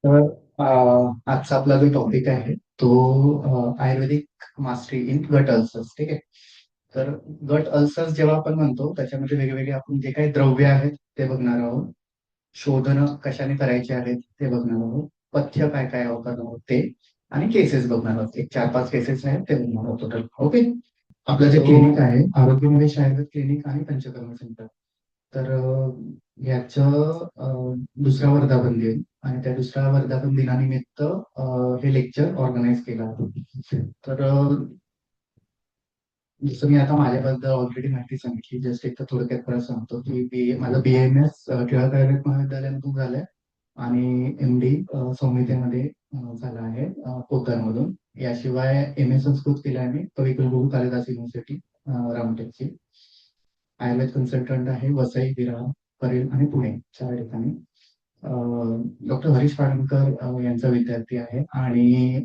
तर आजचा आपला जो टॉपिक आहे तो आयुर्वेदिक मास्टरी इन गट अल्सर्स. ठीक आहे. तर गट अल्सर्स जेव्हा आपण म्हणतो त्याच्यामध्ये वेगवेगळे आपण जे काही द्रव्य आहेत ते बघणार आहोत. शोधन कशाने करायचे आहेत ते बघणार आहोत. पथ्य काय काय वापरणार आहोत ते, आणि केसेस बघणार आहोत. एक 4-5 केसेस आहेत ते बघणार आहोत टोटल. ओके. आपलं जे क्लिनिक आहे आरोग्यमय आयुर्वेद क्लिनिक आणि पंचकर्म सेंटर. तर याचं दुसरा वर्धापन दिन आणि त्या दुसऱ्या वर्धापन दिनानिमित्त हे लेक्चर ऑर्गनाईज केलं आहे. तर जसं मी आता माझ्याबद्दल ऑलरेडी माहिती सांगितली, जस्ट एक तर थोडक्यात परत सांगतो की माझं BAMS टिळक आयुर्वेद महाविद्यालयातून झालंय आणि MD संहितेमध्ये झालं आहे पोद्दारमधून. याशिवाय MA संस्कृत केलं आहे मी कविकुलगुरू कालिदास युनिव्हर्सिटी रामटेकची. आयुर्वेद कन्सल्टंट आहे वसई, विरार, परेल आणि पुणे 4 ठिकाणी. डॉक्टर हरीश पाडणकर यांचा विद्यार्थी आहे आणि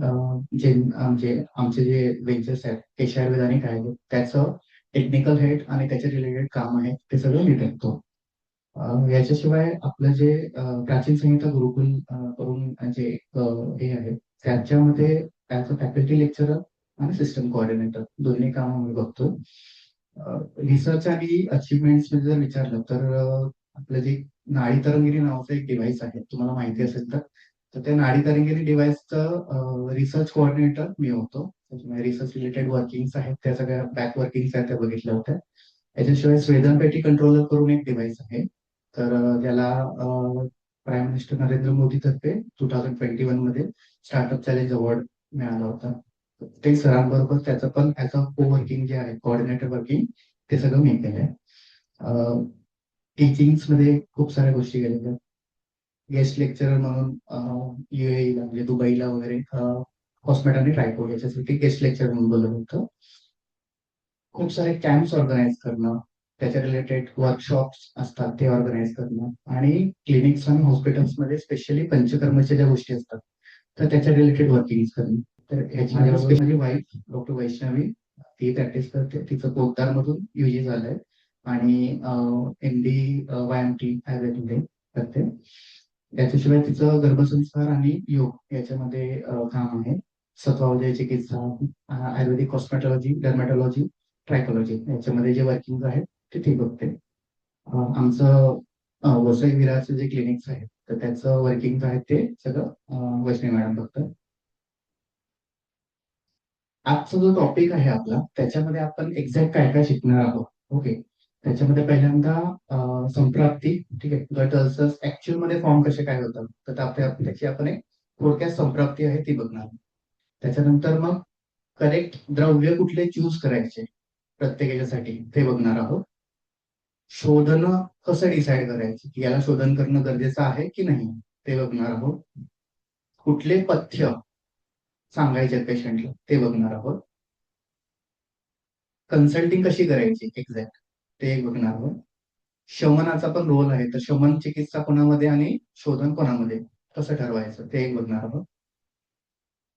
जे आमचे जे वेंचर्स आहेत केश आयुर्वेद आणि काय त्याचं टेक्निकल हेड आणि त्याचे रिलेटेड काम आहे ते सगळं मी बघतो. याच्याशिवाय आपलं जे प्राचीन संहिता गुरुकुल करून जे हे आहे त्याच्यामध्ये ॲज अ फॅकल्टी लेक्चरर आणि सिस्टम कोऑर्डिनेटर दोन्ही काम मी बघतो. रिसर्च आणि अचिव्हमेंट्स मध्ये जर विचारलं तर आपलं जे नाडी तरंगिणी नावाचं एक डिव्हाइस आहे तुम्हाला माहिती असेल तर. तर त्या नाडी तरंगिणी डिव्हाइसचं रिसर्च कोऑर्डिनेटर मी होतो. रिसर्च रिलेटेड वर्किंग्स आहेत त्या सगळ्या बॅक वर्किंग्स आहेत त्या बघितल्या होत्या. याच्याशिवाय स्वेदनपेटी कंट्रोलर करून एक डिव्हाइस आहे. तर ज्याला प्राईम मिनिस्टर नरेंद्र मोदी तर्फे 2021 मध्ये स्टार्टअप चॅलेंज अवॉर्ड मिळाला होता. ते सरांबरोबर त्याचं पण ऍज अ को वर्किंग जे आहे कोऑर्डिनेटर वर्किंग ते सगळं मी केलंय. टीचिंग्स मध्ये खूप साऱ्या गोष्टी केलेल्या. गेस्ट लेक्चरर म्हणून UAE ला म्हणजे दुबईला वगैरे हॉस्पिटल आणि ट्रायकोड याच्यासाठी गेस्ट लेक्चर म्हणून बोलवलं होतं. खूप सारे कॅम्प्स ऑर्गनाईज करणं, त्याच्या रिलेटेड वर्कशॉप्स असतात ते ऑर्गनाईज करणं, आणि क्लिनिक्स आणि हॉस्पिटल्समध्ये स्पेशली पंचकर्माच्या ज्या गोष्टी असतात तर त्याच्या रिलेटेड वर्किंग करणं. तर ह्याच्यामध्ये माझी वाईफ डॉक्टर वैष्णवी ती प्रॅक्टिस करते. तिचं पोद्दार मधून UG झालंय आणि MD YMT आयुर्वेदमध्ये करते. त्याच्याशिवाय तिचं गर्भसंस्कार आणि योग याच्यामध्ये काम आहे. सत्वावधी चिकित्सा, आयुर्वेदिक कॉस्मेटॉलॉजी, डर्मॅटॉलॉजी, ट्रायकोलॉजी याच्यामध्ये जे वर्किंग आहेत ते ती बघते. आमचं वसई विरारचे जे क्लिनिक्स आहेत तर त्याचं वर्किंग आहे ते सगळं वैष्णवी मॅडम बघतात. आजचा जो टॉपिक आहे आपला त्याच्यामध्ये आपण एक्झॅक्ट काय काय शिकणार आहोत. ओके. त्याच्यामध्ये पहिल्यांदा संप्राप्ती. ठीक आहे. गट अल्सर्स ऍक्च्युअल मध्ये फॉर्म कसे काय होतात तर त्याची आपण एक थोडक्यात संप्राप्ती आहे ती बघणार. त्याच्यानंतर मग करेक्ट द्रव्य कुठले चूज करायचे प्रत्येक याच्यासाठी ते बघणार आहोत. शोधन कसं डिसाईड करायचं की याला शोधन करणं गरजेचं आहे की नाही ते बघणार आहोत. कुठले पथ्य सांगायचे पेशंटला ते बघणार आहोत. कन्सल्टिंग कशी करायची एक्झॅक्ट ते एक बघणार आहोत. शमनाचा पण रोल आहे तर शमन चिकित्सा कोणामध्ये आणि शोधन कोणामध्ये कसं ठरवायचं ते एक बघणार आहोत.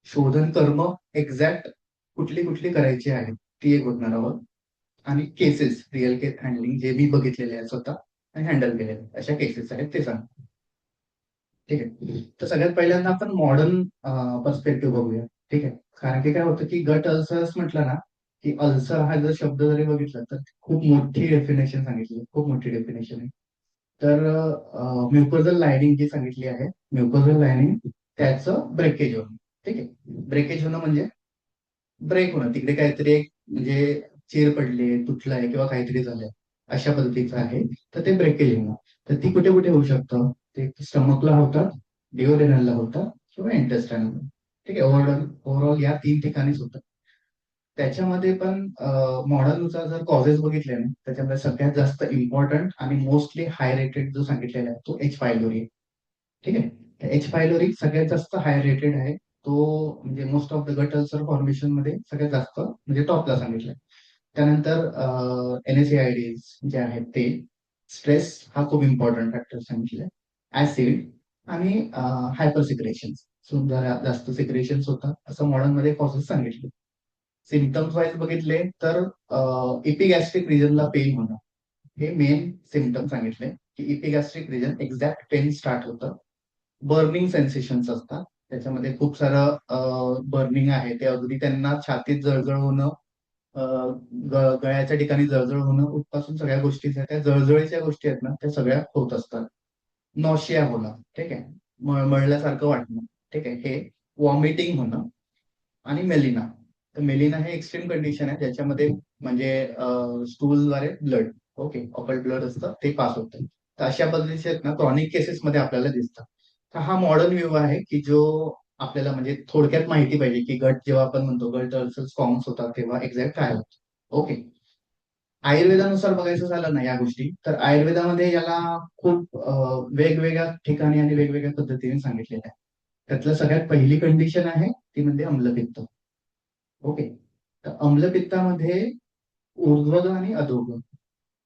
शोधन कर्म एक्झॅक्ट कुठली कुठली करायची आहेत ती एक बघणार आहोत. आणि केसेस रिअल केस हँडलिंग जे मी बघितलेले आहेत स्वतः आणि हँडल केलेले अशा केसेस आहेत ते सांग. ठीक आहे. तर सगळ्यात पहिल्यांदा आपण मॉडर्न पर्स्पेक्टिव्ह बघूया. ठीक आहे. कारण की काय होतं की गट अल्सर्स म्हटलं ना की अल्सर हा जर शब्द जरी बघितला तर खूप मोठी डेफिनेशन सांगितली, खूप मोठी डेफिनेशन आहे. तर म्युकोझल लायनिंग जी सांगितली आहे, म्युकोझल लायनिंग त्याचं ब्रेकेज होणं. ठीक आहे. ब्रेकेज होणं म्हणजे ब्रेक होणं, तिकडे काहीतरी एक म्हणजे चीर पडली, तुटलाय किंवा काहीतरी झालंय अशा पद्धतीचं आहे. तर ते ब्रेकेज होणं. तर ती कुठे कुठे होऊ शकतं. ते स्टमकला होतात, डिओडेनलला होतात किंवा इंटेस्टाइन. ठीक आहे. ओव्हरऑल या 3 ठिकाणीच होतं. त्याच्यामध्ये पण मॉडर्ननुसार जर कॉजेस बघितले ना त्याच्यामध्ये सगळ्यात जास्त इम्पॉर्टंट आणि मोस्टली हाय रेटेड जो सांगितलेला आहे तो H. पायलोरी. ठीक आहे. H. पायलोरी सगळ्यात जास्त हाय रेटेड आहे. तो म्हणजे most of the gut ulcer formation मध्ये सगळ्यात जास्त म्हणजे टॉपला सांगितलंय. त्यानंतर NSAIDs जे आहेत ते, स्ट्रेस हा खूप इम्पॉर्टंट फॅक्टर सांगितलाय, ऍसिड आणि हायपर सिक्रेशन सुद्धा जास्त सिक्रेशन्स होतात असं मॉडर्न मध्ये कॉजेस सांगितले. सिमटम्स वाईज बघितले तर इपिगॅस्ट्रिक रिजनला पेन होणं हे मेन सिमटम सांगितले की इपिगॅस्ट्रिक रिजन एक्झॅक्ट पेन स्टार्ट होतं बर्निंग सेन्सेशन्स असतात. त्याच्यामध्ये खूप सारं बर्निंग आहे, ते अगदी त्यांना छातीत जळजळ होणं, गळ्याच्या ठिकाणी जळजळ होणं, उठपासून सगळ्या गोष्टी त्या जळजळीच्या गोष्टी आहेत ना, त्या सगळ्या होत असतात. नॉशिया होणं, ठीक आहे, मळमळल्यासारखं वाटणं, ठीक आहे, हे वॉमिटिंग होणं. आणि मेलिना. तर मेलिना हे एक्स्ट्रीम कंडिशन आहे, ज्याच्यामध्ये म्हणजे स्टूलद्वारे ब्लड, ओके, ऑकल्ट ब्लड असतं ते पास होतं. तर अशा पद्धतीचे आहेत ना क्रॉनिक केसेसमध्ये आपल्याला दिसतात. तर हा मॉडर्न व्ह्यू आहे की जो आपल्याला म्हणजे थोडक्यात माहिती पाहिजे की गट जेव्हा आपण म्हणतो गट अल्सर्स फॉर्म्स होतात तेव्हा एक्झॅक्ट काय होतं. ओके. आयुर्वेदानुसार बघायचं झालं ना या गोष्टी, तर आयुर्वेदामध्ये याला खूप वेगवेगळ्या ठिकाणी आणि वेगवेगळ्या पद्धतीने सांगितलेलं आहे. त्यातलं सगळ्यात पहिली कंडिशन आहे ती म्हणजे अम्लपित्त. ओके. तर अम्लपित्तामध्ये ऊर्ध्वग आणि अधोग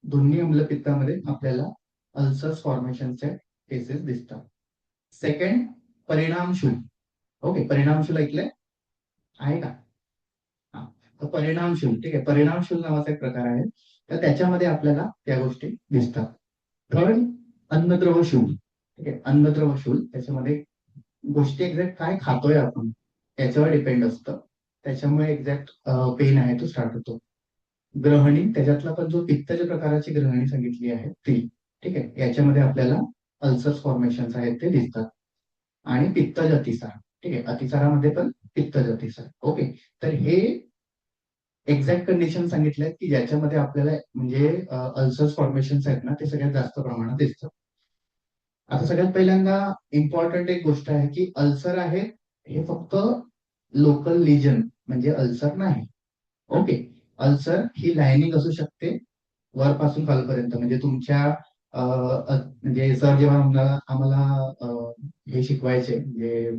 दोन्ही अम्लपित्तामध्ये आपल्याला अल्सर्स फॉर्मेशनचे केसेस दिसतात. सेकंड, परिणामशूल. ओके, परिणामशूल ऐकलंय आहे का? हा. तर परिणामशूल, ठीक आहे, परिणामशूल नावाचा एक प्रकार आहे. तर त्याच्यामध्ये आपल्याला त्या गोष्टी दिसतात. थर्ड, अन्नद्रवशूल. ठीक आहे, अन्नद्रवशूल त्याच्यामध्ये गोष्टी एक्झॅक्ट काय खातोय आपण त्याच्यावर डिपेंड असतं. त्याच्यामुळे एक्झॅक्ट पेन आहे तो स्टार्ट होतो. ग्रहणी, त्याच्यातला पण जो पित्ताच्या प्रकाराची ग्रहणी सांगितली आहे ती, ठीक आहे, याच्यामध्ये आपल्याला अल्सर्स फॉर्मेशन आहेत ते दिसतात. आणि पित्तज अतिसार, ठीक आहे, अतिसारामध्ये पण पित्तज अतिसार. ओके. तर हे एक्झॅक्ट कंडिशन सांगितल्यात की ज्याच्यामध्ये आपल्याला म्हणजे अल्सर्स फॉर्मेशन आहेत ना ते सगळ्यात जास्त प्रमाणात दिसतात. आता सगळ्यात पहिल्यांदा इम्पॉर्टंट एक गोष्ट आहे की अल्सर आहे हे फक्त लोकल लिजन म्हणजे अल्सर नाही. ओके. अल्सर ही लायनिंग असू शकते वरपासून खालपर्यंत, म्हणजे तुमच्या म्हणजे सर जेव्हा आम्हाला हे शिकवायचे म्हणजे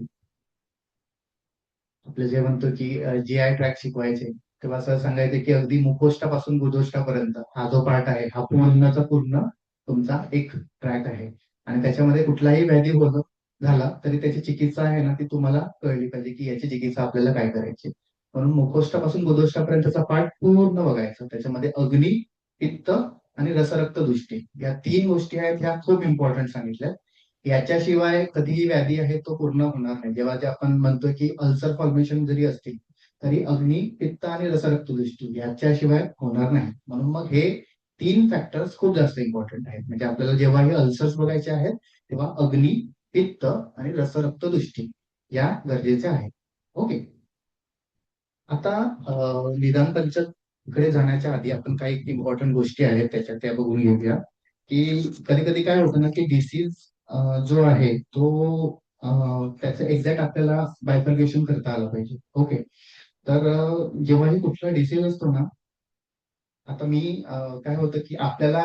आपलं जे म्हणतो की जीआय ट्रॅक शिकवायचे, तेव्हा असं सांगायचे की अगदी मुखोष्ठापासून गुदोष्ठापर्यंत हा जो पार्ट आहे हा पूर्णचा पूर्ण तुमचा एक ट्रॅक आहे. आणि त्याच्यामध्ये कुठलाही व्याधी होणं झाला तरी त्याची चिकित्सा आहे ना ती तुम्हाला कळली पाहिजे की याची चिकित्सा आपल्याला काय करायची. म्हणून मुखोष्ठापासून गुदोष्ठापर्यंतचा पार्ट पूर्ण बघायचा. त्याच्यामध्ये अग्नी, पित्त आणि रसरक्त दृष्टी या तीन गोष्टी आहेत, ह्या खूप इम्पॉर्टंट सांगितल्या. याच्याशिवाय कधीही व्याधी आहे तो पूर्ण होणार नाही. जेव्हा ते आपण म्हणतो की अल्सर फॉर्मेशन जरी असतील तरी अग्नी, पित्त आणि रसरक्त दृष्टी याच्याशिवाय होणार नाही. म्हणून मग हे तीन फॅक्टर्स खूप जास्त इम्पॉर्टंट आहेत. म्हणजे आपल्याला जेव्हा हे अल्सर्स बघायचे आहेत तेव्हा अग्नी, पित्त आणि रसरक्त दृष्टी या गरजेच्या आहेत. ओके. आता निदान पंचकडे जाण्याच्या आधी आपण काही इम्पॉर्टंट गोष्टी आहेत त्याच्यात त्या बघून घेऊया. की कधी कधी काय होतं ना की डिसीज जो आहे तो त्याचं एक्झॅक्ट आपल्याला बायफर्गेशन करता आलं पाहिजे. ओके. तर जेव्हाही कुठला डिसीज असतो ना, आता मी काय होतं की आपल्याला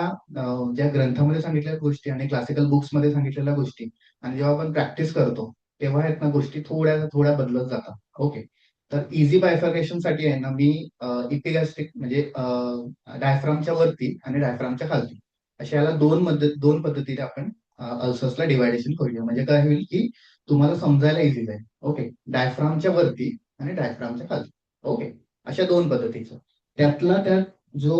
ज्या ग्रंथामध्ये सांगितलेल्या गोष्टी आणि क्लासिकल बुक्स मध्ये सांगितलेल्या गोष्टी आणि जेव्हा आपण प्रॅक्टिस करतो तेव्हा आहेत ना गोष्टी थोड्या थोड्या बदलत जातात. ओके. तर इझी बायफर्गेशन साठी आहे ना मी इपिगॅस्ट्रिक म्हणजे डायफ्रामच्या वरती आणि डायफ्रामच्या खालती अशा याला दोन पद्धतीने आपण अल्सर्सला डिवायडेशन करूया. म्हणजे काय होईल की तुम्हाला समजायला इझी जाईल. ओके. डायफ्रामच्या वरती आणि डायफ्रामच्या खालती. ओके. अशा दोन पद्धतीचं. त्यातला त्यात जो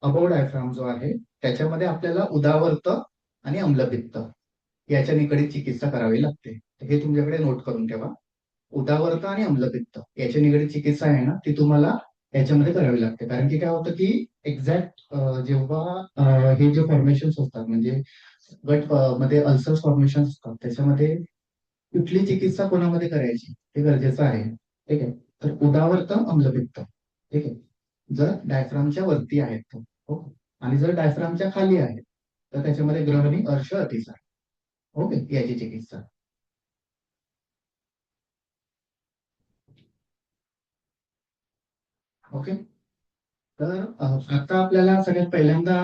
अबोव डायफ्राम जो आहे त्याच्यामध्ये आपल्याला उदावर्त आणि अम्लपित्त याच्या निगडीत चिकित्सा करावी लागते. हे तुमच्याकडे नोट करून ठेवा. उदावर्त आणि अम्लपित्त याच्या निगडीत चिकित्सा आहे ना ती तुम्हाला याच्यामध्ये करावी लागते. कारण की काय होतं की एक्झॅक्ट जेव्हा हे जे फॉर्मेशन्स असतात म्हणजे गट मध्ये अल्सर्स फॉर्मेशन असतात त्याच्यामध्ये कुठली चिकित्सा कोणामध्ये करायची हे गरजेचं आहे. ठीक आहे. तर उदावर्त अम्लपित्त, ठीक आहे, जर डायफ्रामच्या वरती आहेत तो, हो, आणि जर डायफ्रामच्या खाली आहे तर त्याच्यामध्ये ग्रहणी, अर्श, अतिसार, ओके, याची चिकित्सा. ओके. तर आता आपल्याला सगळ्यात पहिल्यांदा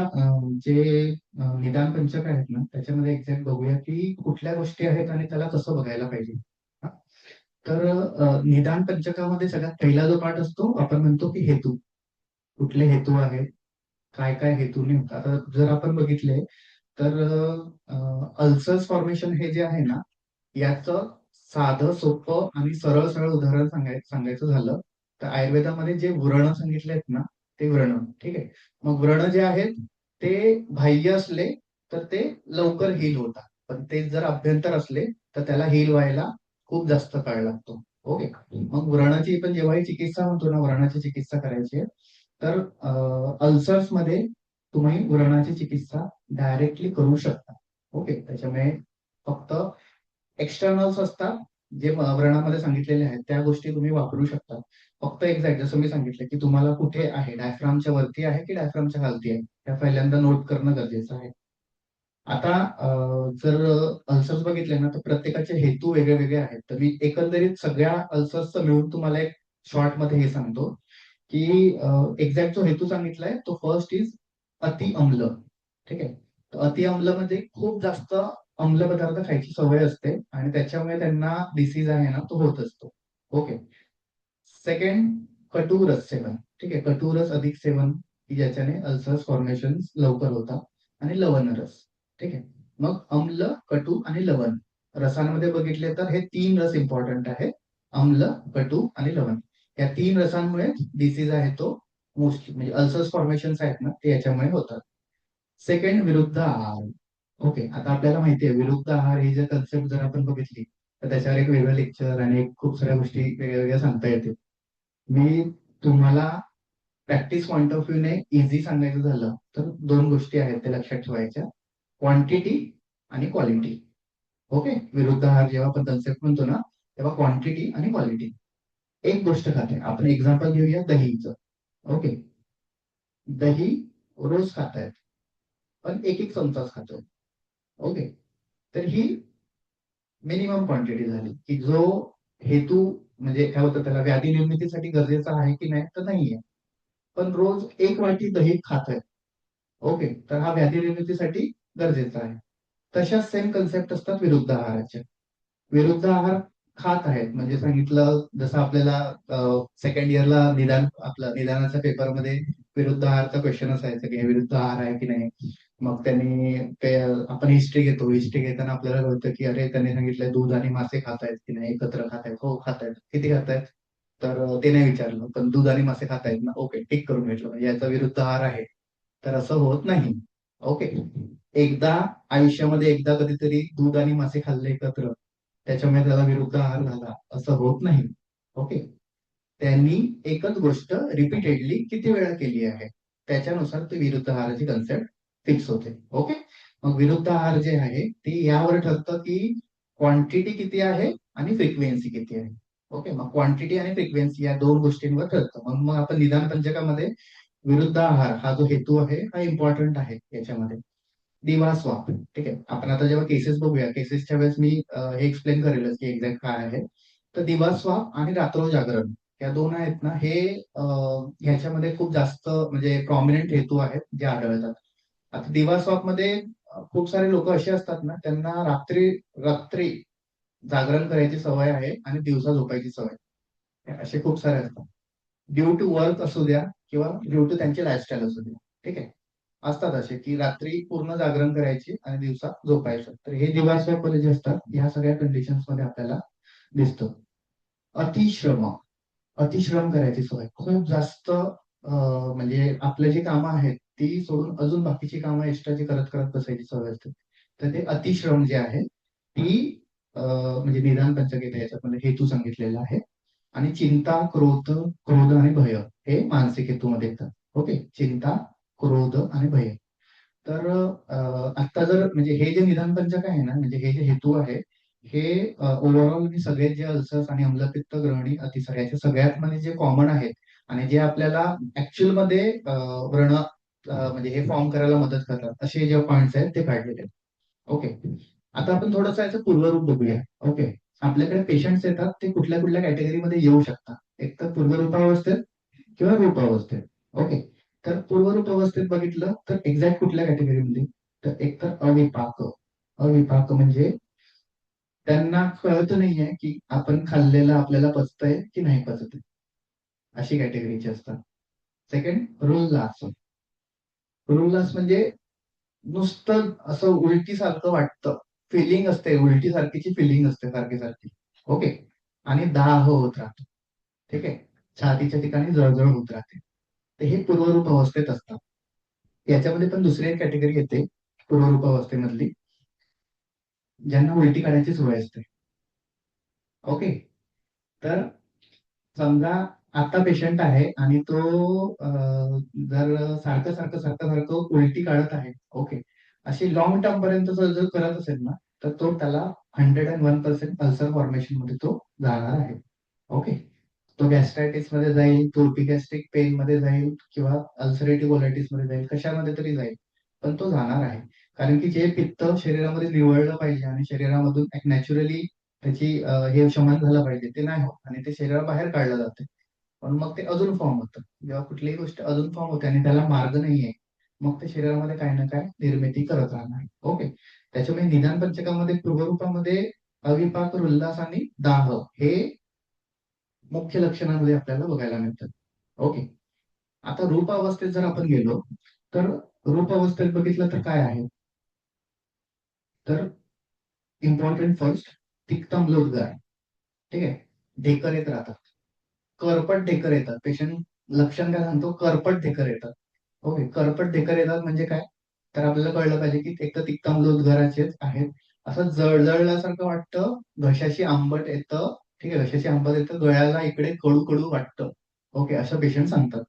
जे निदान पंचक आहेत ना त्याच्यामध्ये एक्झॅक्ट बघूया की कुठल्या गोष्टी आहेत आणि त्याला कसं बघायला पाहिजे. हा. तर निदान पंचकामध्ये सगळ्यात पहिला जो पाठ असतो आपण म्हणतो की हेतू. कुठले हेतू आहेत, काय काय हेतूने होतात. आता जर आपण बघितले तर अल्सर्स फॉर्मेशन हे जे आहे ना याचं साधं सोपं आणि सरळ सरळ उदाहरण सांगायचं झालं तर आयुर्वेदामध्ये जे व्रण सांगितले आहेत ना ते व्रण, ठीक आहे. मग व्रण जे आहेत ते बाह्य असले तर ते लवकर हील होतात. पण तेच जर अभ्यंतर असले तर त्याला हील व्हायला खूप जास्त काळ लागतो. ओके. मग व्रणाची पण जेव्हाही चिकित्सा म्हणतो ना, व्रणाची चिकित्सा करायची आहे, तर अल्सर्स मध्ये तुम्ही व्रणाची चिकित्सा डायरेक्टली करू शकता. ओके. त्याच्यामुळे फक्त एक्सटर्नल्स असतात जे व्रणामध्ये सांगितलेले आहेत त्या गोष्टी तुम्ही वापरू शकता. फक्त एक्झॅक्ट जसं मी सांगितलं की तुम्हाला कुठे आहे, डायफ्रामच्या वरती आहे की डायफ्रामच्या खालती आहे, त्या पहिल्यांदा नोट करणं गरजेचं आहे. आता जर अल्सर्स बघितले ना तर प्रत्येकाचे हेतू वेगळे वेगळे आहेत. तर मी एकंदरीत सगळ्या अल्सर्सचं मिळून तुम्हाला एक शॉर्ट मध्ये हे सांगतो की एक्झॅक्ट जो हेतू सांगितलाय तो फर्स्ट इज अति अम्ल. ठीक आहे. तर अति अम्ल म्हणजे खूप जास्त अम्ल पदार्थ खायची सवय असते आणि त्याच्यामुळे त्यांना डिसीज आहे ना तो होत असतो. ओके. सेकंड, कटुरस सेवन. ठीक आहे. कटुरस अधिक सेवन की ज्याच्याने अल्सर्स फॉर्मेशन लवकर होतात. आणि लवण रस. ठीक आहे. मग अम्ल, कटू आणि लवण रसांमध्ये बघितले तर हे 3 रस इम्पॉर्टंट आहेत. अम्ल, कटू आणि लवण. या 3 रसांमुळे डिसीज आहे तो मोस्टली म्हणजे अल्सर्स फॉर्मेशन आहेत ना ते याच्यामुळे होतात. सेकंड, विरुद्ध आहार. ओके. आता आपल्याला माहिती आहे विरुद्ध आहार ही जर कन्सेप्ट जर आपण बघितली तर त्याच्यावर एक वेगळं लेक्चर आणि खूप साऱ्या गोष्टी वेगळ्या वेगळ्या सांगता येतील. मी तुम्हाला प्रॅक्टिस पॉइंट ऑफ व्ह्यू ने इझी सांगायचं झालं तर 2 गोष्टी आहेत त्या लक्षात ठेवायच्या. क्वांटिटी आणि क्वालिटी. ओके. विरुद्ध आहार जेव्हा आपण कन्सेप्ट म्हणतो ना तेव्हा क्वांटिटी आणि क्वालिटी. एक गोष्ट खाते आपण एक्झाम्पल घेऊया दहीचं. ओके. दही रोज खातायत पण एक एक चमचाच खातोय. ओके. तर ही मिनिमम क्वांटिटी झाली की जो हेतू म्हणजे काय होतं त्याला व्याधी निर्मितीसाठी गरजेचा आहे की नाही तर नाहीये. पण रोज एक वाटी दही खात आहे. ओके. तर हा व्याधी निर्मितीसाठी गरजेचा आहे. तशाच सेम कन्सेप्ट असतात विरुद्ध आहाराच्या. विरुद्ध आहार खात आहेत म्हणजे सांगितलं जसं आपल्याला सेकंड इयरला आपलं निदानाच्या पेपरमध्ये विरुद्ध आहारचा क्वेश्चन असायचा की हे विरुद्ध आहार आहे की नाही. मग त्यांनी ते आपण हिस्ट्री घेतो. हिस्ट्री घेताना आपल्याला कळतं की अरे त्यांनी सांगितलंय दूध आणि मासे खातायत की नाही, एकत्र खातायत. हो खातायत. किती खातायत? तर ते नाही विचारलं पण दूध आणि मासे खातायत ना. ओके. टिक करून घेतलं म्हणजे याचा विरुद्ध आहार आहे. तर असं होत नाही. ओके. एकदा आयुष्यामध्ये एकदा कधीतरी दूध आणि मासे खाल्ले एकत्र त्याच्यामुळे त्याला विरुद्ध आहार झाला असं होत नाही. ओके. त्यांनी एकच गोष्ट रिपीटेडली किती वेळा केली आहे त्याच्यानुसार ती विरुद्ध आहाराची कन्सेप्ट फिक्स होते. ओके. मग विरुद्ध आहार जे आहे ते यावर ठरतं की क्वांटिटी किती आहे आणि फ्रिक्वेन्सी किती आहे. ओके. मग क्वांटिटी आणि फ्रिक्वेन्सी या 2 गोष्टींवर ठरतं. मग मग आपण निदान पंचकामध्ये विरुद्ध आहार हा जो हेतू आहे हा इम्पॉर्टंट आहे याच्यामध्ये. दिवा स्वाप. ठीक आहे. आपण आता जेव्हा केसेस बघूया केसेसच्या वेळेस मी हे एक्सप्लेन करेलच की एक्झॅक्ट काय आहे. तर दिवा स्वाप आणि रात्र जागरण या 2 आहेत ना हे ह्याच्यामध्ये खूप जास्त म्हणजे प्रॉमिनंट हेतू आहेत जे आढळतात. आता दिवा स्वाप मध्ये खूप सारे लोक असे असतात ना त्यांना रात्री रात्री जागरण करायची सवय आहे आणि दिवसा झोपायची सवय. असे खूप सारे असतात. ड्यू टू वर्क असू द्या किंवा ड्यू टू त्यांची लाईफस्टाईल असू द्या. ठीक आहे. असतात असे की रात्री पूर्ण जागरण करायची आणि दिवसा झोपायचं. तर हे दिवास्वप्न जे असतात ह्या सगळ्या कंडिशन्स मध्ये आपल्याला दिसतं. अतिश्रम. अतिश्रम करायची सवय खूप जास्त म्हणजे आपले जी कामं आहेत ती सोडून अजून बाकीची कामं एक्स्ट्राची करत करत बसायची सवय असते. तर ते अतिश्रम जे आहे ती म्हणजे निदान पंचकेत याच्यामध्ये हेतू सांगितलेला आहे. आणि चिंता, क्रोध आणि भय हे मानसिक हेतूमध्ये येतात. ओके. चिंता, क्रोध आणि भय. तर आता जर म्हणजे हे जे निदान पंचक आहे ना म्हणजे हे जे हेतू आहे हे ओव्हरऑल सगळे जे अल्सर्स आणि अम्लपित्त, ग्रहणी, अतिसार याच्या सगळ्यात मध्ये जे कॉमन आहेत आणि जे आपल्याला ऍक्च्युअल मध्ये व्रण म्हणजे हे फॉर्म करायला मदत करतात असे जे पॉइंट्स आहेत ते काढलेले आहेत. ओके. आता आपण थोडंसं याचं पूर्वरूप बघूया. ओके. आपल्याकडे पेशंट्स येतात ते कुठल्या कुठल्या कॅटेगरीमध्ये येऊ शकतात. एक तर पूर्वरूपावस्थेत किंवा रूपावस्थेत. ओके. तर पूर्वरूप अवस्थेत बघितलं तर एक्झॅक्ट कुठल्या कॅटेगरीमध्ये तर एक तर अविपाक. अविपाक म्हणजे त्यांना कळत नाहीये की आपण खाल्लेलं आपल्याला पचतंय की नाही पचत आहे. अशी कॅटेगरीची असतात. सेकंड, रोल्लास. रोल्लास म्हणजे नुसतं असं उलटी सारखं वाटतं. फिलिंग असते उलटी सारखीची फिलिंग असते सारखी सारखी. ओके. आणि दाह होत राहतो. ठीक आहे. छातीच्या ठिकाणी जळजळ होत राहते. तर हे पूर्वरूप अवस्थेत असतात. याच्यामध्ये पण दुसरी एक कॅटेगरी येते पूर्वरूप अवस्थेमधली ज्यांना उलटी काढायची सवय असते. ओके. तर समजा आता पेशंट आहे आणि तो जर सारखं सारखं सारखं सारखं उलटी काढत आहे. ओके. अशी लॉंग टर्म पर्यंत जर करत असेल ना, तर तो त्याला 101% अल्सर फॉर्मेशन मध्ये तो जाणार आहे. ओके. तो गॅस्ट्रायटिस मध्ये जाईल, तो इपिगॅस्ट्रिक पेन मध्ये जाईल किंवा अल्सरेटिव्ह कोलायटिस मध्ये जाईल, कशामध्ये तरी जाईल, पण तो जाणार आहे. कारण की जे पित्त शरीरामध्ये निवळलं पाहिजे आणि शरीरामधून एक नॅचरली त्याची हे शमन झालं पाहिजे, ते नाही होत आणि ते शरीराबाहेर काढलं जाते. पण मग ते अजून फॉर्म होतं. जेव्हा कुठलीही गोष्ट अजून फॉर्म होते आणि त्याला मार्ग नाहीये, मग ते शरीरामध्ये काही ना काय निर्मिती करत राहणार. ओके. त्याच्यामुळे निदान पंचकामध्ये पूर्वरूपामध्ये अविपाक, उल्हास आणि दाह हे मुख्य लक्षणांमध्ये आपल्याला बघायला मिळतात. ओके. आता रूप अवस्थेत जर आपण गेलो, तर रूप अवस्थेत बघितलं तर काय आहे, तर इम्पॉर्टंट फर्स्ट तिक्तम्लोद्गार. ठीक आहे. ढेकर येत राहतात, करपट ढेकर येतात. पेशंट लक्षण काय सांगतो, करपट ढेकर येतात. ओके. करपट ढेकर येतात म्हणजे काय, तर आपल्याला कळलं पाहिजे की एक तर तिक्तम्लोद्गाराचेच आहेत. असं जळजळल्यासारखं वाटतं, घशाशी आंबट येतं. ठीक आहे. घशाशी आंबट येतं, गळ्याला इकडे कडू कडू वाटतं. ओके. असं पेशंट सांगतात.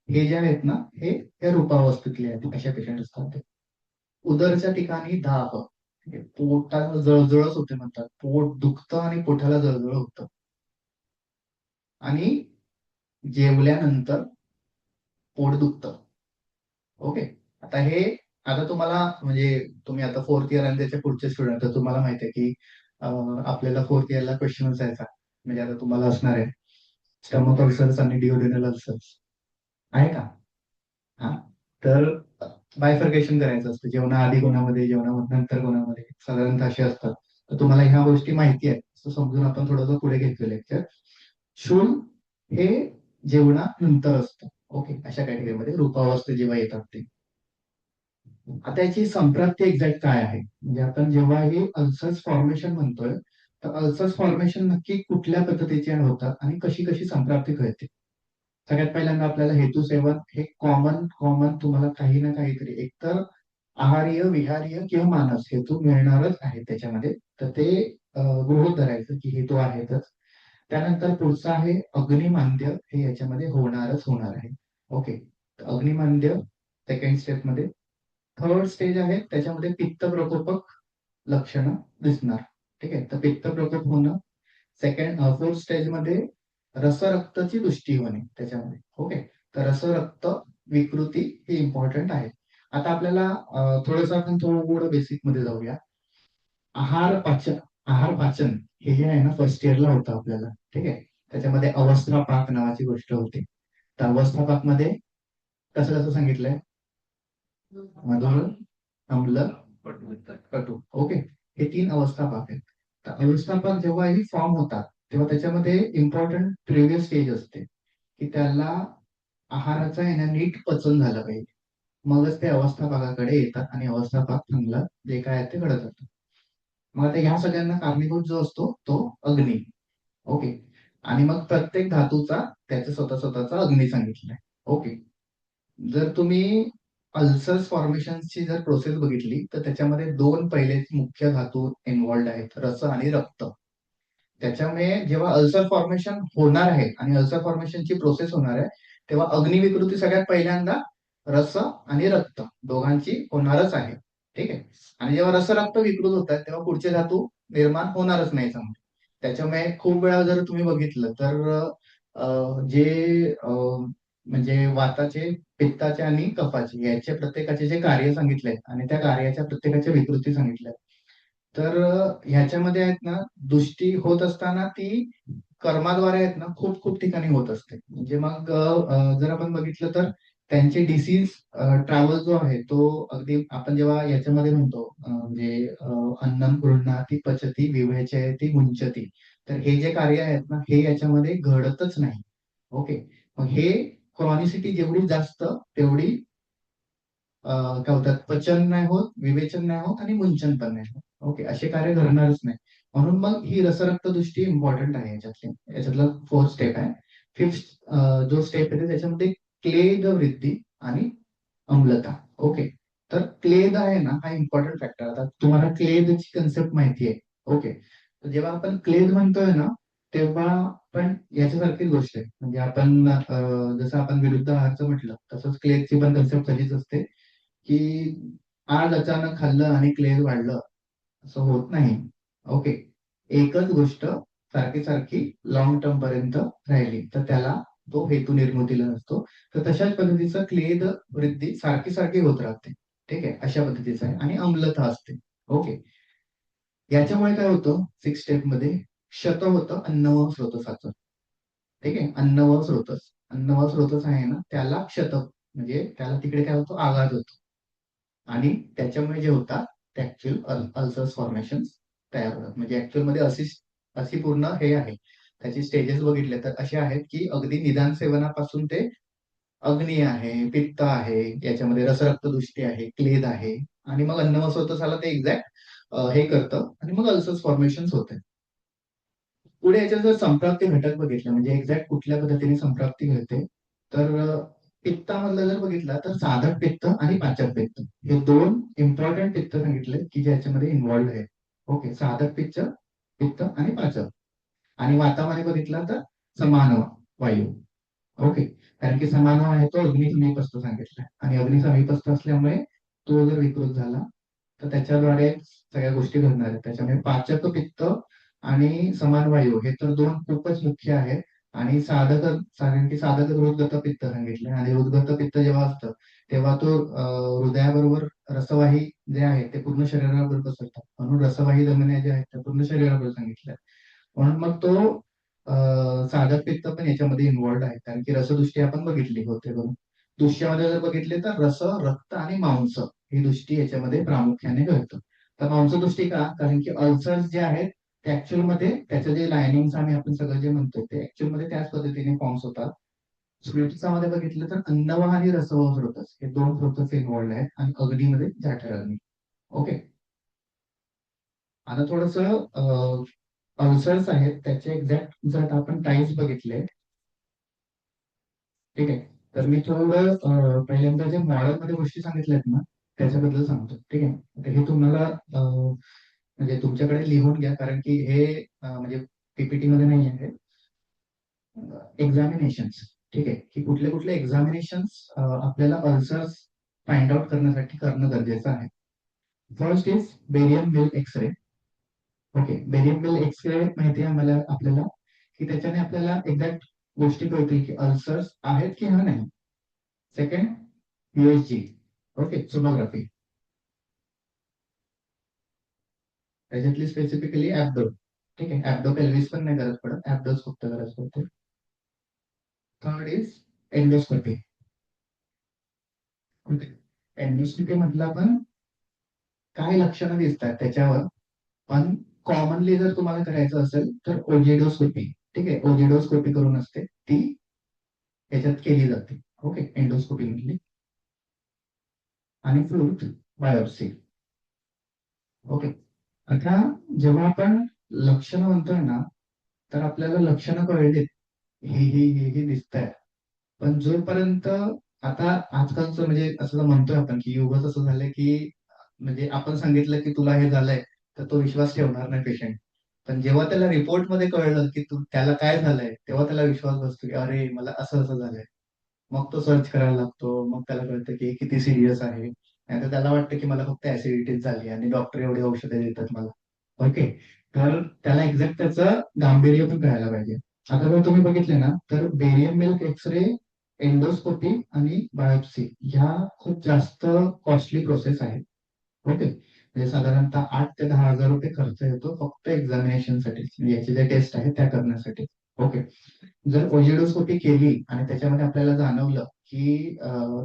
हे जे आहेत ना, हे या रूपावस्थेतले आहेत, अशा पेशंट असतात ते. उदरच्या ठिकाणी दाह, पोटाला जळजळच होते म्हणतात, पोट दुखतं आणि पोटाला जळजळ होतं. आणि जेवल्यानंतर पोट दुखतं. ओके. आता हे, आता तुम्हाला म्हणजे तुम्ही आता फोर्थ इयर आणि त्याच्या पुढचे स्टुडंट, तर तुम्हाला माहिती आहे की आपल्याला फोर्थ इयरला क्वेश्चन असायचा, म्हणजे आता तुम्हाला असणार आहे स्टमक अल्सर्स आणि डिओडिनल अल्सर्स, आहे का? हा. तर बायफर्केशन करायचं असतं, जेवणाआधी कोणामध्ये, जेवणानंतर कोणामध्ये, साधारणतः असे असतात. तर तुम्हाला ह्या गोष्टी माहिती आहेत, असं समजून आपण थोडंसं पुढे घेतलं लेक्चर. शूल हे जेवणानंतर असतं. ओके. अशा कॅटेगरीमध्ये रूपावस्था जेव्हा येतात ते. आता याची संप्राप्ती एक्झॅक्ट काय आहे, म्हणजे आपण जेव्हा हे अल्सर्स फॉर्मेशन म्हणतोय, तर अल्सर्स फॉर्मेशन नक्की कुठल्या पद्धतीचे होतात आणि कशी कशी संप्राप्ती कळते. सगळ्यात पहिल्यांदा आपल्याला हेतू सेवन हे कॉमन कॉमन तुम्हाला काही ना काहीतरी एकतर आहार्य, विहार्य किंवा मानस हेतू मिळणारच आहे त्याच्यामध्ये. तर ते गृहीत धरायचं की हेतू आहेतच. त्यानंतर पुढचं आहे अग्निमांद्य, हे याच्यामध्ये होणारच होणार आहे. ओके. अग्निमांद्य सेकंड स्टेप मध्ये. थर्ड स्टेज आहे त्याच्यामध्ये पित्त प्रकोपक लक्षणं दिसणार. ठीक आहे. तर पित्त प्रकोप होणं सेकंड. फोर्थ स्टेज मध्ये रसरक्ताची दृष्टी होणे त्याच्यामध्ये. ओके. तर रसरक्त विकृती ही इम्पॉर्टंट आहे. आता आपल्याला थोडंसं आपण थोडं बेसिक मध्ये जाऊया. आहार पाचन, आहार पाचन हे जे आहे ना, फर्स्ट इयरला होतं आपल्याला. ठीक आहे. त्याच्यामध्ये अवस्था पाक नावाची गोष्ट होती. तर अवस्था पाक मध्ये कसं कसं सांगितलंय, मधुर, अम्ल, कटू. ओके. हे तीन अवस्थापाक आहेत. तर अवस्थापाक जेव्हा ही फॉर्म होतात, तेव्हा त्याच्यामध्ये इम्पॉर्टंट प्रिव्हियस स्टेज असते की त्याला आहाराचा आहे ना नीट पचन झालं पाहिजे, मगच ते अवस्थापाकाकडे येतात आणि अवस्थापाक चांगला जे काय आहे ते घडत जातं. मग आता ह्या सगळ्यांना कारणीभूत जो असतो तो अग्नी. ओके. आणि मग प्रत्येक धातूचा त्याचा स्वतः स्वतःचा अग्नी सांगितलाय. ओके. जर तुम्ही अल्सर्स फॉर्मेशनची जर प्रोसेस बघितली, तर त्याच्यामध्ये दोन पहिले मुख्य धातू इन्व्हॉल्ड आहेत, रस आणि रक्त. त्याच्यामुळे जेव्हा अल्सर फॉर्मेशन होणार आहे आणि अल्सर फॉर्मेशनची प्रोसेस होणार आहे, तेव्हा अग्निविकृती सगळ्यात पहिल्यांदा रस आणि रक्त दोघांची होणारच आहे. ठीक आहे. आणि जेव्हा रस रक्त विकृत होतात, तेव्हा पुढचे धातू निर्माण होणारच नाही चांगले. त्याच्यामुळे खूप वेळा जर तुम्ही बघितलं तर जे म्हणजे वाताचे, पित्ताचे आणि कफाचे याचे प्रत्येकाचे जे कार्य सांगितले आणि त्या कार्याच्या प्रत्येकाच्या विकृती सांगितल्या, तर ह्याच्यामध्ये आहेत ना, दृष्टी होत असताना ती कर्माद्वारे आहेत ना खूप खूप ठिकाणी होत असते. म्हणजे मग जर आपण बघितलं तर त्यांचे डिसीज ट्रॅव्हल जो आहे तो अगदी आपण जेव्हा याच्यामध्ये म्हणतो म्हणजे अन्नम गृह्णाती पचती विवेचयति मुंचती, तर हे जे कार्य आहेत ना हे याच्यामध्ये घडतच नाही. ओके. मग हे क्रॉनिसिटी जेवढी जास्त तेवढी काय होतात, पचन नाही होत, विवेचन नाही होत आणि मुंचन पण नाही होत. ओके. असे कार्य घडणारच नाही. म्हणून मग ही रसरक्त दृष्टी इम्पॉर्टंट आहे याच्यातली. याच्यातला फोर्थ स्टेप आहे. फिफ्थ जो स्टेप आहे त्याच्यामध्ये क्लेद वृद्धी आणि अम्लता. ओके. तर क्लेद आहे ना, हा इम्पॉर्टंट फॅक्टर. आता तुम्हाला क्लेदची कन्सेप्ट माहिती आहे. ओके. तर जेव्हा आपण क्लेद म्हणतोय ना, तेव्हा पण याच्यासारखीच गोष्ट आहे. म्हणजे आपण जसं आपण विरुद्ध आहारचं म्हटलं, तसंच क्लेदची पण कन्सेप्ट तशीच असते, की आज अचानक खाल्लं आणि क्लेद वाढलं असं होत नाही. ओके. एकच गोष्ट सारखी सारखी लॉंग टर्म पर्यंत राहिली तर त्याला तो हेतू निर्मितीला असतो. तर तशाच पद्धतीचं क्लेद वृद्धी सारखी सारखी होत राहते. ठीक आहे, अशा पद्धतीचं आहे आणि अम्लता असते. ओके. याच्यामुळे काय होतं, सिक्स स्टेप मध्ये क्षत होतं अन्न व स्रोतसाचं. ठीक आहे, अन्न व स्रोतस. अन्न व स्रोतस आहे ना, त्याला क्षत म्हणजे त्याला तिकडे काय होतो, आघात होतो. आणि त्याच्यामुळे जे होतात ते ऍक्च्युअल अल्सर्स फॉर्मेशन तयार होतात. म्हणजे ऍक्च्युअल मध्ये अशी पूर्ण हे आहे. त्याची स्टेजेस बघितले तर असे आहेत की अगदी निदान सेवनापासून ते अग्नी आहे, पित्त आहे, याच्यामध्ये रसरक्तदृष्टी आहे, क्लेद आहे, आणि मग अन्नवस्रोतसाला ते एक्झॅक्ट हे करतं आणि मग अल्सर्स फॉर्मेशन होते. पुढे याच्यात जर संप्राप्ती घटक बघितले म्हणजे एक्झॅक्ट कुठल्या पद्धतीने संप्राप्ती घडते, तर पित्तामधलं जर बघितलं तर साधक पित्त आणि पाचक पित्त हे दोन इम्पॉर्टंट पित्त सांगितले की ज्याच्यामध्ये इन्व्हॉल्ड आहे. ओके. साधक पित्त पित्त आणि पाचक. आणि वातामध्ये बघितलं तर समान वायू. ओके. कारण की समान आहे तो अग्नी समीपस्थ सांगितलाय आणि अग्नी समीपस्थ असल्यामुळे तो जर विकृत झाला तर त्याच्याद्वारे सगळ्या गोष्टी घडणार आहेत. त्याच्यामुळे पाचक पित्त आणि समान वायू हे तर दोन खूपच मुख्य आहेत. आणि साधक, कारण की साधक हृदगत पित्त सांगितले आणि हृदगत पित्त जेव्हा असतं तेव्हा तो हृदयाबरोबर रसवाही जे आहे ते पूर्ण शरीराबरोबर पसरतात. म्हणून रसवाही धमन्या ज्या आहेत त्या पूर्ण शरीराबरोबर सांगितल्या. म्हणून मग तो साधक पित्त पण याच्यामध्ये इन्व्हॉल्ड आहे. कारण की रसदृष्टी आपण बघितली होते बघून. दृश्यामध्ये जर बघितले तर रस, रक्त आणि मांस ही दृष्टी याच्यामध्ये प्रामुख्याने घडतं. तर मांसदृष्टी का? कारण की अल्सर्स जे आहेत ते ऍक्च्युअल मध्ये त्याचे जे लायनिंग आणि आपण सगळं जे म्हणतो ते ऍक्च्युअल मध्ये त्याच पद्धतीने फॉर्म्स होतात. स्वीटचा बघितलं तर अन्नवाह आणि रसवाह स्रोतस हे दोन स्रोतस इन्व्हॉल्ड आहेत आणि अग्नीमध्ये जठर अग्नी. ओके. आता थोडस अल्सर्स आहेत त्याचे एक्झॅक्ट जर आपण टाईप्स बघितले. ठीक आहे. तर मी थोडं पहिल्यांदा जे मॉडेल मध्ये गोष्टी सांगितल्यात ना त्याच्याबद्दल सांगतो. ठीक आहे. आता हे तुम्हाला म्हणजे तुमच्याकडे लिहून घ्या कारण की हे म्हणजे पीपीटी मध्ये नाही आहे. एक्झामिनेशन्स. ठीक आहे, की कुठले कुठले एक्झामिनेशन्स आपल्याला अल्सर्स फाइंड आउट करण्यासाठी करणं गरजेचं आहे. First is barium meal x-ray. Okay. Barium meal x-ray माहिती आहे आम्हाला आपल्याला की त्याच्याने आपल्याला एक्झॅक्ट गोष्टी कळतील की अल्सर्स आहेत की हा नाही. Second, USG. ओके. सोनोग्राफी. त्याच्यातली स्पेसिफिकली ऍब्डो. ठीक आहे. ऍब्डो पेल्विस पण नाही गरज पडत, ऍब्डोच फक्त गरज पडते. Third is endoscopy. एंडोस्कोपी मधला पण काय लक्षणं दिसतात त्याच्यावर. पण कॉमनली जर तुम्हाला करायचं असेल तर ओजिडोस्कोपी. ठीक आहे. ओजिडोस्कोपी करून असते ती याच्यात केली जाते. ओके. एंडोस्कोपी मधली. आणि फ्लूट बायोप्सी. ओके. आता जेव्हा आपण लक्षणं म्हणतोय ना तर आपल्याला लक्षणं कळलीत, हे दिसत आहे. पण जोपर्यंत आता आजकालचं म्हणजे असं म्हणतोय आपण की युगच असं झालंय की म्हणजे आपण सांगितलं की तुला हे झालंय तर तो विश्वास ठेवणार नाही पेशंट. पण जेव्हा त्याला रिपोर्ट मध्ये कळलं की त्याला काय झालंय तेव्हा त्याला विश्वास बसतो की अरे मला असं असं झालंय. मग तो सर्च करायला लागतो. मग त्याला कळतं की हे किती सिरियस आहे. नाहीतर त्याला वाटतं की मला फक्त ऍसिडिटीच झाली आणि डॉक्टर एवढे औषधे देतात मला. ओके. तर त्याला एक्झॅक्ट त्याचं गांभीर्य पण कळायला पाहिजे. आता जर तुम्ही बघितले ना तर बेरियम मिल्क एक्सरे, एंडोस्कोपी आणि बायोप्सी ह्या खूप जास्त कॉस्टली प्रोसेस आहेत. ओके. म्हणजे साधारणतः 8 ते 10 हजार रुपये खर्च येतो फक्त एक्झामिनेशन साठी, म्हणजे याचे जे टेस्ट आहेत त्या करण्यासाठी. ओके. जर ओजिडोस्कोपी केली आणि त्याच्यामध्ये आपल्याला जाणवलं की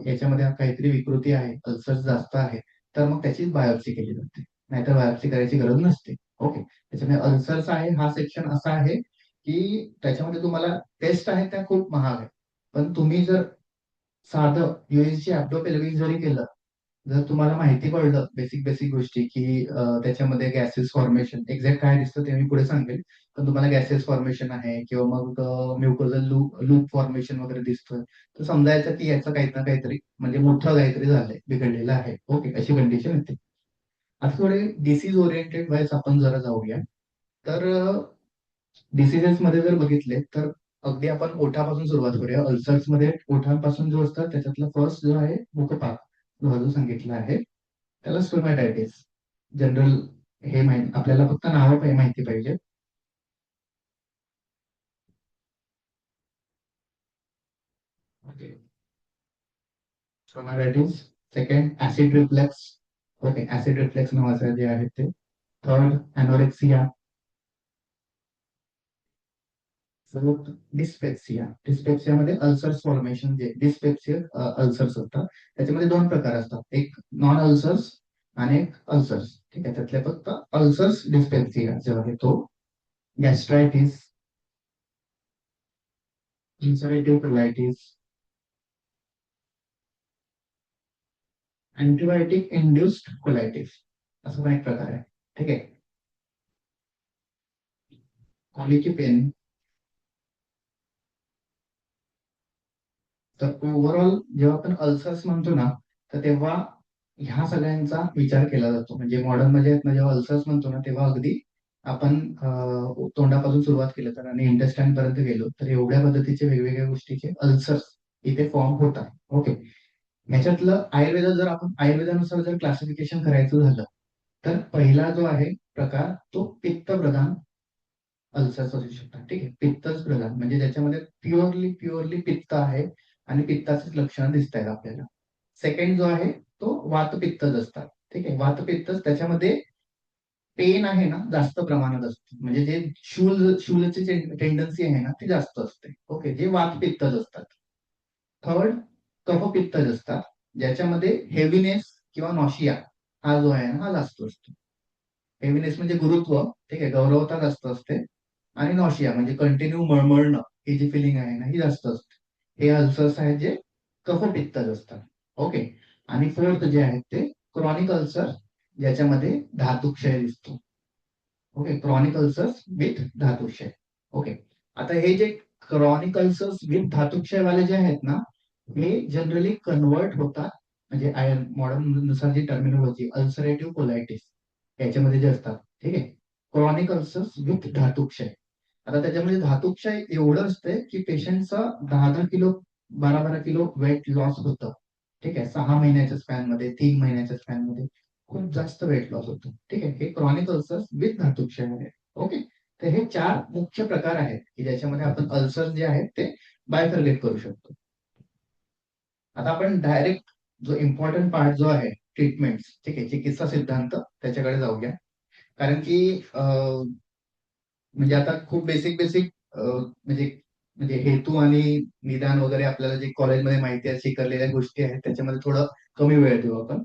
याच्यामध्ये काहीतरी विकृती आहे, अल्सर जास्त आहे, तर मग त्याची बायोप्सी केली जाते. नाहीतर बायोप्सी करायची गरज नसते. ओके. त्याच्यामुळे अल्सर्स आहे हा सेक्शन असा आहे की त्याच्यामध्ये तुम्हाला टेस्ट आहेत त्या खूप महाग आहे. पण तुम्ही जर साधं यूएसजी ऍब्डोपेल्विक जरी केलं जर तुम्हाला माहिती पडलं बेसिक बेसिक गोष्टी की त्याच्यामध्ये गॅसेस फॉर्मेशन एक्झॅक्ट काय दिसतं ते मी पुढे सांगेल. पण तुम्हाला गॅसेस फॉर्मेशन आहे किंवा मग म्युकोजल लूप लूप फॉर्मेशन वगैरे दिसतोय, तर समजायचं की याचं काही ना काहीतरी म्हणजे मोठं काहीतरी झालंय, बिघडलेलं आहे. ओके, अशी कंडिशन येते. आता थोडे डिसीज ओरिएंटेड वाईज आपण जरा जाऊया. तर डिसीजेस मध्ये जर बघितले तर अगदी आपण ओठापासून सुरुवात करूया. अल्सर्स मध्ये ओठापासून जो असतात त्याच्यातला फर्स्ट जो आहे मुखपाक, जो सांगितला आहे त्याला स्टोमॅटायटिस. जनरल हे आपल्याला फक्त नाव माहिती पाहिजे. Okay, stomatitis. Second acid reflex. Okay, acid reflex नावाचे जे आहे ते. Third anorexia. डिस्पेप्सिया. डिस्पेप्सियामध्ये अल्सर्स फॉर्मेशन, जे डिस्पेप्सिया अल्सर्स असतात त्याच्यामध्ये दोन प्रकार असतात, एक नॉन अल्सर्स आणि एक अल्सर्स. ठीक आहे, त्यातले फक्त अल्सर्स डिस्पेप्सिया जो आहे तो. गॅस्ट्रायटिस, इन्सरेटिव्ह कोलायटिस, अँटीबायोटिक इंड्युस्ड कोलायटिस असा पण एक प्रकार आहे. ठीक आहे. कॉलीची पेन. तर ओव्हरऑल जेव्हा आपण अल्सर्स म्हणतो ना, तर तेव्हा ह्या सगळ्यांचा विचार केला जातो. म्हणजे मॉडर्न मध्ये आहेत ना, जेव्हा अल्सर्स म्हणतो ना तेव्हा अगदी आपण तोंडापासून सुरुवात केलं तर आणि इंटेस्टाईन पर्यंत गेलो तर एवढ्या पद्धतीचे वेगवेगळ्या गोष्टीचे अल्सर्स इथे फॉर्म होतात. ओके. ह्याच्यातलं जर आपण आयुर्वेदानुसार जर क्लासिफिकेशन करायचं झालं तर पहिला जो आहे प्रकार तो पित्त प्रधान अल्सर्स असू शकतात. ठीक आहे, पित्तच प्रधान म्हणजे ज्याच्यामध्ये प्युअरली प्युअरली पित्त आहे आणि पित्ताचीच लक्षणं दिसत आहेत आपल्याला. सेकंड जो आहे तो वातपित्तच असतात. ठीक आहे, वातपित्तच त्याच्यामध्ये पेन आहे ना जास्त प्रमाणात असते, म्हणजे जे शूलची टेंडन्सी आहे ना ती जास्त असते. ओके, जे वातपित्तच असतात. थर्ड कफपित्तज असतात, ज्याच्यामध्ये हेवीनेस किंवा नॉशिया हा जो आहे ना हा जास्त असतो. हेवीनेस म्हणजे गुरुत्व, ठीक आहे, गौरवता जास्त असते. आणि नॉशिया म्हणजे कंटिन्यू मळमळणं, ही जी फिलिंग आहे ना ही जास्त असते. हे अल्सर्स आहेत जे कफपित्तज असतात. ओके. आणि फोर्थ जे आहेत ते क्रॉनिक अल्सर, ज्याच्यामध्ये धातुक्षय दिसतो. ओके, क्रॉनिक अल्सर्स विथ धातुक्षय. ओके. आता हे जे क्रॉनिक अल्सर्स विथ धातुक्षयवाले जे आहेत ना, हे जनरली कन्वर्ट होतात, म्हणजे मॉडर्न नुसार जी टर्मिनॉलॉजी अल्सरेटिव्ह कोलायटिस याच्यामध्ये जे असतात. ठीक आहे, क्रॉनिक अल्सर्स विथ धातुक्षय. आता त्याच्यामध्ये धातुक्षय एवढं असते की पेशंटचा 10-10 किलो 12-12 किलो वेट लॉस होतं. ठीक आहे, 6 महिन्याच्या स्पॅन मध्ये 3 महिन्याच्या स्पॅन मध्ये खूप जास्त वेट लॉस होतो. ठीक आहे, हे क्रॉनिक अल्सर्स विथ धातुक्षय आहे. ओके. तर हे 4 मुख्य प्रकार आहेत की ज्याच्यामध्ये आपण अल्सर जे आहेत ते बायफर्गेट करू शकतो. आता आपण डायरेक्ट जो इम्पॉर्टंट पार्ट जो आहे ट्रीटमेंट, ठीक आहे, चिकित्सा सिद्धांत त्याच्याकडे जाऊया. कारण की म्हणजे आता खूप बेसिक बेसिक म्हणजे म्हणजे हेतू आणि निदान वगैरे आपल्याला जे कॉलेजमध्ये माहिती आहे शिकवलेल्या गोष्टी आहेत त्याच्यामध्ये थोडं कमी वेळ देऊ आपण.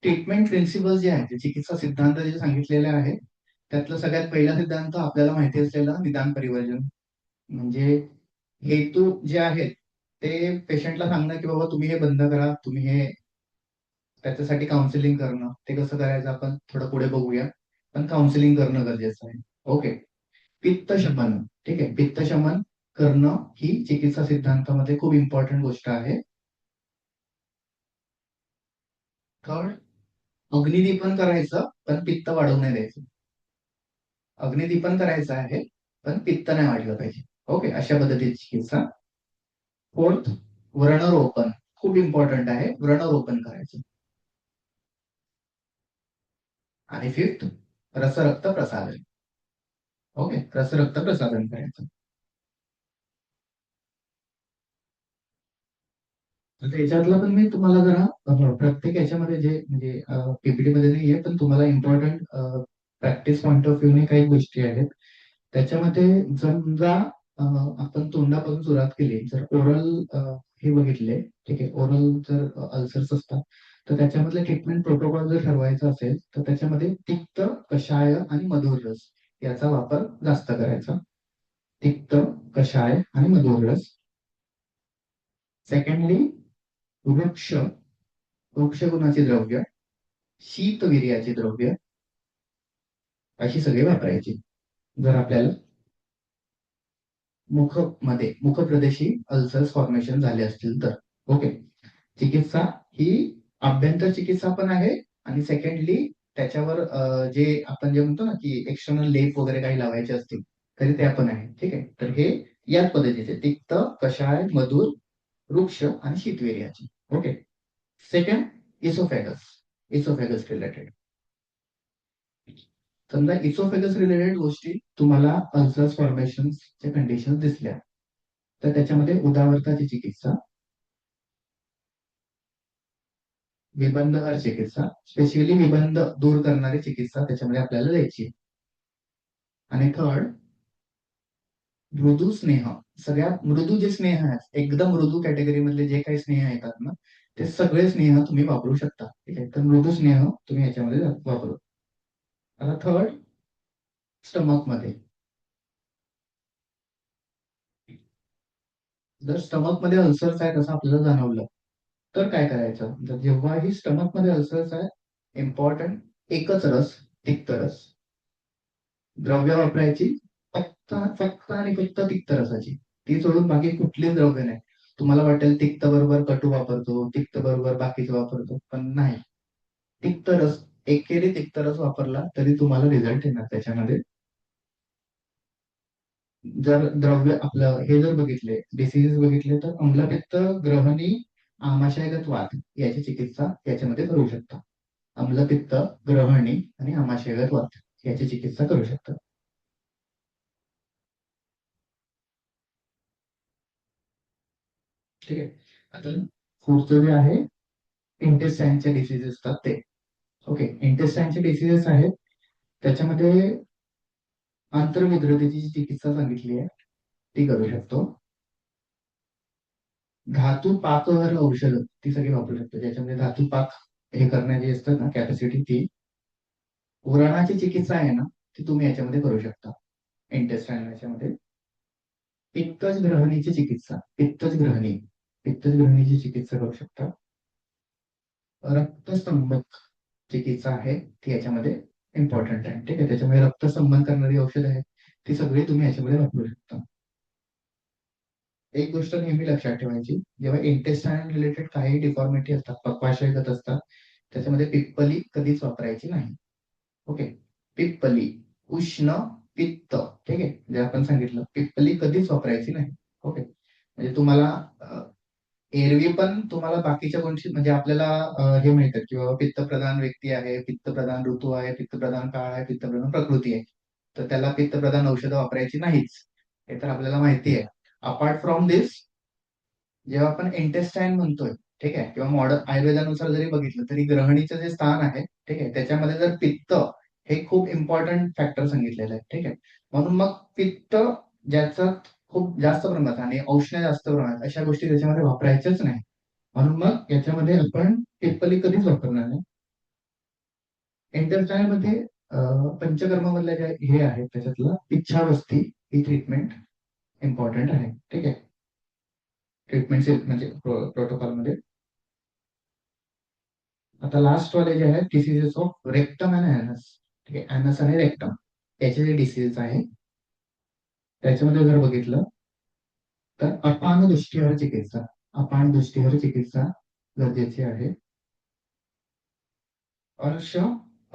ट्रीटमेंट प्रिन्सिपल जे आहे चिकित्सा सिद्धांत जे सांगितलेले आहे त्यातला सगळ्यात पहिला सिद्धांत आपल्याला माहिती असलेला निदान परिवर्जन. म्हणजे हेतू जे आहेत ते पेशंटला सांगणं की बाबा तुम्ही हे बंद करा, तुम्ही हे त्याच्यासाठी काउन्सिलिंग करणं. ते कसं करायचं आपण थोडं पुढे बघूया, पण काउन्सिलिंग करणं गरजेचं आहे. ओके. पित्त शमन. ठीक आहे, पित्त शमन करणं ही चिकित्सा सिद्धांतामध्ये खूप इम्पॉर्टंट गोष्ट आहे. थर्ड, अग्निदीपन करायचं पण पित्त वाढवू नाही द्यायचं. अग्निदीपन करायचं आहे पण पित्त नाही वाढलं पाहिजे. ओके, अशा पद्धतीची चिकित्सा. फोर्थ, व्रणरोपण खूप इम्पॉर्टंट आहे, व्रणरोपण करायचं. आणि फिफ्थ, रसरक्त प्रसारण. ओके, रसरक्त प्रसारण करायचं. तर याच्यातलं पण मी तुम्हाला जरा प्रत्येक याच्यामध्ये जे म्हणजे पीपीटी मध्ये नाहीये पण तुम्हाला important practice point of view ने काही गोष्टी आहेत. त्याच्यामध्ये समजा आपण तोंडापासून सुरुवात केली, जर ओरल हे बघितले, ठीक आहे, ओरल जर अल्सर्स असतात तर त्याच्यामधलं ट्रीटमेंट प्रोटोकॉल जर ठरवायचा असेल तर त्याच्यामध्ये तिक्त, कषाय आणि मधुर रस याचा वापर जास्त करायचा. तिक्त, कषाय आणि मधुर रस. सेकंडली, वृक्ष वृक्षगुणाची द्रव्य, शीतवीर्याची द्रव्य अशी सगळी वापरायची जर आपल्याला मुखप्रदेशी अल्सर्स फॉर्मेशन झाले असतील तर. ओके. चिकित्सा ही अभ्यंतर चिकित्सा पण आहे आणि सेकंडली त्याच्यावर जे आपण जे म्हणतो ना की एक्सटर्नल लेप वगैरे काही लावायचे असतील तरी ते पण आहे. ठीक आहे. तर हे याच पद्धतीचे तिक्त, कषाय, मधुर, वृक्ष आणि शीतवीर्याची. Okay. Second, oesophagus. Oesophagus related. समजा इसोफेगस रिलेटेड गोष्टी तुम्हाला अल्सर्स फॉर्मेशनचे कंडिशन दिसल्या तर त्याच्यामध्ये उदावर्ताची चिकित्सा, विबंधहर चिकित्सा, स्पेशली विबंध दूर करणारी चिकित्सा त्याच्यामध्ये आपल्याला द्यायची. आणि थर्ड, मृदू स्नेह. सगळ्यात मृदू जे स्नेह आहेत एकदम मृदू कॅटेगरी मधले जे काही स्नेह येतात ना ते सगळे स्नेह तुम्ही वापरू शकता. ठीक आहे. तर मृदू स्नेह तुम्ही याच्यामध्ये वापरू. आता थर्ड, स्टमक मध्ये. जर स्टमक मध्ये अल्सर्स आहेत असं आपल्याला जाणवलं तर काय करायचं. तर जेव्हाही स्टमक मध्ये अल्सर्स आहे, इम्पॉर्टंट एकच रस, तिक्त रस द्रव्य वापरायची, फक्त फक्त आणि फक्त तिक्त रसाची. ती सोडून बाकी कुठलीच द्रव्य नाही. तुम्हाला वाटेल तिक्त बरोबर कटू वापरतो, तिक्त बरोबर बाकीचं वापरतो, पण नाही. तिक्त रस, एकेरी तिक्त रस वापरला तरी तुम्हाला रिझल्ट येणार त्याच्यामध्ये. जर द्रव्य आपलं हे जर बघितले, डिसीजेस बघितले तर अम्लपित्त, ग्रहणी, आमाशयगत वात याची चिकित्सा याच्यामध्ये करू शकता. अम्लपित्त, ग्रहणी आणि आमाशयगत वात याची चिकित्सा करू शकता. ठीक आहे. आता पुढचं जे आहे इंटेस्टाईनचे डिसीजेस असतात ते. ओके. इंटेस्टाईनचे डिसीजेस आहेत त्याच्यामध्ये आंतरविद्रतेची चिकित्सा सांगितली आहे ती करू शकतो. धातू पाकवर औषध ती सगळी वापरू शकतो ज्याच्यामध्ये धातू पाक हे करण्याची असतात ना कॅपॅसिटी ती. व्रणाची चिकित्सा आहे ना ती तुम्ही याच्यामध्ये करू शकता इंटेस्टाईन याच्यामध्ये. पित्तज ग्रहणीची चिकित्सा, पित्तज ग्रहणीची चिकित्सा करू शकता. रक्तस्तंभक चिकित्सा आहे ती याच्यामध्ये इम्पॉर्टंट आहे. ठीक आहे. त्याच्यामध्ये रक्तस्तंभन करणारी औषध आहेत ती सगळी तुम्ही याच्यामध्ये वापरू शकता. एक गोष्ट नेहमी लक्षात ठेवायची, जेव्हा इंटेस्टाईन रिलेटेड काही डिफॉर्मिटी असतात, पक्वाशयगत असतात, त्याच्यामध्ये पिप्पली कधीच वापरायची नाही. ओके. पिप्पली, उष्ण, पित्त. ठीक आहे. जे आपण सांगितलं पिप्पली कधीच वापरायची नाही. ओके. म्हणजे तुम्हाला एरवी पण तुम्हाला बाकीच्या गोष्टी म्हणजे आपल्याला हे माहितात की बाबा पित्तप्रधान व्यक्ती आहे, पित्तप्रधान ऋतू आहे, पित्तप्रधान काळ आहे, पित्तप्रधान प्रकृती आहे, तर त्याला पित्तप्रधान औषधं वापरायची नाहीच, हे तर आपल्याला माहिती आहे. अपार्ट फ्रॉम दिस, जेव्हा आपण इंटेस्टाईन म्हणतोय, ठीक आहे, किंवा मॉडर्न आयुर्वेदानुसार जरी बघितलं तरी ग्रहणीचं जे स्थान आहे, ठीक आहे, त्याच्यामध्ये जर पित्त हे खूप इम्पॉर्टंट फॅक्टर सांगितलेलं आहे. ठीक आहे. म्हणून मग पित्त ज्याचं खूप जास्त प्रमाणात आणि औष्ण्य जास्त प्रमाणात अशा गोष्टी त्याच्यामध्ये वापरायच्याच नाही. म्हणून मग याच्यामध्ये आपण पिप्पली कधीच वापरणार नाही. इंटेस्टाईन मध्ये पंचकर्मामधल्या ज्या हे आहेत त्याच्यातलं इच्छावस्ती ही ट्रीटमेंट इम्पॉर्टंट आहे. ठीक आहे. ट्रीटमेंट म्हणजे प्रोटोकॉल मध्ये. आता लास्ट वाले जे आहेत diseases of rectum and anus. ठीक आहे. ॲनस आणि रेक्टम याचे जे डिसीजेस आहे त्याच्यामध्ये जर बघितलं तर अपान दृष्टीवर चिकित्सा, अपान दृष्टीवर चिकित्सा गरजेची आहे. अर्श,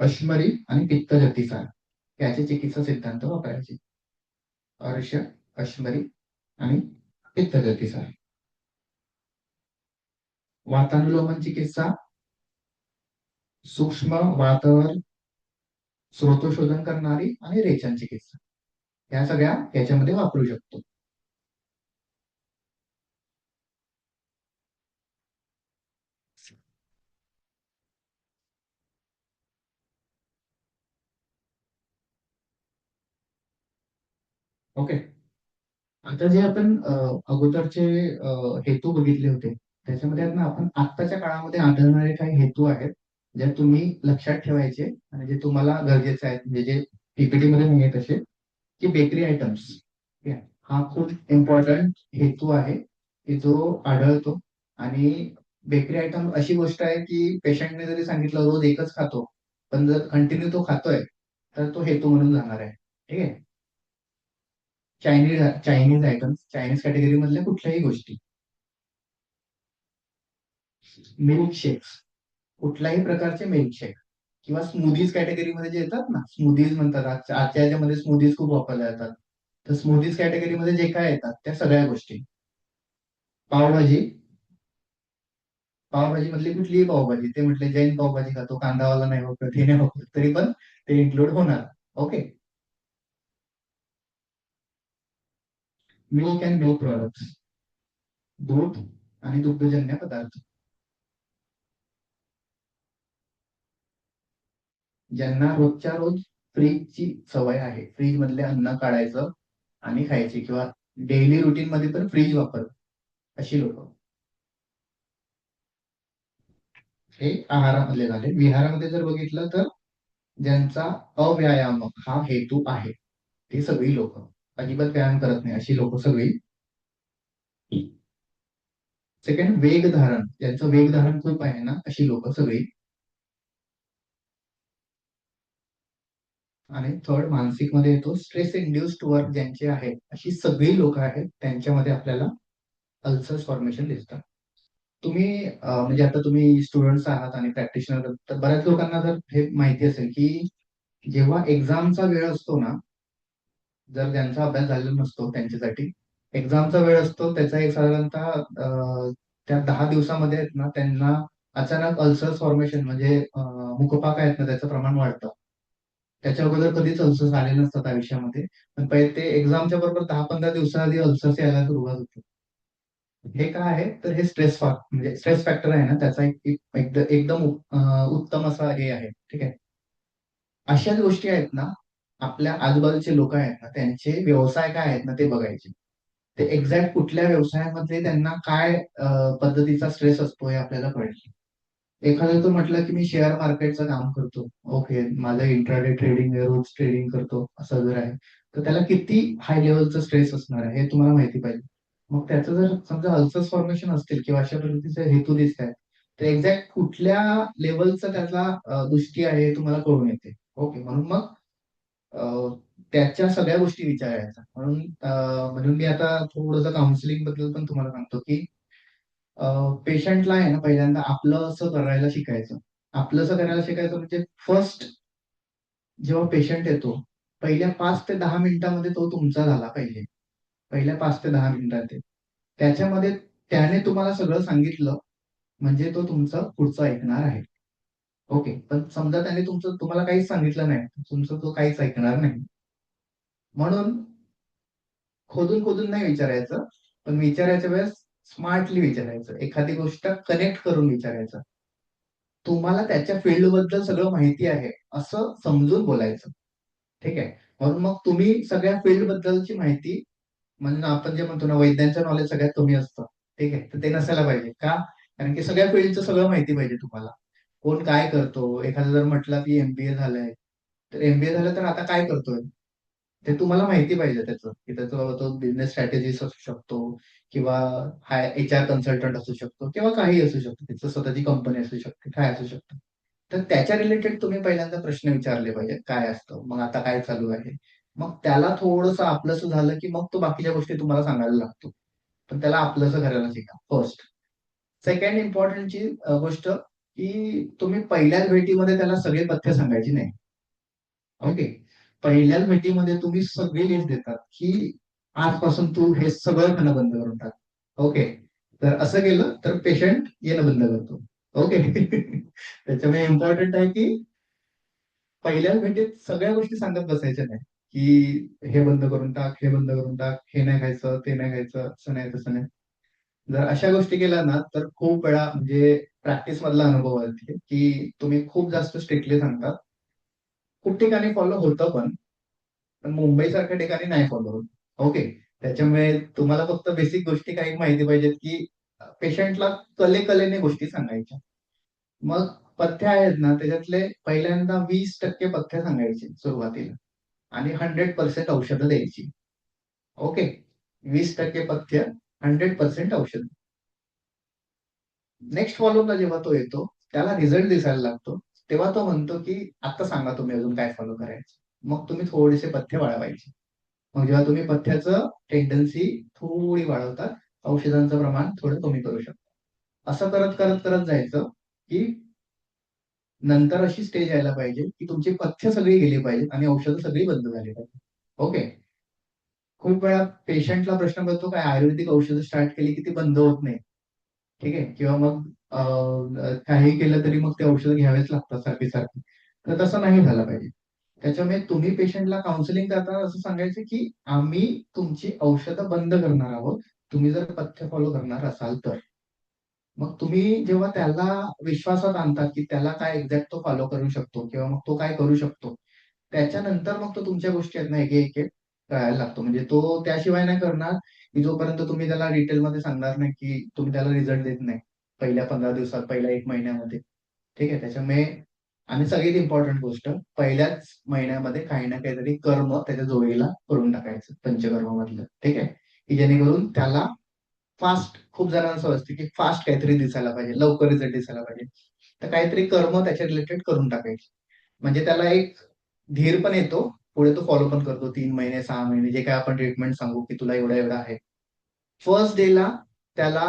अश्मरी आणि पित्तजतीसार याचे चिकित्सा सिद्धांत वापरायचे. अर्श, अश्मरी आणि पित्तजतीसार. वातानुलोमन चिकित्सा, सूक्ष्म वातावर स्रोतशोधन करणारी आणि रेचन चिकित्सा या सगळ्या याच्यामध्ये वापरू शकतो. ओके. आता जे आपण अगोदरचे हेतू बघितले होते त्याच्यामध्ये ना आपण आत्ताच्या काळामध्ये आढळणारे काही हेतू आहेत जे तुम्ही लक्षात ठेवायचे आणि जे तुम्हाला गरजेचे आहेत, म्हणजे जे पीपीटी मध्ये नाही आहे तसे, की बेकरी आयटम्स. हा खूप इम्पॉर्टंट हेतू आहे की जो आढळतो आणि बेकरी आयटम अशी गोष्ट आहे की पेशंटने जरी सांगितलं रोज एकच खातो, पण जर कंटिन्यू तो खातोय तर तो हेतू म्हणून जाणार आहे. ठीक आहे. Chinese Chinese items, Chinese category मधल्या कुठल्याही गोष्टी. मिल्क शेक्स, कुठल्याही प्रकारचे मिल्कशेक किंवा स्मूदीज कॅटेगरीमध्ये जे येतात ना, स्मूदीज म्हणतात, आजच्या याच्यामध्ये स्मूदीज खूप वापरल्या जातात. तर स्मूदीज कॅटेगरीमध्ये जे काय येतात त्या सगळ्या गोष्टी. पावभाजी, पावभाजी मधली कुठलीही पावभाजी, ते म्हटले जैन पावभाजी खातो, कांदावाला नाही वापरत, हे नाही वापरत, तरी पण ते इन्क्लूड होणार. Okay. Milk and milk products, दूध आणि दुग्धजन्य पदार्थ. ज्यांना रोजच्या रोज फ्रीजची सवय आहे, फ्रीज मधले अन्न काढायचं आणि खायची, किंवा डेली रुटीन मध्ये पण फ्रीज वापर, अशी लोक. हे आहारामधले झाले. विहारामध्ये जर बघितलं तर ज्यांचा अव्यायाम हा हेतू आहे, ती सगळी लोक. अजिबात व्यायाम करत नाही अशी लोक सगळी. सेकंड, वेग धारण, ज्यांचं वेग धारण खूप आहे ना, अशी लोक सगळी. आणि थर्ड, मानसिक मध्ये येतो स्ट्रेस इंड्युस्ड वर्क ज्यांचे आहे, अशी सगळी लोक आहेत, त्यांच्यामध्ये आपल्याला अल्सर्स फॉर्मेशन दिसतात. तुम्ही म्हणजे आता तुम्ही स्टुडंट्स आहात आणि प्रॅक्टिशनर, तर बऱ्याच लोकांना जर हे माहिती असेल की जेव्हा एक्झामचा वेळ असतो ना, जर ज्यांचा अभ्यास झालेला नसतो त्यांच्यासाठी एक्झामचा वेळ असतो, त्याचा एक साधारणतः त्या 10 दिवसामध्ये आहेत ना, त्यांना अचानक अल्सर्स फॉर्मेशन म्हणजे मुखपाक आहेत ना, त्याचं प्रमाण वाढतं. त्याच्या अगोदर कधीच अल्सर्स आले नसतात आयुष्यामध्ये, पण पहिले ते एक्झामच्या बरोबर 10-15 दिवसाआधी अल्सर्स यायला सुरुवात होते. हे काय आहे, तर हे स्ट्रेस म्हणजे स्ट्रेस फॅक्टर आहे ना, त्याचा एकदम उत्तम असा हे आहे. ठीक आहे. अशाच गोष्टी आहेत ना, आपल्या आजूबाजूचे लोक आहेत ना, त्यांचे व्यवसाय काय आहेत ना ते बघायचे. ते एक्झॅक्ट कुठल्या व्यवसायामध्ये त्यांना काय पद्धतीचा स्ट्रेस असतो हे आपल्याला कळेल. एखादा तो म्हटलं की मी शेअर मार्केटचं काम करतो, ओके, माझं इंट्राडे ट्रेडिंग आहे, रोज ट्रेडिंग करतो, असं जर आहे, तर त्याला किती हाय लेवलचं स्ट्रेस असणार आहे हे तुम्हाला माहिती पाहिजे. मग त्याचं जर समजा अल्सर्स फॉर्मेशन असतील किंवा अशा पद्धतीचे हेतू दिसत आहेत, तर एक्झॅक्ट कुठल्या लेवलचं त्याचा दृष्टी आहे हे तुम्हाला कळून येते. ओके, म्हणून मग त्याच्या सगळ्या गोष्टी विचारायच्या. म्हणून मी आता थोडंसं काउन्सिलिंग बद्दल पण तुम्हाला सांगतो की पेशंटला आहे ना, पहिल्यांदा आपलं असं करायला शिकायचं. आपलं असं करायला शिकायचं म्हणजे फर्स्ट, जेव्हा पेशंट येतो, पहिल्या 5 ते 10 मिनिटांमध्ये तो तुमचा झाला पाहिजे. पहिल्या 5 ते 10 मिनिटात त्याच्यामध्ये त्याने तुम्हाला सगळं सांगितलं म्हणजे तो तुमचं पुढचं ऐकणार आहे. ओके. पण समजा त्याने तुम्हाला काहीच सांगितलं नाही, तुमचं तो काहीच ऐकणार नाही. म्हणून खोदून खोदून नाही विचारायचं, पण विचारायच्या वेळेस स्मार्टली विचारायचं. एखादी गोष्ट कनेक्ट करून विचारायचं. तुम्हाला त्याच्या फील्ड बद्दल सगळं माहिती आहे असं समजून बोलायचं. ठीक आहे. म्हणून मग तुम्ही सगळ्या फील्ड बद्दलची माहिती, म्हणजे आपण जे म्हणतो ना, वैद्यांचं नॉलेज सगळ्यात कमी असतं. ठीक आहे. तर ते नसायला पाहिजे. का? कारण की सगळ्या फील्डचं सगळं माहिती पाहिजे तुम्हाला. कोण काय करतो, एखादा जर म्हटलं की एमबीए झालंय, तर एमबीए झालं तर आता काय करतोय, ते तुम्हाला माहिती पाहिजे त्याचं, की त्याचं बाबा तो बिझनेस स्ट्रॅटेजिस्ट असू शकतो, किंवा हाय एचआर कन्सल्टंट असू शकतो, किंवा काही असू शकतो, त्याचं स्वतःची कंपनी असू शकते, काय असू शकतं. तर त्याच्या रिलेटेड तुम्ही पहिल्यांदा प्रश्न विचारले पाहिजे, काय असतं, मग आता काय चालू आहे. मग त्याला थोडंसं आपलंसं झालं की मग तो बाकीच्या गोष्टी तुम्हाला सांगायला लागतो. पण त्याला आपलंसं करायला शिका फर्स्ट. सेकंड इम्पॉर्टंटची गोष्ट, की तुम्ही पहिल्याच भेटीमध्ये त्याला सगळे पथ्य सांगायची नाही. ओके. पहिल्याच भेटीमध्ये तुम्ही सगळी लिस्ट देतात की आजपासून तू हे सगळं खाणं बंद करून टाक. ओके. तर असं केलं तर पेशंट येणं बंद करतो. ओके. त्याच्यामुळे इम्पॉर्टंट आहे की पहिल्याच भेटीत सगळ्या गोष्टी सांगत बसायच्या नाही, की हे बंद करून टाक, हे बंद करून टाक, हे नाही खायचं, ते नाही खायचं, असं नाही तसं नाही. जर अशा गोष्टी केल्या ना, तर खूप वेळा म्हणजे प्रॅक्टिस मधला अनुभव आहे की तुम्ही खूप जास्त स्ट्रिक्टली सांगता. खूप ठिकाणी फॉलो होतं पण मुंबई सारख्या ठिकाणी नाही फॉलो होत. ओके. त्याच्यामुळे तुम्हाला फक्त बेसिक गोष्टी काही माहिती पाहिजेत, की पेशंटला कलेकलेने गोष्टी सांगायच्या. मग पथ्य आहेत ना, त्याच्यातले पहिल्यांदा 20% पथ्य सांगायचे सुरुवातीला, आणि 100% औषधं द्यायची. ओके. 20% पथ्य, 100% औषध. नेक्स्ट फॉलोअपला जेव्हा तो येतो, त्याला रिझल्ट दिसायला लागतो, तेव्हा तो म्हणतो की आता सांगा तुम्ही अजून काय फॉलो करायचं. मग तुम्ही थोडेसे पथ्य वाढवायचे. मग जेव्हा तुम्ही पथ्याचं टेंडन्सी थोडी वाढवतात, औषधांचं प्रमाण थोडं कमी करू शकता. असं करत करत करत जायचं की नंतर अशी स्टेज यायला पाहिजे की तुमची पथ्य सगळी गेली पाहिजेत आणि औषधं सगळी बंद झाली पाहिजे. ओके. खूप वेळा पेशंटला प्रश्न पडतो काय आयुर्वेदिक औषधं स्टार्ट केली की ती बंद होत नाही. ठीक आहे. किंवा मग काही केलं तरी मग ते औषधं घ्यावेच लागतात सारखी सारखी. तर तसं नाही झालं पाहिजे. त्याच्यामुळे तुम्ही पेशंटला काउन्सिलिंग करताना असं सांगायचं की आम्ही तुमची औषधं बंद करणार आहोत, तुम्ही जर पथ्य फॉलो करणार असाल तर. मग तुम्ही जेव्हा त्याला विश्वासात आणतात की त्याला काय एक्झॅक्ट तो फॉलो करू शकतो किंवा मग तो काय करू शकतो, त्याच्यानंतर मग तो तुमच्या गोष्टी आहेत ना एक एक एक कळायला लागतो. म्हणजे तो त्याशिवाय नाही करणार की जोपर्यंत तुम्ही त्याला डिटेलमध्ये सांगणार नाही की तुम्ही त्याला रिझल्ट देत नाही पहिल्या 15 दिवसात, पहिल्या 1 महिन्यामध्ये. ठीक आहे. त्याच्यामुळे आणि सगळ्यात इम्पॉर्टंट गोष्ट, पहिल्याच महिन्यामध्ये काही ना काहीतरी कर्म त्याच्या जोडीला करून टाकायचं पंचकर्मामधलं. ठीक आहे. की जेणेकरून त्याला फास्ट, खूप जणांचं असतं की फास्ट काहीतरी दिसायला पाहिजे, लवकर रिझल्ट दिसायला पाहिजे. तर काहीतरी कर्म त्याच्या रिलेटेड करून टाकायचे. म्हणजे त्याला एक धीर पण येतो, पुढे तो फॉलो पण करतो 3 महिने 6 महिने जे काय आपण ट्रीटमेंट सांगू की तुला एवढा एवढा आहे. फर्स्ट डेला त्याला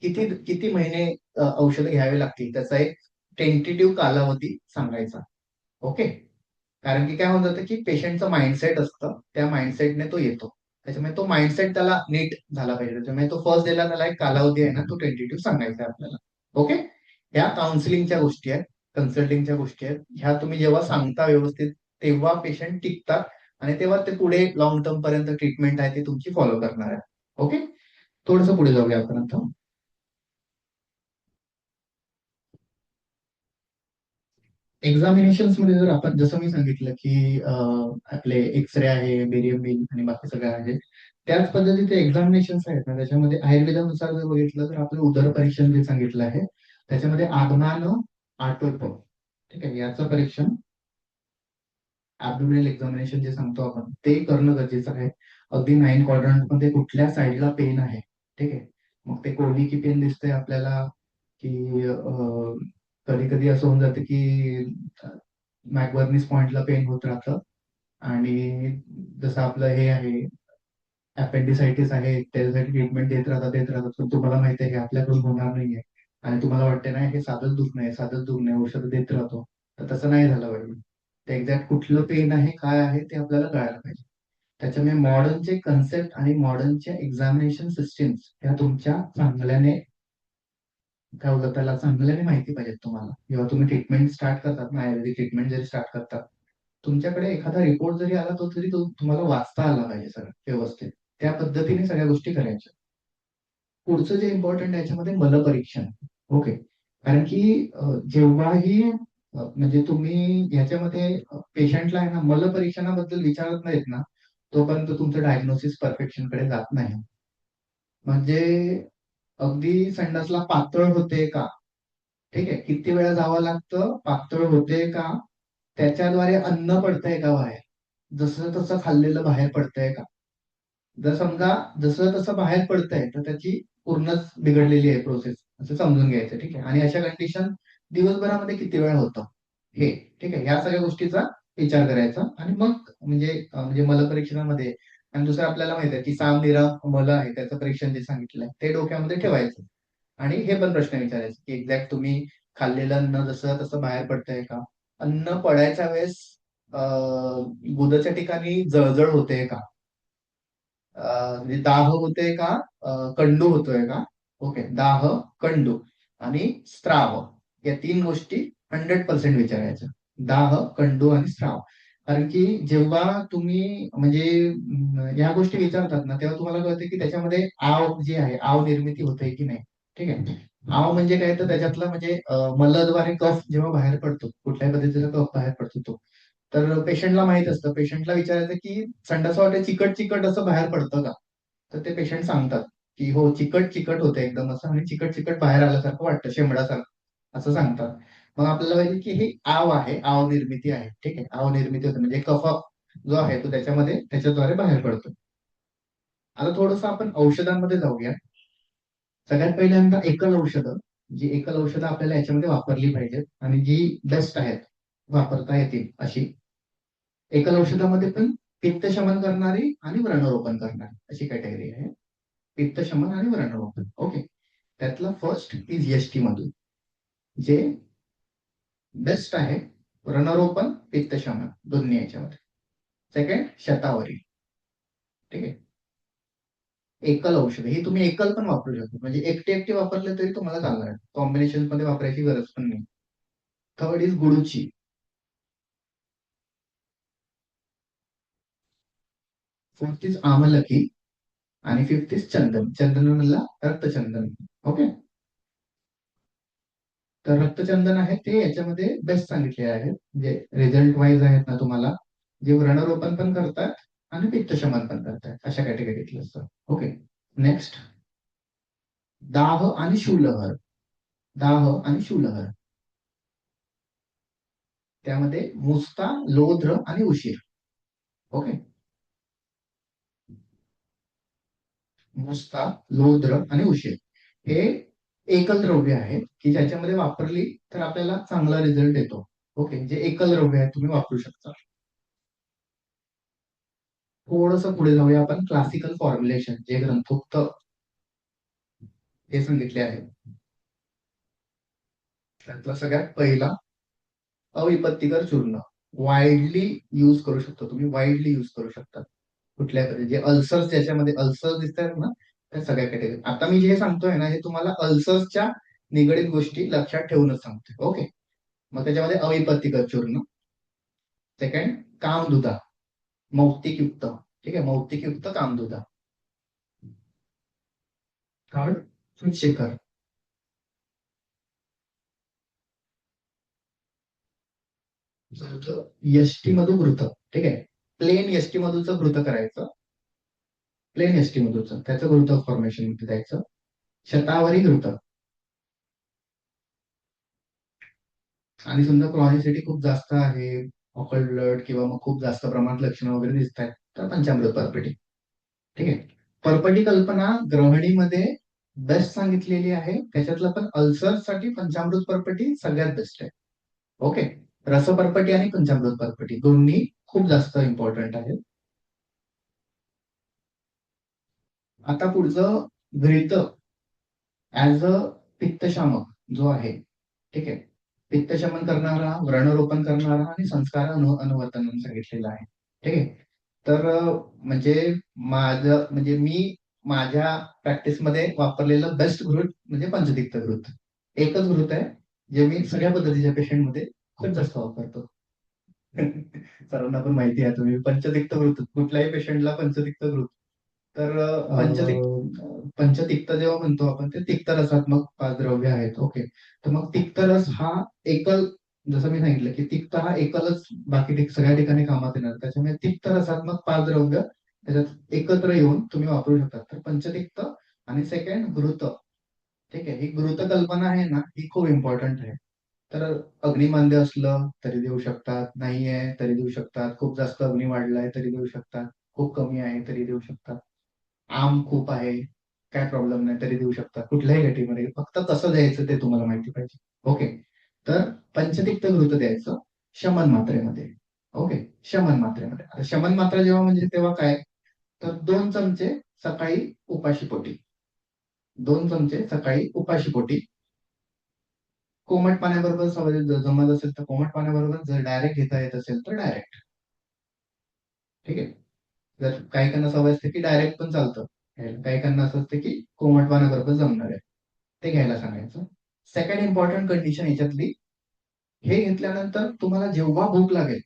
किती किती महिने औषधं घ्यावी लागतील त्याचा एक टेंटेटिव्ह कालावधी सांगायचा. ओके. कारण की काय होऊन जातं की पेशंटचं माइंडसेट असतं, त्या माइंडसेटने तो येतो. त्याच्यामुळे तो माइंडसेट त्याला नीट झाला पाहिजे. त्याच्यामुळे तो फर्स्ट डेला त्याला एक कालावधी आहे ना तो टेंटेटिव्ह सांगायचा आहे आपल्याला. ओके. ह्या काउन्सिलिंगच्या गोष्टी आहेत, कन्सल्टिंगच्या गोष्टी आहेत. ह्या तुम्ही जेव्हा सांगता व्यवस्थित, तेव्हा पेशंट टिकतात आणि तेव्हा ते पुढे लॉंग टर्म पर्यंत ट्रीटमेंट आहे ती तुमची फॉलो करणार आहे. ओके. थोडंसं पुढे जाऊया आपण आता. एक्झामिनेशन मध्ये जर आपण जसं मी सांगितलं की आपले एक्स-रे आहे, बेरियम बिल आणि बाकी सगळं आहे. त्याच पद्धतीचे एक्झामिनेशन आहेत ना, त्याच्यामध्ये आयुर्वेदानुसार जर बघितलं तर आपलं उदर परीक्षण जे सांगितलं आहे, त्याच्यामध्ये आगमन, आटोप, ठीक आहे, याचं परीक्षण, ऍब्डोमिनल एक्झामिनेशन जे सांगतो आपण ते करणं गरजेचं आहे. अगदी 9 क्वाड्रंट मध्ये कुठल्या साईडला पेन आहे, ठीक आहे. मग ते कोणी की पेन दिसतंय आपल्याला की कधी कधी असं होऊन जातं की मॅकबर्नीस पॉइंटला पेन होत राहतं आणि जसं आपलं हे आहे अपेंडिसायटिस आहे त्याच्यासाठी ट्रीटमेंट देत राहतात पण तुम्हाला माहिती आहे हे आपल्याकडून होणार नाहीये आणि तुम्हाला वाटते नाही हे साधंच दुखणं आहे, साधंच दुखणं आहे, औषधं देत राहतो. तर तसं नाही झालं पाहिजे. ते एक्झॅक्ट कुठलं पेन आहे काय आहे ते आपल्याला कळायला पाहिजे. त्याच्यामुळे मॉडर्नचे कन्सेप्ट आणि मॉडर्नच्या एक्झामिनेशन सिस्टीम्स ह्या तुमच्या चांगल्याने काय होतं त्याला चांगल्याने माहिती पाहिजे तुम्हाला. जेव्हा तुम्ही ट्रीटमेंट स्टार्ट करतात ना, आयुर्वेदिक ट्रीटमेंट जरी स्टार्ट करतात, तुमच्याकडे एखादा रिपोर्ट जरी आला तो तरी तो तुम्हाला वाचता आला पाहिजे सगळं व्यवस्थित. त्या पद्धतीने सगळ्या गोष्टी करायच्या. पुढचं जे इम्पॉर्टंट आहे याच्यामध्ये मलपरीक्षण. ओके. कारण की जेव्हाही म्हणजे तुम्ही ह्याच्यामध्ये पेशंटला आहे ना मलपरीक्षणाबद्दल विचारत नाहीत ना, तोपर्यंत तुमचं डायग्नोसिस परफेक्शन कडे जात नाही. म्हणजे अगदी संडासला पातळ होते का, ठीक आहे, किती वेळा जावं लागतं, पातळ होते का, त्याच्याद्वारे अन्न पडतंय का बाहेर, जसं तसं खाल्लेलं बाहेर पडतंय का. जर समजा जसं तसं बाहेर पडतंय तर त्याची पूर्णच बिघडलेली आहे प्रोसेस असं समजून घ्यायचं. ठीक आहे. आणि अशा कंडिशन दिवसभरामध्ये किती वेळा होतं हे, ठीक आहे, ह्या सगळ्या गोष्टीचा विचार करायचा. आणि मग म्हणजे मलपरीक्षणामध्ये आणि दुसरं आपल्याला माहित आहे की साम निरा मल आहे त्याचं परीक्षण जे सांगितलंय ते डोक्यामध्ये ठेवायचं. आणि हे पण प्रश्न विचारायचे की एक्झॅक्ट तुम्ही खाल्लेलं अन्न जसं तसं बाहेर पडतंय का, अन्न पडायच्या वेळेस गुदच्या ठिकाणी जळजळ होते का, म्हणजे दाह होते का, कंडू होतोय का. ओके. दाह, कंडू आणि स्त्राव या 3 गोष्टी 100% विचारायच्या. दाह, कंडू आणि स्त्राव. कारण की जेव्हा तुम्ही म्हणजे ह्या गोष्टी विचारतात ना तेव्हा तुम्हाला कळते की त्याच्यामध्ये आव जी आहे आव निर्मिती होते की नाही. ठीक आहे. आव म्हणजे काय तर त्याच्यातला म्हणजे मलद्वारे कफ जेव्हा बाहेर पडतो, कुठल्याही पद्धतीचा कफ बाहेर पडतो तो, तर पेशंटला माहित असतं. पेशंटला विचारायचं की संडासवाटे चिकट चिकट असं बाहेर पडतं का. तर ते पेशंट सांगतात की हो चिकट चिकट होतं एकदम असं आणि चिकट चिकट बाहेर आल्यासारखं वाटतं शेंबडासारखं असं सांगतात. मग आपल्याला पाहिजे की ही आव आहे, आव निर्मिती आहे. ठीक आहे. आव निर्मिती होते म्हणजे कफ जो आहे तो त्याच्यामध्ये त्याच्याद्वारे बाहेर पडतो. आता थोडंसं आपण औषधांमध्ये जाऊया. सगळ्यात पहिल्यांदा एकल औषधं. जी एकल औषधं आपल्याला याच्यामध्ये वापरली पाहिजेत आणि जी बेस्ट आहेत वापरता येतील अशी एकल औषधामध्ये पण पित्त शमन करणारी आणि व्रणरोपण करणारी अशी कॅटेगरी आहे. पित्त शमन आणि व्रणरोपण. ओके. त्यातलं फर्स्ट इज एसटी मधून जे बेस्ट आहे व्रणरोपण पित्त शमन दोन्ही याच्यामध्ये. सेकंड शतावरी. ठीक आहे. एकल औषध ही तुम्ही एकल पण वापरू शकता म्हणजे एकटे एकटे वापरले तरी तुम्हाला चालणार आहे. कॉम्बिनेशन मध्ये वापरायची गरज पण नाही. Third is guduchi. Fourth is amalaki आणि फिफ्थ इज चंदन. चंदन म्हणला रक्तचंदन. ओके. तर रक्तचंदन आहे ते याच्यामध्ये बेस्ट सांगितले आहेत जे रिझल्ट वाईज आहेत ना तुम्हाला जे व्रणरोपण पण करतात आणि पित्तशमन पण करतात अशा कॅटेगरीतलं असतं. ओके. नेक्स्ट दाह आणि शूलहर. दाह आणि शूलहर त्यामध्ये मुस्ता लोध्र आणि उशीर. ओके. मुस्ता लोध्र आणि उशीर हे एकल द्रव्य आहेत की ज्याच्यामध्ये वापरली तर आपल्याला चांगला रिझल्ट येतो. ओके. जे एकल द्रव्य आहेत तुम्ही वापरू शकता. थोडस पुढे जाऊया आपण क्लासिकल फॉर्म्युलेशन जे ग्रंथोक्त हे सांगितले आहे. त्यातला सगळ्यात पहिला अविपत्तिकर चूर्ण वाईडली यूज करू शकतो तुम्ही. वाईडली यूज करू शकता कुठल्या जे अल्सर्स ज्याच्यामध्ये अल्सर्स दिसतात ना त्या सगळ्या कॅटेगरी. आता मी जे सांगतोय ना हे तुम्हाला अल्सर्सच्या निगडीत गोष्टी लक्षात ठेवूनच सांगतोय. ओके. मग त्याच्यामध्ये अविपत्तिकर चूर्ण. सेकंड कामदुधा मौक्तिकयुक्त. ठीक आहे. मौक्तिकयुक्त कामदुधा. थर्ड शेखर. यष्टी मधू घृत. ठीक आहे. प्लेन यष्टी मधूचं घृत करायचं. प्लेन यष्टी मधूचं त्याचं घृत फॉर्मेशन मध्ये द्यायचं. शतावरी घृत. आणि समजा क्रॉनिसिटी खूप जास्त आहे ऑकल्ड ब्लड किंवा मग खूप जास्त प्रमाणात लक्षणं वगैरे दिसत आहेत तर पंचामृत परपटी. ठीक आहे. परपटी कल्पना ग्रहणीमध्ये बेस्ट सांगितलेली आहे. त्याच्यातलं पण अल्सर साठी पंचामृत परपटी सगळ्यात बेस्ट आहे. ओके. रसपर्पटी आणि पंचामृत परपटी दोन्ही खूप जास्त इम्पॉर्टंट आहेत. आता पुढचं घृत ऍज अ पित्तशामक जो आहे. ठीक आहे. पित्तशमन करणारा व्रणरोपण करणारा आणि संस्कार अनुवर्तन म्हणून सांगितलेलं आहे. ठीक आहे. तर म्हणजे माझं म्हणजे मी माझ्या प्रॅक्टिसमध्ये वापरलेलं बेस्ट घृत म्हणजे पंचतिक्त घृत. एकच घृत आहे जे मी सगळ्या पद्धतीच्या पेशंटमध्ये खूप जास्त वापरतो. सर्वांना पण माहिती आहे तुम्ही पंचतिक्त घृत कुठल्याही पेशंटला पंचतिक्त घृत. तर पंचतिक्त जेव्हा म्हणतो आपण ते तिक्त रसात्मक पाच द्रव्य आहेत. ओके. तर मग तिक्त रस हा एकल जसं मी सांगितलं की तिक्त हा एकलच बाकी सगळ्या ठिकाणी कामात येणार त्याच्यामुळे तिक्त रसात्मक पाच द्रव्य त्याच्यात एकत्र येऊन तुम्ही वापरू शकता. तर पंचतिक्त आणि सेकंड घृत. ठीक आहे. ही घृत कल्पना आहे ना ही खूप इम्पॉर्टंट आहे. तर अग्निमांद्य असलं तरी देऊ शकतात. नाही आहे तरी देऊ शकतात. खूप जास्त अग्नी वाढलाय तरी देऊ शकतात. खूप कमी आहे तरी देऊ शकतात. आम खूप आहे काय प्रॉब्लेम नाही तरी देऊ शकतात कुठल्याही गटीमध्ये. फक्त कसं द्यायचं ते तुम्हाला माहिती पाहिजे. ओके. तर पंचतिक्त घृत द्यायचं शमन मात्रेमध्ये. ओके. शमन मात्रेमध्ये. आता शमन मात्रा जेव्हा म्हणजे तेव्हा काय तर 2 चमचे सकाळी उपाशीपोटी. 2 चमचे सकाळी उपाशीपोटी. कोमट पाण्याबरोबर सवय जमत असेल तर कोमट पाण्याबरोबर जर डायरेक्ट घेता येत असेल तर डायरेक्ट. ठीक आहे. जर काही काहींना सवय असते की डायरेक्ट पण चालतं. काही काहींना असं असतं की कोमट पाण्याबरोबर जमणार आहे ते घ्यायला सांगायचं. सेकंड इम्पॉर्टंट कंडिशन याच्यातली हे घेतल्यानंतर तुम्हाला जेव्हा भूक लागेल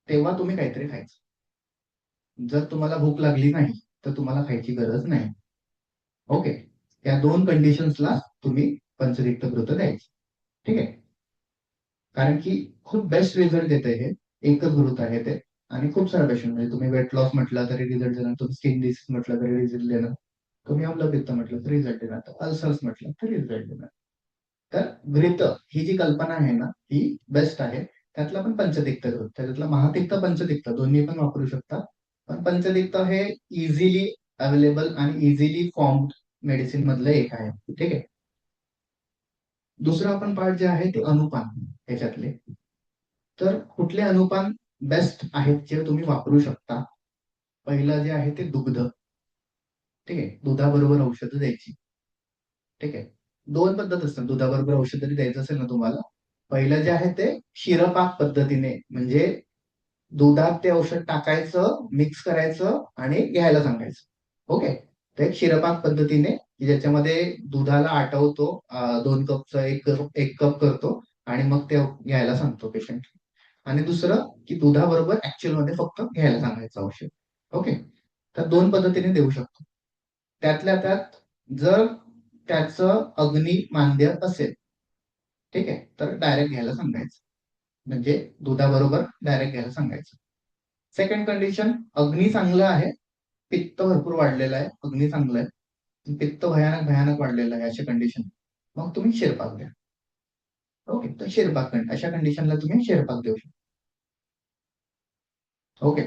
तेव्हा तुम्ही काहीतरी खायचं. जर तुम्हाला भूक लागली नाही तर तुम्हाला खायची गरज नाही. ओके. या 2 कंडिशन्सला तुम्ही पंचतिक्त घृत द्यायचं. ठीक आहे. कारण की खूप बेस्ट रिझल्ट देते हे. एकच घृत आहे ते आणि खूप साऱ्या पेशंट म्हणजे तुम्ही वेट लॉस म्हटलं तरी रिझल्ट देणार. तुम्ही स्किन डिसीज म्हटलं तरी रिझल्ट देणार. तुम्ही अम्लपित्त म्हटलं तर रिझल्ट देणार. अल्सर्स म्हटलं तर रिझल्ट देणार. तर घृत ही जी कल्पना आहे ना ही बेस्ट आहे. त्यातला पण पंचतिक्त घृत त्याच्यातला महातिक्त पंचतिक्त दोन्ही पण वापरू शकता. पण पंचतिक्त हे इझिली अवेलेबल आणि इझिली फॉर्म मेडिसिन मधलं एक आहे. ठीक आहे. दुसरं आपण पार्ट जे आहे ते अनुपान ह्याच्यातले. तर कुठले अनुपान बेस्ट आहेत जे तुम्ही वापरू शकता? पहिलं जे आहे ते दुग्ध. ठीक आहे, दुधाबरोबर औषधं द्यायची. ठीक आहे, दोन पद्धत असतात दुधाबरोबर औषध जरी द्यायचं असेल ना तुम्हाला. पहिलं जे आहे ते क्षीरपाक पद्धतीने, म्हणजे दुधात ते औषध टाकायचं, मिक्स करायचं आणि घ्यायला सांगायचं. ओके, तर एक क्षीरपाक पद्धतीने की ज्याच्यामध्ये दुधाला आटवतो, 2 कपचं एक कप करतो आणि मग ते घ्यायला सांगतो पेशंट. आणि दुसरं की दुधाबरोबर ऍक्च्युअल मध्ये फक्त घ्यायला सांगायचं औषध. ओके, तर दोन पद्धतीने देऊ शकतो. त्यातल्या त्यात जर त्याचं अग्नी मांद्य असेल, ठीक आहे, तर डायरेक्ट घ्यायला सांगायचं, म्हणजे दुधाबरोबर डायरेक्ट घ्यायला सांगायचं. सेकंड कंडिशन, अग्नी चांगलं आहे, पित्त भरपूर वाढलेलं आहे, अग्नी चांगलं आहे, पित्त भयानक भयानक वाढलेलं आहे, अशा कंडिशन मग तुम्ही शिरपाक द्या. ओके, तर शिरपाक अशा कंडिशनला तुम्ही शिरपाक देऊ शकता. ओके,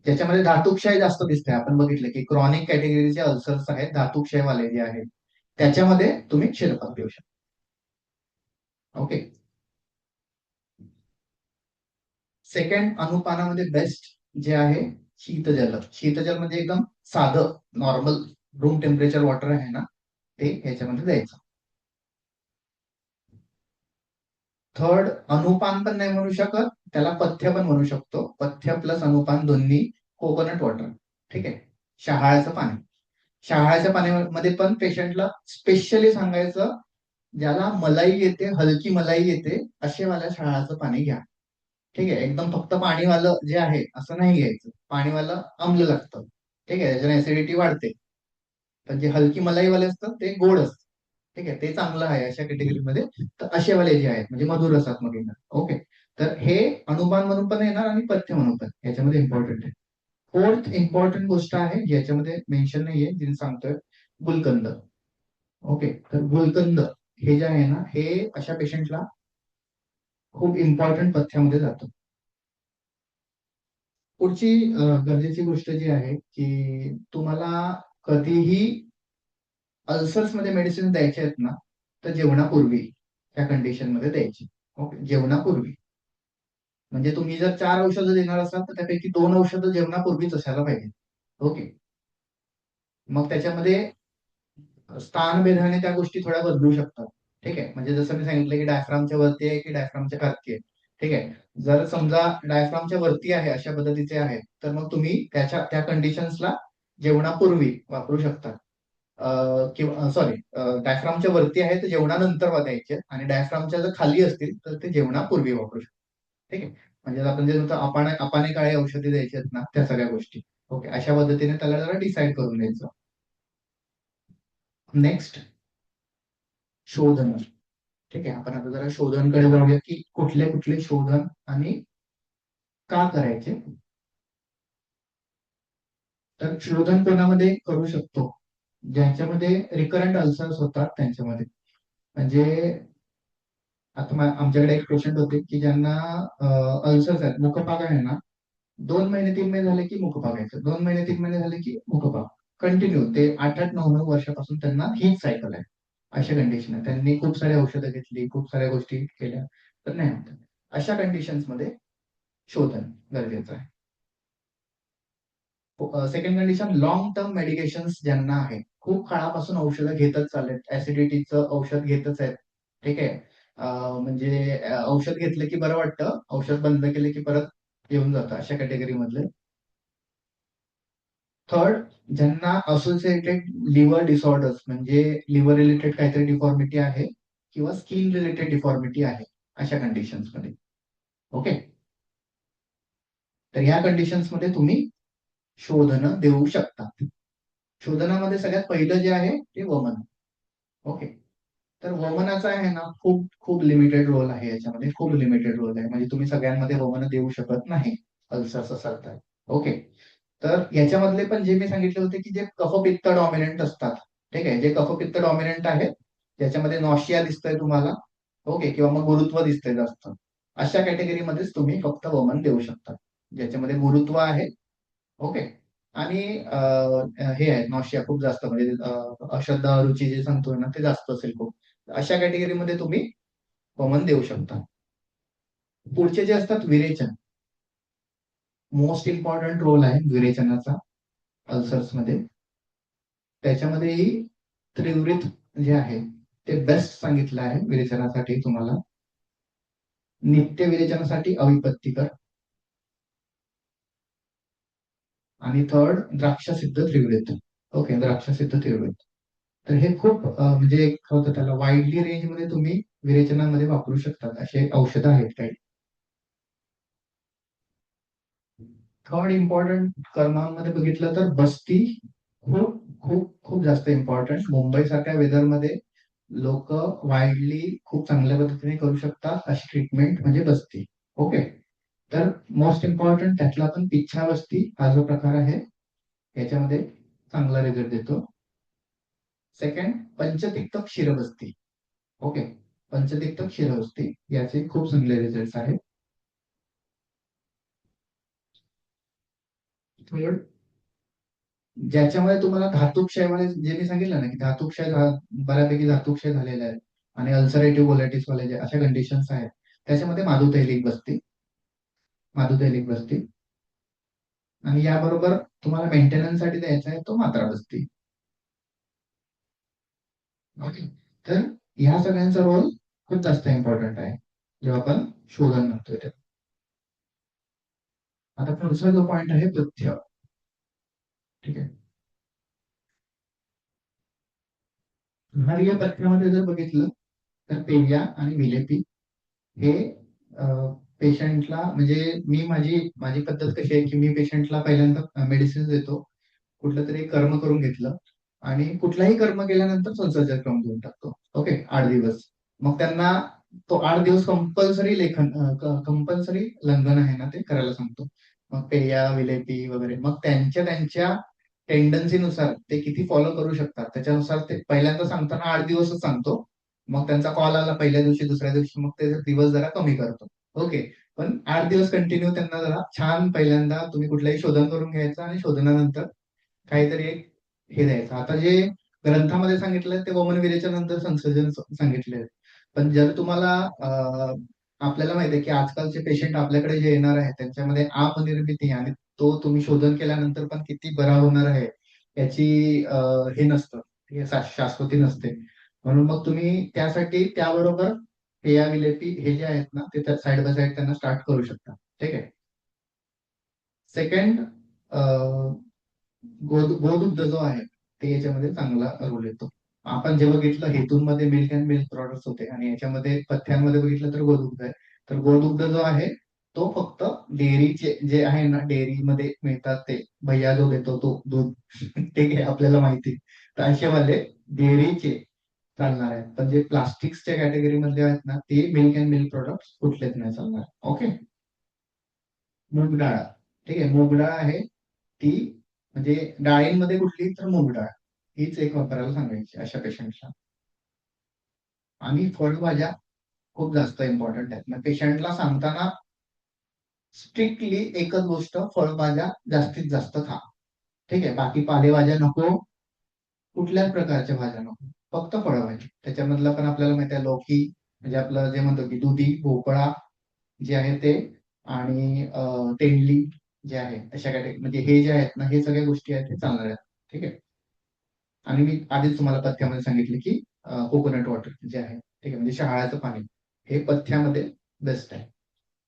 ज्याच्यामध्ये धातुक्षय जास्त दिसते, आपण बघितलं की क्रॉनिक कॅटेगरीचे अल्सर्स आहेत, धातुक्षयवाले जे आहेत त्याच्यामध्ये तुम्ही शिरपाक देऊ शकता. ओके, सेकंड अनुपानामध्ये बेस्ट जे आहे शीतजल. शीतजल म्हणजे एकदम साधं नॉर्मल रूम टेम्परेचर वॉटर आहे ना, ते ह्याच्यामध्ये द्यायचं. थर्ड, अनुपान पण नाही म्हणू शकत त्याला, पथ्य पण म्हणू शकतो. पथ्य प्लस अनुपान दोन्ही, कोकोनट वॉटर. ठीक आहे, शहाळ्याचं पाणी. शहाळ्याच्या पाण्यामध्ये पण पेशंटला स्पेशली सांगायचं, ज्याला मलाई येते, हलकी मलाई येते, असे वाल्या शहाळ्याचं पाणी घ्या. ठीक आहे, एकदम फक्त पाणीवालं जे आहे असं नाही घ्यायचं, पाणीवालं आम्ल लागतं. ठीक आहे, त्याच्याने ऍसिडिटी वाढते. पण जे हलकी मलाईवाले असतात ते गोड असतात. ठीक आहे, ते चांगलं आहे अशा कॅटेगरीमध्ये. तर असेवाले जे आहेत म्हणजे मधुर रसात मग येणार. ओके, तर हे अनुपान म्हणून पण येणार आणि पथ्य म्हणून पण याच्यामध्ये इम्पॉर्टंट आहे. फोर्थ इम्पॉर्टंट गोष्ट आहे ज्याच्यामध्ये मेन्शन नाहीये, जे सांगतोय, गुलकंद. ओके, तर गुलकंद हे जे आहे ना, हे अशा पेशंटला खूप इम्पॉर्टंट पथ्यामध्ये जातं. पुढची गरजेची गोष्ट जी आहे की तुम्हाला कधीही अल्सर्स मध्ये मेडिसिन द्यायचे आहेत ना, तर जेवणापूर्वी त्या कंडिशन मध्ये द्यायची. ओके, जेवणापूर्वी. म्हणजे तुम्ही जर 4 औषधं देणार असाल तर त्यापैकी 2 औषधं जेवणापूर्वीच असायला पाहिजे. ओके, मग त्याच्यामध्ये स्थानभेदाने त्या गोष्टी थोड्या बदलू शकतात. ठीक आहे, म्हणजे जसं मी सांगितलं की डायफ्रामच्या वरती आहे की डायफ्रामच्या खालती आहे. ठीक आहे, जर समजा डायफ्रामच्या वरती आहे अशा पद्धतीचे आहे, तर मग तुम्ही त्या कंडिशन्सला जेवणापूर्वी वापरू शकता. किंवा सॉरी, डायफ्रामच्या वरती आहे तर जेवणानंतर द्यायचे, आणि डायफ्रामच्या जर खाली असतील तर ते जेवणापूर्वी वापरू शकतो. ठीक आहे, म्हणजे आपण जे म्हणतो अपाने काळे औषधी द्यायचे आहेत ना, त्या सगळ्या गोष्टी. ओके, अशा पद्धतीने त्याला जरा डिसाईड करून द्यायचं. नेक्स्ट, शोधन. ठीक आहे, आपण आता जरा शोधनकडे जाऊया की कुठले कुठले शोधन आणि का करायचे. तर शोधन कोणामध्ये करू शकतो? ज्यांच्यामध्ये रिकरंट अल्सर्स होतात त्यांच्यामध्ये. म्हणजे आता आमच्याकडे एक पेशंट होते की ज्यांना अल्सर्स आहेत, मुखपाक आहे ना, 2 महिने 3 महिने झाले की मुखपाक यायचं, 2 महिने 3 महिने झाले की मुखपाक. कंटिन्यू ते 8 8 9 9 वर्षापासून त्यांना हीच सायकल आहे. अशा कंडिशन आहे, त्यांनी खूप सारी औषधं घेतली, खूप साऱ्या गोष्टी केल्या, तर नाही होत. अशा कंडिशन्स मध्ये शोधन गरजेचं आहे. Second condition, long term medications ज्यांना आहे, खूप काळापासून औषधं घेतच चाललेत, ऍसिडिटीचं औषध घेतच आहेत. ठीक आहे, म्हणजे औषध घेतलं की बरं वाटतं, औषध बंद केले की परत येऊन जातं, अशा कॅटेगरी मधले. थर्ड, ज्यांना असोसिएटेड लिव्हर डिसऑर्डर्स, म्हणजे लिव्हर रिलेटेड काहीतरी डिफॉर्मिटी आहे किंवा स्किन रिलेटेड डिफॉर्मिटी आहे, अशा कंडिशन्स मध्ये. ओके, तर ह्या कंडिशन्स मध्ये तुम्ही शोधनं देऊ शकता. शोधनामध्ये सगळ्यात पहिलं जे आहे ते वमन. ओके, तर वमनाचा आहे ना, खूप खूप लिमिटेड रोल आहे याच्यामध्ये, खूप लिमिटेड रोल आहे, म्हणजे तुम्ही सगळ्यांमध्ये वमन देऊ शकत नाही अल्सर्स असाल तर. ओके, तर याच्यामधले पण जे मी सांगितले होते की जे कफपित्त डॉमिनंट असतात, ठीक आहे, जे कफपित्त डॉमिनंट आहेत, ज्याच्यामध्ये नॉशिया दिसतंय तुम्हाला, ओके, किंवा मग गुरुत्व दिसतंय जास्त, अशा कॅटेगरीमध्येच तुम्ही फक्त वमन देऊ शकता, ज्याच्यामध्ये गुरुत्व आहे. ओके, आणि हे आहे नॉशिया खूप जास्त, म्हणजे अशुद्ध रुची जे सांगतोय ना ते जास्त असेल खूप, अशा कॅटेगरीमध्ये तुम्ही कॉमन देऊ शकता. पुढचे जे असतात विरेचन, मोस्ट इम्पॉर्टंट रोल आहे विरेचनाचा अल्सर्स मध्ये. त्याच्यामध्येही त्रिवृत जे आहे ते बेस्ट सांगितलं आहे विरेचनासाठी तुम्हाला. नित्य विरेचनासाठी अविपत्तिकर, आणि थर्ड द्राक्षसिद्ध त्रिवृत. ओके, द्राक्षसिद्ध त्रिवृत. तर हे खूप म्हणजे एक होतं त्याला वाईडली रेंज मध्ये तुम्ही विरेचनामध्ये वापरू शकतात असे औषधं आहेत काही. थर्ड इम्पॉर्टंट कर्मांमध्ये बघितलं तर बस्ती खूप खूप खूप जास्त इम्पॉर्टंट. मुंबई सारख्या वेदर मध्ये लोक वाईडली खूप चांगल्या पद्धतीने करू शकतात अशी ट्रीटमेंट म्हणजे बस्ती. ओके, तर मोस्ट इम्पॉर्टंट त्यातला पण पिच्छा बस्ती हा जो प्रकार आहे याच्यामध्ये चांगला रिझल्ट देतो. सेकंड पंचतिक्त क्षीरबस्ती. ओके, पंचतिक्त क्षीरबस्ती याचे खूप चांगले रिझल्ट आहेत. थर्ड, ज्याच्यामध्ये तुम्हाला धातुक्षयमध्ये जे मी सांगितलं ना की बऱ्यापैकी धातुक्षय झालेले आहेत आणि अल्सरेटिव्ह कोलायटिस वाले जे अशा कंडिशन्स आहेत त्याच्यामध्ये माधुतैलिक बसते. माधुतैलिक बसते. आणि याबरोबर तुम्हाला मेंटेनन्स साठी द्यायचा आहे तो मात्रा बसते. ओके, तर ह्या सगळ्यांचा रोल खूप जास्त इम्पॉर्टंट आहे जेव्हा आपण शोधन म्हणतोय ते. आता पुढचा जो पॉइंट आहे पथ्य. ठीक आहे, विभागीय पथ्यामध्ये जर बघितलं तर पेरिया आणि विलेपी हे पेशंटला म्हणजे मी माझी माझी पद्धत कशी आहे की मी पेशंटला पहिल्यांदा मेडिसिन देतो, कुठलं तरी कर्म करून घेतलं आणि कुठलाही कर्म केल्यानंतर संसर्ग क्रम देऊन टाकतो. ओके, 8 दिवस. मग त्यांना तो 8 दिवस कंपल्सरी कंपल्सरी लंघन आहे ना ते करायला सांगतो. मग पेया विलेपी वगैरे मग त्यांच्या त्यांच्या टेंडन्सीनुसार ते किती फॉलो करू शकतात त्याच्यानुसार ते पहिल्यांदा सांगताना 8 दिवसच सांगतो. मग त्यांचा कॉल आला पहिल्या दिवशी दुसऱ्या दिवशी मग ते दिवस जरा कमी करतो. ओके, पण 8 दिवस कंटिन्यू त्यांना जरा छान पहिल्यांदा तुम्ही कुठलंही शोधन करून घ्यायचं आणि शोधनानंतर काहीतरी एक हे द्यायचं. आता जे ग्रंथामध्ये सांगितलंय ते वमन विरेच्या नंतर संसर्जन सांगितले. पण जर तुम्हाला आपल्याला माहिती आहे की आजकालचे पेशंट आपल्याकडे जे येणार आहे त्यांच्यामध्ये अपनिर्मिती आणि तो तुम्ही शोधन केल्यानंतर पण किती बरा होणार आहे याची हे नसतं, शाश्वती नसते. म्हणून मग तुम्ही त्यासाठी त्याबरोबर पेया विलेपी हे जे आहेत ना ते साईड बाय साईड त्यांना स्टार्ट करू शकता. ठीक आहे. सेकंड, गोदुग्ध जो आहे ते याच्यामध्ये चांगला रोल येतो. आपण जे बघितलं हेतूंमध्ये मिल्क अँड मिल्क प्रॉडक्ट्स होते आणि याच्यामध्ये पथ्यांमध्ये बघितलं तर गोदुग्ध आहे. तर गोदुग्ध जो आहे तो फक्त डेअरीचे जे आहे ना डेअरीमध्ये मिळतात ते भैया जो देतो तो दूध ते काय आपल्याला माहिती. तर असेवाले डेअरीचे चालणार आहेत, पण जे प्लास्टिक्सच्या कॅटेगरी मध्ये आहेत ना ते मिल्क अँड मिल्क प्रोडक्ट्स कुठलेच नाही चालणार. ओके, मूग डाळ. ठीक आहे, मूग डाळ आहे ती म्हणजे डाळींमध्ये कुठली तर मूग डाळ हीच एक वापरायला सांगायची अशा पेशंटला. आणि फळभाज्या खूप जास्त इम्पॉर्टंट आहेत. मग पेशंटला सांगताना स्ट्रिक्टली एकच गोष्ट, फळभाज्या जास्तीत जास्त खा. ठीक आहे, बाकी पालेभाज्या नको, कुठल्याच प्रकारच्या भाज्या नको, फक्त फळभाजी. त्याच्यामधलं पण आपल्याला माहिती आहे लौकी म्हणजे आपलं जे म्हणतो की दुधी भोपळा जे आहे ते, आणि तेंडली जे आहे अशा कॅटेगरी म्हणजे हे जे आहेत ना हे सगळ्या गोष्टी आहेत ते चालणार आहेत. ठीक आहे, आणि मी आधीच तुम्हाला पथ्यामध्ये सांगितले की कोकोनट वॉटर जे आहे ठीक आहे म्हणजे शहाळ्याचं पाणी हे पथ्यामध्ये बेस्ट आहे.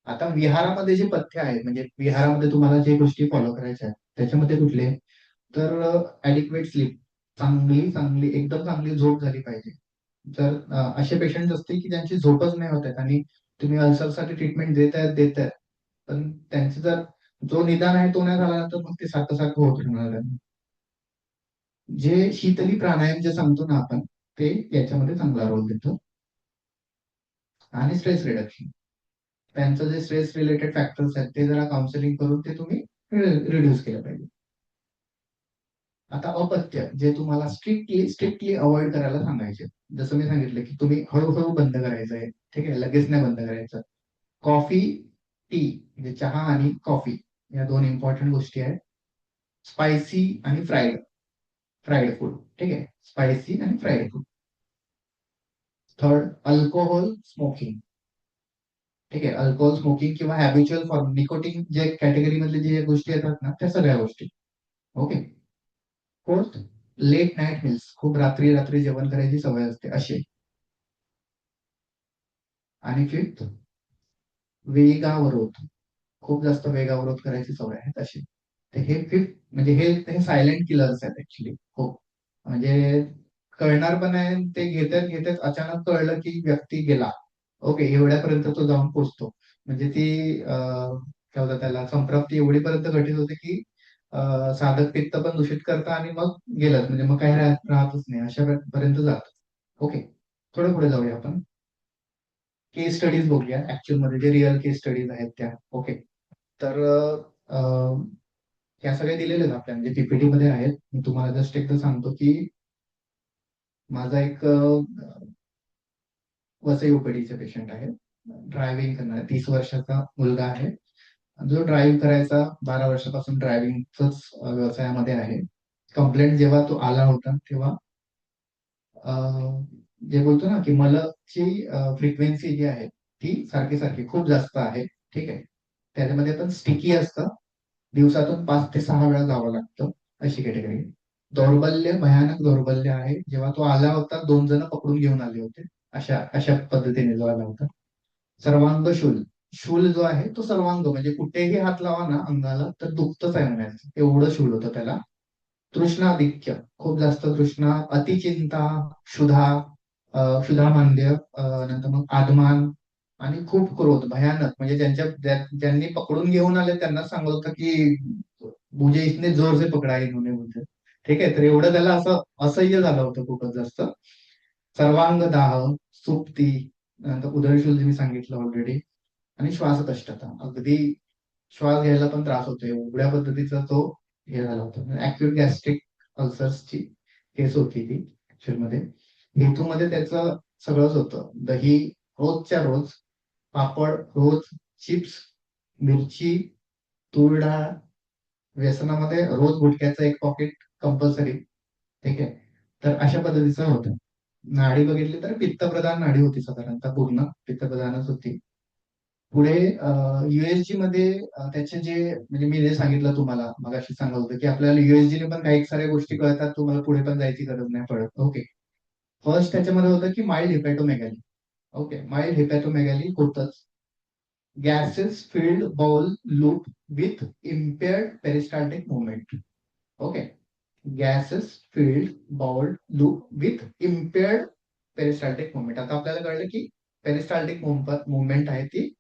आता विहारामध्ये जे पथ्य आहे म्हणजे विहारामध्ये तुम्हाला जे गोष्टी फॉलो करायच्या आहेत त्याच्यामध्ये कुठले, तर ऍडिक्वेट स्लीप, चांगली चांगली एकदम चांगली झोप झाली पाहिजे. जर असे पेशंट असतील की ज्यांची झोपच नाही होत आहेत आणि तुम्ही अल्सरसाठी ट्रीटमेंट देत आहेत पण त्यांचं जर जो निदान आहे तो नाही झाला तर मग ते सारखं सारखं होत राहणार आहे. जे शीतली प्राणायाम जे सांगतो ना आपण ते याच्यामध्ये चांगला रोल देतो. आणि स्ट्रेस रिडक्शन, त्यांचं जे स्ट्रेस रिलेटेड फॅक्टर्स आहेत ते जरा काउन्सिलिंग करून ते तुम्ही रिड्यूस केलं पाहिजे. आता अपथ्य जे तुम्हाला स्ट्रिक्टली स्ट्रिक्टली अवॉइड करायला सांगायचे, जसं मी सांगितलं की तुम्ही हळूहळू बंद करायचं आहे. ठीक आहे, लगेच नाही बंद करायचं. कॉफी, टी म्हणजे चहा आणि कॉफी या दोन इम्पॉर्टंट गोष्टी आहेत. स्पायसी आणि फ्राईड फ्राईड फूड. ठीक आहे, स्पायसी आणि fried food. Third, alcohol smoking. ठीक आहे, अल्कोहोल स्मोकिंग किंवा हॅबिच्युअल फॉर्म निकोटिन जे कॅटेगरी मधले जे गोष्टी येतात ना, त्या सगळ्या गोष्टी. Okay. Fourth, late night meals, खूप रात्री रात्री जेवण करायची सवय असते असे. आणि फिफ्थ, वेगावरोध, खूप जास्त वेगावरोध करायची सवय आहे तशी. तर हे फिफ्थ म्हणजे हे सायलेंट किलर्स आहेत ऍक्च्युली. हो, म्हणजे कळणार पण आहे, ते घेतात घेतात अचानक कळलं की व्यक्ती गेला. ओके, एवढ्यापर्यंत तो जाऊन पोचतो. म्हणजे ती काय होतं त्याला, संप्राप्ती एवढीपर्यंत घटित होते की साधक पित्त पण दूषित करतं आणि मग गेलं, म्हणजे मग काही राहतच नाही अशा पर्यंत जात. ओके, थोडं पुढे जाऊया आपण. केस स्टडीज बघूया ऍक्च्युअल मध्ये जे रिअल केस स्टडीज आहेत त्या. ओके. तर ह्या सगळ्या दिलेल्या आहेत आपल्या, म्हणजे पीपीटी मध्ये आहेत. मी तुम्हाला जस्ट एकदा सांगतो की माझा एक वसई ओपीडीचे पेशंट आहे. ड्रायव्हिंग करणारा 30 वर्षाचा मुलगा आहे, जो ड्राईव्ह करायचा 12 वर्षापासून ड्रायव्हिंगच व्यवसायामध्ये आहे. कंप्लेंट जेव्हा तो आला होता तेव्हा जे बोलतो ना की मलची फ्रिक्वेन्सी जी आहे ती सारखी सारखी खूप जास्त आहे. ठीक आहे, त्याच्यामध्ये पण स्टिकी असतं, दिवसातून 5 ते 6 वेळा जावं लागतं, अशी कॅटेगरी. दौर्बल्य, भयानक दौर्बल्य आहे. जेव्हा तो आला होता 2 जण पकडून घेऊन आले होते, अशा अशा पद्धतीने जो आला होता. सर्वांग शूल, शूल जो आहे तो सर्वांग म्हणजे कुठेही हात लावा ना अंगाला तर दुखतच आहे म्हणायचं, एवढं शूल होतं त्याला. तृष्णाधिक्य, खूप जास्त तृष्णा, अतिचिंता, क्षुधा, क्षुधा मांद्य, नंतर मग आदमान, आणि खूप क्रोध, भयानक. म्हणजे ज्यांनी पकडून घेऊन आले त्यांना सांगत होतं की मुझे इतने जोर से पकडा है इन्होंने मुझे. ठीक आहे, तर एवढं त्याला असं असह्य झालं होतं खूपच जास्त. सर्वांग दाह, सुप्ती, नंतर उदरशूल जे मी सांगितलं ऑलरेडी, आणि श्वासकष्टता, अगदी श्वास घ्यायला पण त्रास होतो एवढ्या पद्धतीचा तो हे झाला होता. ऍक्युट गॅस्ट्रिक अल्सर्सची केस होती ती ऍक्च्युअल मध्ये. हेतूमध्ये त्याचं सगळंच होतं, दही रोजच्या रोज, पापड रोज, चिप्स, मिरची, तूर डाळ, व्यसनामध्ये रोज गुटख्याचं एक पॉकेट कंपल्सरी. ठीक आहे, तर अशा पद्धतीचं होतं. नाडी बघितली तर पित्तप्रधान नाडी होती, साधारणतः पूर्ण पित्तप्रधानच होती. पुढे युएसजी मध्ये त्याचे जे, म्हणजे मी जे सांगितलं तुम्हाला मगाशी सांगत होतं की आपल्याला युएसजी ने पण काही साऱ्या गोष्टी कळतात, तुम्हाला पुढे पण जायची गरज नाही पडत. ओके. फर्स्ट त्याच्यामध्ये होतं की mild hepatomegaly. Okay, mild hepatomegaly होतच. Gases filled bowel loop with impaired peristaltic movement. Okay, gases filled bowel loop with impaired peristaltic movement. आता आपल्याला कळलं की पेरिस्टाल्टिक मुवमेंट आहे ती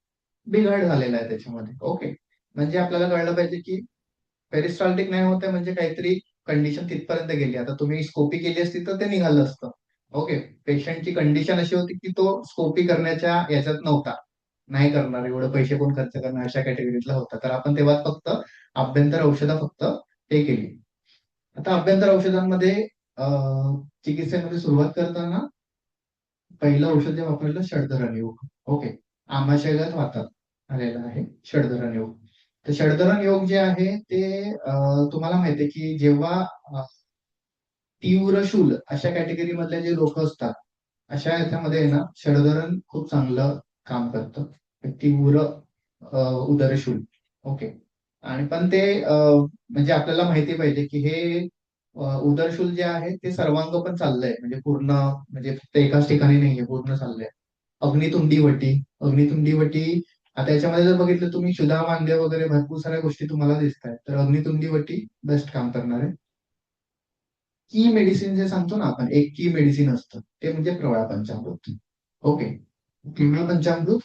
बिघाड झालेला आहे त्याच्यामध्ये. ओके, म्हणजे आपल्याला कळलं पाहिजे की पेरिस्टाल्टिक नाही होते म्हणजे काहीतरी कंडिशन तिथपर्यंत गेली. आता तुम्ही स्कोपी केली असती तर ते निघालं असतं. ओके, पेशंटची कंडिशन अशी होती की तो स्कोपी करण्याच्या याच्यात नव्हता, नाही करणार, एवढे पैसे कोण खर्च करणार, अशा कॅटेगरीतला होता. तर आपण तेव्हा फक्त अभ्यंतर औषधं फक्त हे केली. आता अभ्यंतर औषधांमध्ये चिकित्सेमध्ये सुरुवात करताना पहिलं औषध जे वापरलं षडधरण योग. ओके, आमाशयात वातात आलेला आहे षडधरण योग. तर षडधरण योग जे आहे ते तुम्हाला माहिती आहे की जेव्हा तीव्र शूल अशा कॅटेगरी मधले जे लोक असतात, अशा याच्यामध्ये आहे ना षडधरण खूप चांगलं काम करतं. तीव्र उदरशूल. ओके, आणि पण ते म्हणजे आपल्याला माहिती पाहिजे की हे उदरशूल जे आहे ते सर्वांग पण चाललंय, म्हणजे पूर्ण, म्हणजे फक्त एकाच ठिकाणी नाहीये, पूर्ण चाललंय. अग्नितुंडी वटी, अग्नितुंडी वटी, आता याच्यामध्ये जर बघितलं तुम्ही क्षुधा वांद्य वगैरे भरपूर साऱ्या गोष्टी तुम्हाला दिसत आहेत, तर अग्नितुंडी वटी बेस्ट काम करणार आहे. की मेडिसिन जे सांगतो ना आपण, एक की मेडिसिन असतं ते म्हणजे प्रवाळ पंचामृत. ओके, प्रवाळ पंचामृत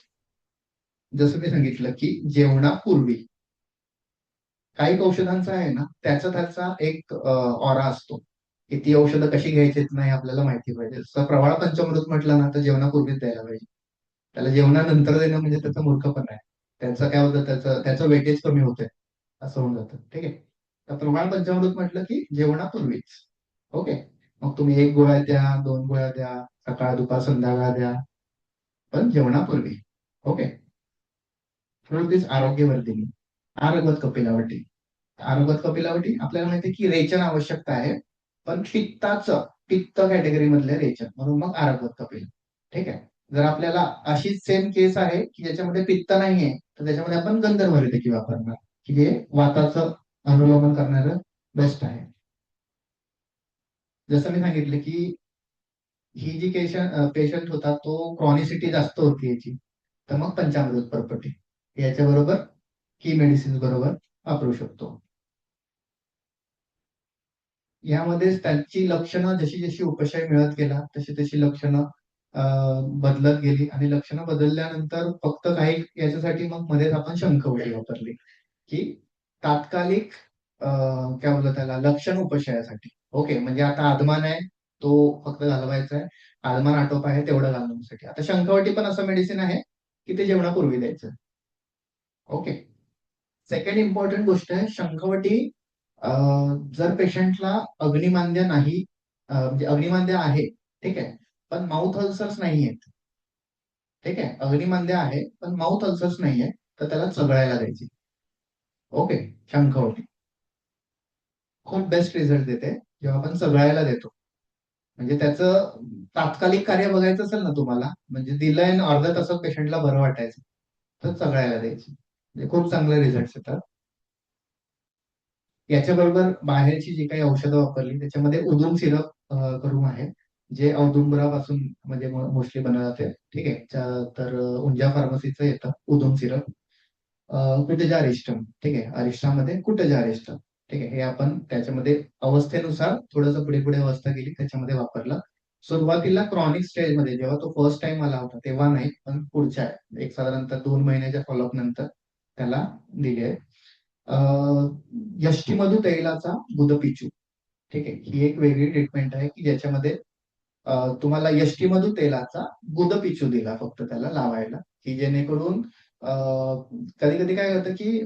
जसं मी सांगितलं की जेवणापूर्वी, काही औषधांचा आहे ना त्याचा त्याचा एक ऑरा असतो की ती औषधं कशी घ्यायची नाही आपल्याला माहिती पाहिजे. जसं प्रवाळ पंचामृत म्हटलं ना तर जेवणापूर्वीच द्यायला पाहिजे. त्याला जेवणानंतर देणं म्हणजे त्याचा मूर्खपण आहे. त्याचं काय होतं, त्याचं वेटेज कमी होतंय, असं होऊन जातं. ठीक आहे, तर प्रमाण पंचामृत म्हटलं की जेवणापूर्वीच. ओके, मग तुम्ही 1 गोळ्या द्या, 2 गोळ्या द्या, सकाळ दुपार संध्याकाळ द्या, पण जेवणापूर्वी. ओके. दिस आरोग्यवर्धिनी, आरोग्यवत कपिलावटी. आरोग्यवत कपिलावटी आपल्याला माहिती आहे की रेचन आवश्यकता आहे, पण पित्त कॅटेगरी मधले रेचन, म्हणून मग आरोग्यवत कपिल. ठीक आहे. जर आपल्याला अशीच सेम केस आहे की ज्याच्यामध्ये पित्त नाहीये, तर त्याच्यामध्ये आपण गंधर्व देखील वापरणार, की जे वाताचं अनुलोमन करणारं बेस्ट आहे. जसं मी सांगितलं की ही जी पेशंट होता तो क्रॉनिसिटी जास्त होती याची, तर मग पंचामृत परपटी याच्या बरोबर की मेडिसिन बरोबर वापरू शकतो. यामध्येच त्यांची लक्षणं जशी जशी उपशय मिळत गेला तशी तशी लक्षणं बदलत गेली आणि लक्षणं बदलल्यानंतर फक्त काही याच्यासाठी मग मध्येच आपण शंखवटी वापरली, की तात्कालिक काय बोलतात त्याला लक्षण उपशयासाठी. ओके, म्हणजे आता आदमान आहे तो फक्त घालवायचा आहे, आदमान आटोप आहे तेवढं घालवण्यासाठी. आता शंखवटी पण असं मेडिसिन आहे की ते जेवणापूर्वी द्यायचं. ओके. सेकंड इम्पॉर्टंट गोष्ट आहे शंखवटी. जर पेशंटला अग्निमांद्य नाही, म्हणजे अग्निमांद्य आहे, ठीक आहे, पण माउथ अल्सर्स नाही आहेत, ठीक आहे, अग्निमांद्य आहे पण माउथ अल्सर्स नाही आहे, तर त्याला चघळायला द्यायची. ओके. शंखवटी खूप बेस्ट रिझल्ट देते जेव्हा आपण चघळायला देतो. म्हणजे त्याचं तात्कालिक कार्य बघायचं असेल ना तुम्हाला, म्हणजे दिलंय आणि अर्ध्या तासात पेशंटला बरं वाटायचं, तर चघळायला द्यायची. म्हणजे खूप चांगले रिझल्ट येतात. याच्याबरोबर बाहेरची जी काही औषधं वापरली त्याच्यामध्ये उदूम सिरप करून आहे, जे औदुंबरापासून म्हणजे मोस्टली बनवलं जाते. ठीक आहे. तर उंजा फार्मसीचं येतं उदूम सिरप. कुटेजा अरिष्टम, ठीक आहे, अरिष्टामध्ये कुटेजा अरिष्टम, ठीक आहे. हे आपण त्याच्यामध्ये अवस्थेनुसार थोडंसं पुढे पुढे अवस्था गेली त्याच्यामध्ये वापरलं. सुरुवातीला क्रॉनिक स्टेजमध्ये जेव्हा तो फर्स्ट टाइम आला होता तेव्हा नाही, पण पुढच्या एक साधारणतः 2 महिन्याच्या फॉलोअप नंतर त्याला दिले. यष्टीमधू तैलाचा गुदपिचू, ठीक आहे, ही एक वेगळी ट्रीटमेंट आहे की ज्याच्यामध्ये तुम्हाला यष्टीमधू तेलाचा गुदपिचू दिला फक्त त्याला लावायला, की जेणेकरून कधी कधी काय होतं की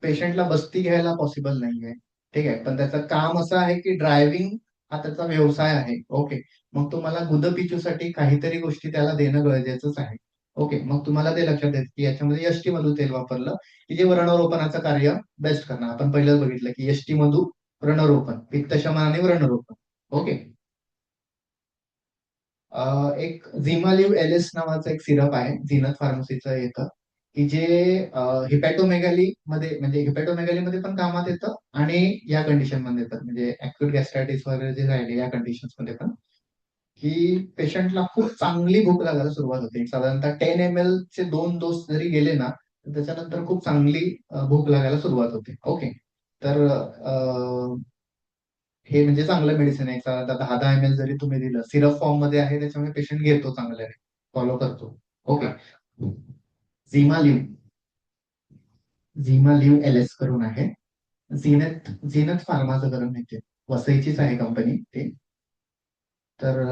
पेशंटला बस्ती घ्यायला पॉसिबल नाहीये, ठीक आहे, पण त्याचं काम असं आहे की ड्रायव्हिंग हा त्याचा व्यवसाय आहे. ओके. मग तुम्हाला गुदपिचूसाठी काहीतरी गोष्टी त्याला देणं गरजेचंच आहे. ओके, मग तुम्हाला ते लक्षात येतं की याच्यामध्ये यष्टी मधू तेल वापरलं की जे व्रणरोपणाचं कार्य बेस्ट करणार. आपण पहिलंच बघितलं की यष्टी मधू व्रणरोपण, पित्तशमन आणि व्रणरोपण. ओके. एक झिमालिव्ह एलिस नावाचं एक सिरप आहे, झीनत फार्मसीचं येतं, की जे हिपॅटोमेगाली मध्ये, म्हणजे हिपॅटोमेगाली मध्ये पण कामात येतं आणि या कंडिशन मध्ये पण, म्हणजे ऍक्यूट गॅस्ट्रायटिस वगैरे जे राहिले या कंडिशन्स मध्ये पण, की पेशंटला खूप चांगली भूक लागायला सुरुवात होते. साधारणतः 10 ml चे 2 डोस जरी गेले ना, तर त्याच्यानंतर खूप चांगली भूक लागायला सुरुवात होते. ओके. तर हे म्हणजे चांगलं मेडिसिन आहे. साधारणतः 10-10 ml जरी तुम्ही दिलं, सिरप फॉर्म मध्ये आहे त्याच्यामुळे पेशंट घेतो चांगल्याने, फॉलो करतो. ओके. झिमालिव्ह, झिमालिव्ह एल एस करून आहे. झीनत झीनत फार्माचं करून येते, वसईचीच आहे कंपनी ते. तर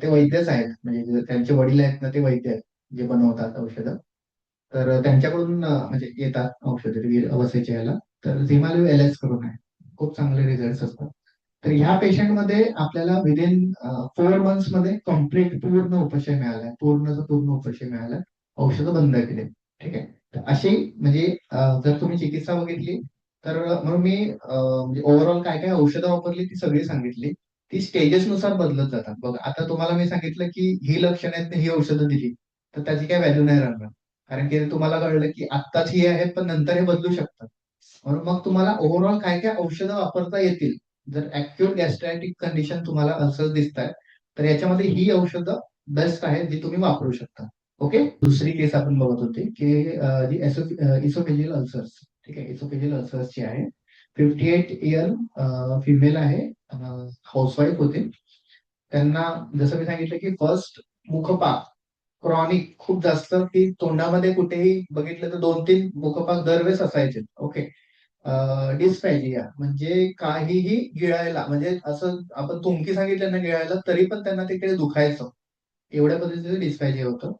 ते वैद्यच आहेत, म्हणजे त्यांचे वडील आहेत ना ते वैद्य आहेत जे बनवतात औषधं. तर त्यांच्याकडून म्हणजे येतात औषधं वसईच्या याला. तर झिमालिव्ह एल एस करून आहे, खूप चांगले रिझल्ट असतात. तर ह्या पेशंटमध्ये आपल्याला विदिन 4 मंथ्स मध्ये कम्प्लीट पूर्ण उपशय मिळालाय, पूर्ण उपशय मिळालाय, औषधं बंद केले. ठीक आहे. तर अशी म्हणजे जर तुम्ही चिकित्सा बघितली तर म्हणून मी म्हणजे ओव्हरऑल काय काय औषधं वापरली ती सगळी सांगितली. ती स्टेजेस नुसार बदलत जातात. बघ आता तुम्हाला मी सांगितलं की ही लक्षणं आहेत ही औषधं दिली, तर त्याची काही व्हॅल्यू नाही राहणार. कारण की तुम्हाला कळलं की आत्ताच ही आहेत पण नंतर हे बदलू शकतात. म्हणून मग तुम्हाला ओव्हरऑल काय काय औषधं वापरता येतील. जर ऍक्यूट गॅस्ट्रायटिक कंडिशन तुम्हाला असं दिसत आहे, तर याच्यामध्ये ही औषधं बेस्ट आहेत जी तुम्ही वापरू शकता. ओके. दुसरी केस आपण बघत होती की जी इसोफेजियल अल्सर्स, ठीक आहे, इसोफेजियल अल्सर्सची आहे. 58 इयर फिमेल आहे, हाऊसवाईफ होते. त्यांना जसं मी सांगितलं की फर्स्ट मुखपाक क्रॉनिक खूप जास्त, की तोंडामध्ये कुठेही बघितलं तर 2-3 मुखपाक दरवेळेस असायचे. ओके. डिस्फॅजिया म्हणजे काहीही गिळायला, म्हणजे असं आपण तुमकी सांगितलं ना गिळायला तरी पण त्यांना तिकडे दुखायचं, एवढ्या पद्धतीचं डिस्फॅजिया होतं.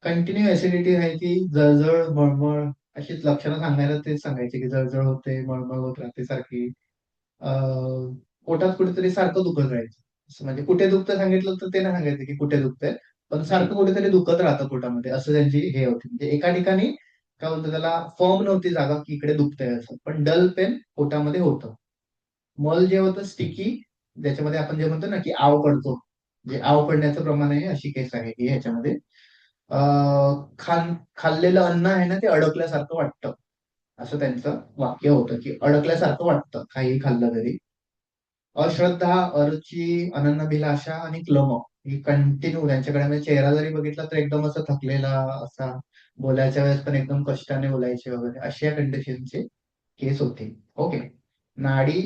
कंटिन्यू ऍसिडिटी राहायची, जळजळ, मळमळ, अशीच लक्षणं सांगायला तेच सांगायचे की जळजळ होते, मळमळ होत राहते सारखी. पोटात कुठेतरी सारखं दुखत राहायचं. असं म्हणजे कुठे दुखतं सांगितलं तर ते नाही सांगायचं की कुठे दुखतंय, पण सारखं कुठेतरी दुखत राहतं पोटामध्ये, असं त्यांची हे होती. म्हणजे एका ठिकाणी काय बोलतो त्याला, फर्म नव्हती जागा की इकडे दुखतंय असं, पण डल पेन पोटामध्ये होतं. मल जे होतं स्टिकी, ज्याच्यामध्ये आपण जे म्हणतो ना की आव पडतो, जे आव पडण्याचं प्रमाण आहे अशी केस आहे ही ह्याच्यामध्ये. खाल्लेलं अन्न आहे ना ते अडकल्यासारखं वाटतं, असं त्यांचं वाक्य होतं की अडकल्यासारखं वाटतं काही खाल्लं तरी. अश्रद्धा, अरुची, अनन्नभिलाषा आणि क्लम ही कंटिन्यू त्यांच्याकडे, म्हणजे चेहरा जरी बघितला तर एकदम असं थकलेला असा, बोलायच्या वेळेस पण एकदम कष्टाने बोलायचे वगैरे, अशा कंडिशनचे केस होते. ओके. नाडी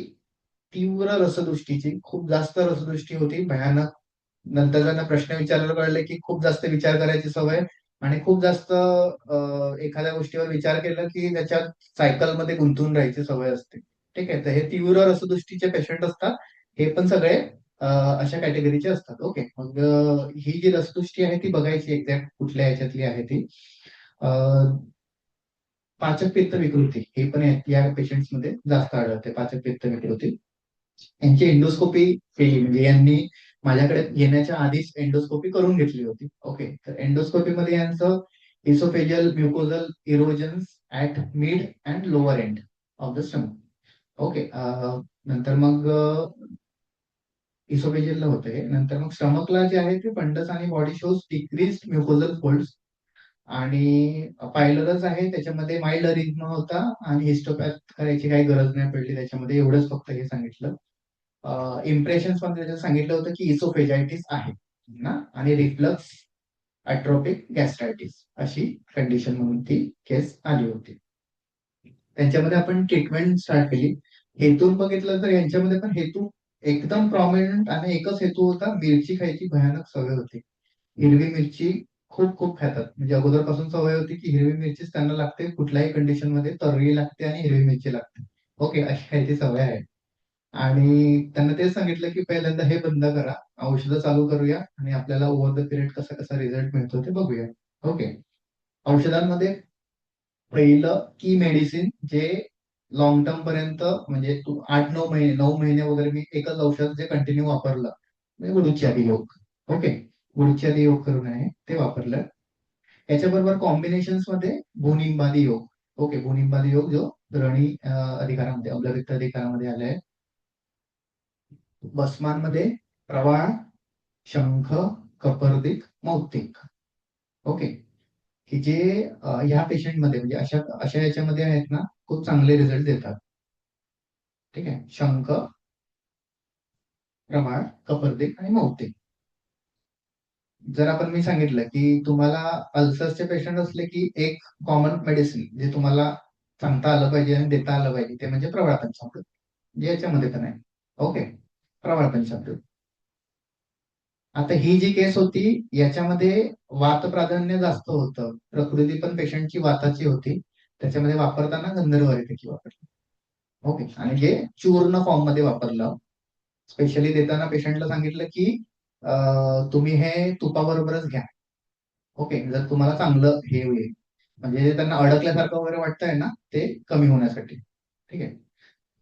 तीव्र रसदृष्टीची, खूप जास्त रसदृष्टी होती, भयानक. नंतर त्यांना प्रश्न विचारल्यावर कळले की खूप जास्त विचार करायची सवय, आणि खूप जास्त एखाद्या गोष्टीवर विचार केला की त्याच्यात सायकलमध्ये गुंतून राहायची सवय असते. ठीक आहे, तर हे तीव्र रसदृष्टीचे पेशंट असतात. हे पण सगळे अशा कॅटेगरीचे असतात. ओके, मग ही जी रसदृष्टी आहे ती बघायची एक्झॅक्ट कुठल्या ह्याच्यातली आहे ती. अं, पाचक पित्त विकृती हे पण या पेशंट्स मध्ये जास्त आढळते. पाचक पित्त विकृती यांची एंडोस्कोपी केली, म्हणजे यांनी माझ्याकडे येण्याच्या आधीच एंडोस्कोपी करून घेतली होती. ओके, तर एंडोस्कोपी मध्ये यांचं oesophageal mucosal erosions at mid and lower end of the stomach. Okay, नंतर मग इसोफेजियलला होतं हे. नंतर मग स्टमकला जे आहे ते फंडस आणि बॉडी शोज डिक्रीज म्युकोझल फोल्ड्स, आणि पायलरच आहे त्याच्यामध्ये माइल्ड अरिथमा होता, आणि हिस्टोपॅथ करायची काही गरज नाही पडली त्याच्यामध्ये, एवढंच फक्त हे सांगितलं. इम्प्रेशन पण त्याच्यात सांगितलं होतं की इसोफेजायटिस आहे ना, आणि रिफ्लक्स अट्रोपिक गॅस्ट्रायटिस अशी कंडिशन म्हणून ती केस आली होती. त्यांच्यामध्ये आपण ट्रीटमेंट स्टार्ट केली. हेतून बघितलं तर यांच्यामध्ये पण हेतू एकदम प्रॉमिनंट आणि एकच हेतू होता, मिरची खायची भयानक सवय होती. हिरवी मिरची खूप खूप खातात, म्हणजे अगोदरपासून सवय होती की हिरवी मिरचीच त्यांना लागते, कुठल्याही कंडिशन मध्ये तर्री लागते आणि हिरवी मिरची लागते. ओके, अशी खायची सवय आहे. आणि त्यांना तेच सांगितलं की पहिल्यांदा हे बंद करा, औषधं चालू करूया, आणि आपल्याला ओव्हर द पिरियड कसा कसा रिझल्ट मिळतो ते बघूया. ओके. औषधांमध्ये पहिलं की मेडिसिन जे लॉंग टर्म पर्यंत, म्हणजे तू 8-9 महिने 9 महिने वगैरे मी एकच औषध जे कंटिन्यू वापरलं, म्हणजे गुडुचि योग. ओके, गुडुचि योग करून आहे ते वापरलं. याच्याबरोबर कॉम्बिनेशन मध्ये भूनिंबादी योग. ओके, भूनिंबादी योग जो द्रणी अधिकारामध्ये, अम्लपित्त अधिकारामध्ये आलाय. भस्मांमध्ये प्रवाळ, शंख, कपर्दिक, मौक्तिक. ओके, की जे ह्या पेशंटमध्ये, म्हणजे अशा अशा याच्यामध्ये आहेत ना, खूप चांगले रिझल्ट देतात. ठीक आहे, शंख, प्रवाळ, कपर्दिक आणि मौक्तिक. जर आपण मी सांगितलं की तुम्हाला अल्सरचे पेशंट असले की एक कॉमन मेडिसिन जे तुम्हाला सांगता आलं पाहिजे आणि देता आलं पाहिजे ते म्हणजे प्रवाळ पंचामृत, जे याच्यामध्ये पण आहे. ओके, प्रवाळ पंचामृत. आता ही जी केस होती याच्यामध्ये वात प्राधान्य जास्त होतं, प्रकृती पण पेशंटची वाताची होती, त्याच्यामध्ये वापरताना गंधर्व रेखेची वापरली. ओके, आणि जे चूर्ण फॉर्म मध्ये वापरलं, स्पेशली देताना पेशंटला सांगितलं की तुम्ही हे तुपाबरोबरच घ्या. ओके, जर तुम्हाला चांगलं हे होईल, म्हणजे जे त्यांना अडकल्यासारखं वगैरे वाटतंय ना ते कमी होण्यासाठी. ठीक आहे.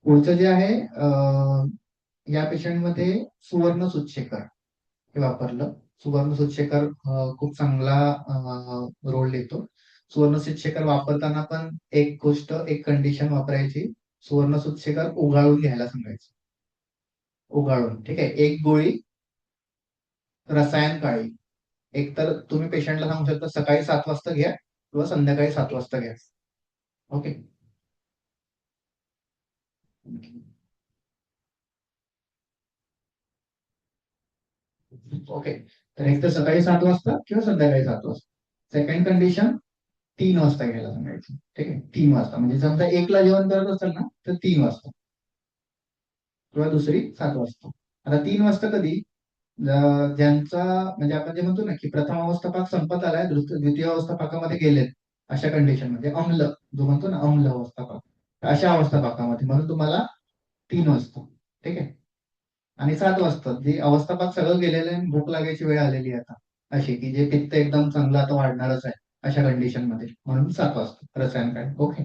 पुढचं जे आहे या पेशंटमध्ये सुवर्ण सुच्छेकर हे वापरलं. सुवर्ण सुच्छेकर खूप चांगला रोल देतो. सुवर्ण सुच्छेकर वापरताना पण एक गोष्ट, एक कंडिशन वापरायची, सुवर्ण सुच्छेकर उगाळून घ्यायला सांगायचं. उगाळून, ठीक आहे. एक गोळी रसायन काळी, एक तर तुम्ही पेशंटला सांगू शकता सकाळी 7 वाजता घ्या किंवा संध्याकाळी 7 वाजता घ्या. ओके. ओके, तर एक तर सकाळी 7 वाजता किंवा संध्याकाळी 7 वाजता. सेकंड कंडिशन 3 वाजता घ्यायला सांगायचं. ठीक आहे, 3 वाजता, म्हणजे समजा 1ला जेवण करत असेल ना तर 3 वाजता, किंवा दुसरी 7 वाजता. आता 3 वाजता कधी, ज्यांचा, म्हणजे आपण जे म्हणतो ना की प्रथम अवस्था पाक संपत आलाय, द्वितीय अवस्था पाकामध्ये गेलेत, अशा कंडिशन मध्ये अम्ल, जो म्हणतो ना अम्ल अवस्था पाक, अशा अवस्था पाकामध्ये, म्हणून तुम्हाला 3 वाजता. ठीक आहे. आणि 7 वाजता जे अवस्थापात सगळं गेलेलं आहे, भूक लागायची वेळ आलेली आहे आता, अशी की जे पित्त एकदम चांगलं आता वाढणारच आहे, अशा कंडिशन मध्ये, म्हणून 7 वाजता रसायन काळी. ओके,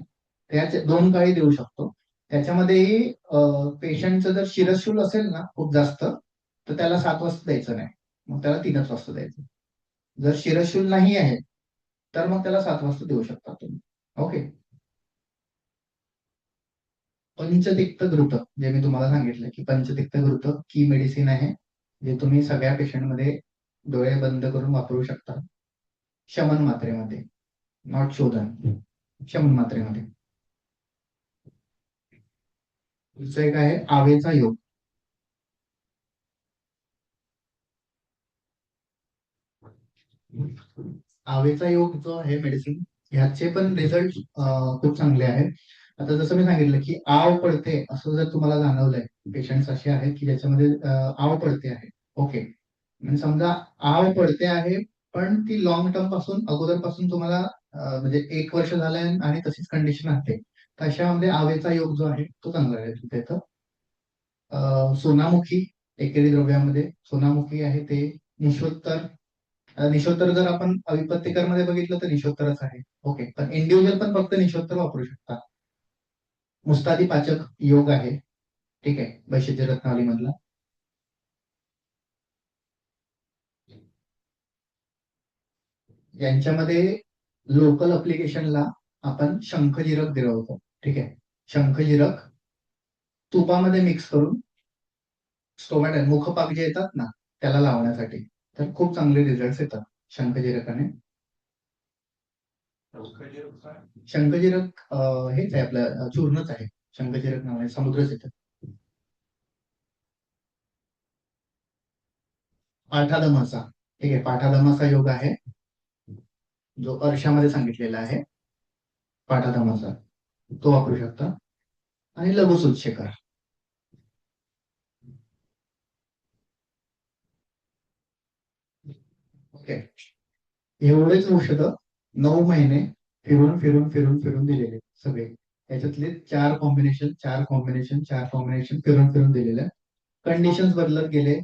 त्याच 2 काळी देऊ शकतो. त्याच्यामध्येही पेशंटचं जर शिरशूल असेल ना खूप जास्त, तर त्याला 7 वाजता द्यायचं नाही, मग त्याला 3च वाजता द्यायचं. जर शिरशूल नाही आहे तर मग त्याला 7 वाजता देऊ शकता तुम्ही. ओके. पंचतिक्त घृत, जे मी तुम्हाला सांगितलं की पंचतिक्त घृत की मेडिसिन आहे, जे तुम्ही सगळ्या पेशंटमध्ये डोळे बंद करून वापरू शकता, शमन मात्रेमध्ये, नॉट शोधन, शमन मात्रेमध्ये. दुसरं एक आहे आवेचा योग. आवेचा योग जो आहे मेडिसिन, ह्याचे पण रिझल्ट खूप चांगले आहेत. आता जसं मी सांगितलं की आव पडते असं जर तुम्हाला जाणवलंय, पेशंट्स असे आहेत की ज्याच्यामध्ये आव पडते आहे, ओके, म्हणजे समजा आव पडते आहे, पण ती लॉंग टर्म पासून अगोदर पासून तुम्हाला म्हणजे 1 वर्ष झालंय आणि तशीच कंडिशन आहे, तशामध्ये आवेचा योग जो आहे तो चांगला आहे तिथे. तर सोनामुखी एकेरी द्रव्यामध्ये सोनामुखी आहे ते, निशोत्तर. निशोत्तर जर आपण अविपत्तिकर मध्ये बघितलं तर निशोत्तरच आहे, ओके, पण इंडिव्हिज्युअल पण फक्त निशोत्तर वापरू शकता. मुस्तादी पाचक योग आहे, ठीक आहे, वैशिष्ट्य रत्नावली मधला. यांच्यामध्ये लोकल अप्लिकेशनला आपण शंखजिरक दिरवतो, ठीक आहे. शंखजिरक तुपामध्ये मिक्स करून स्टोमॅट मुखपाक जे येतात ना त्याला लावण्यासाठी, तर खूप चांगले रिझल्ट येतात शंखजिरकाने. शंखजिरक हेच आहे आपलं चूर्णच आहे, शंखजिरक नाव आहे, समुद्रच येतं. पाठादमाचा, ठीक आहे, पाठादमाचा योग आहे जो अर्शामध्ये सांगितलेला आहे, पाठादमाचा, तो वापरू शकता. आणि लघुसूतशेखर, ओके, एवढेच औषधं 9 महिने फिरून फिरून फिरून फिरून दिलेले सगळे. त्याच्यातले 4 कॉम्बिनेशन फिरून फिरून दिलेले. कंडिशन बदलत गेले.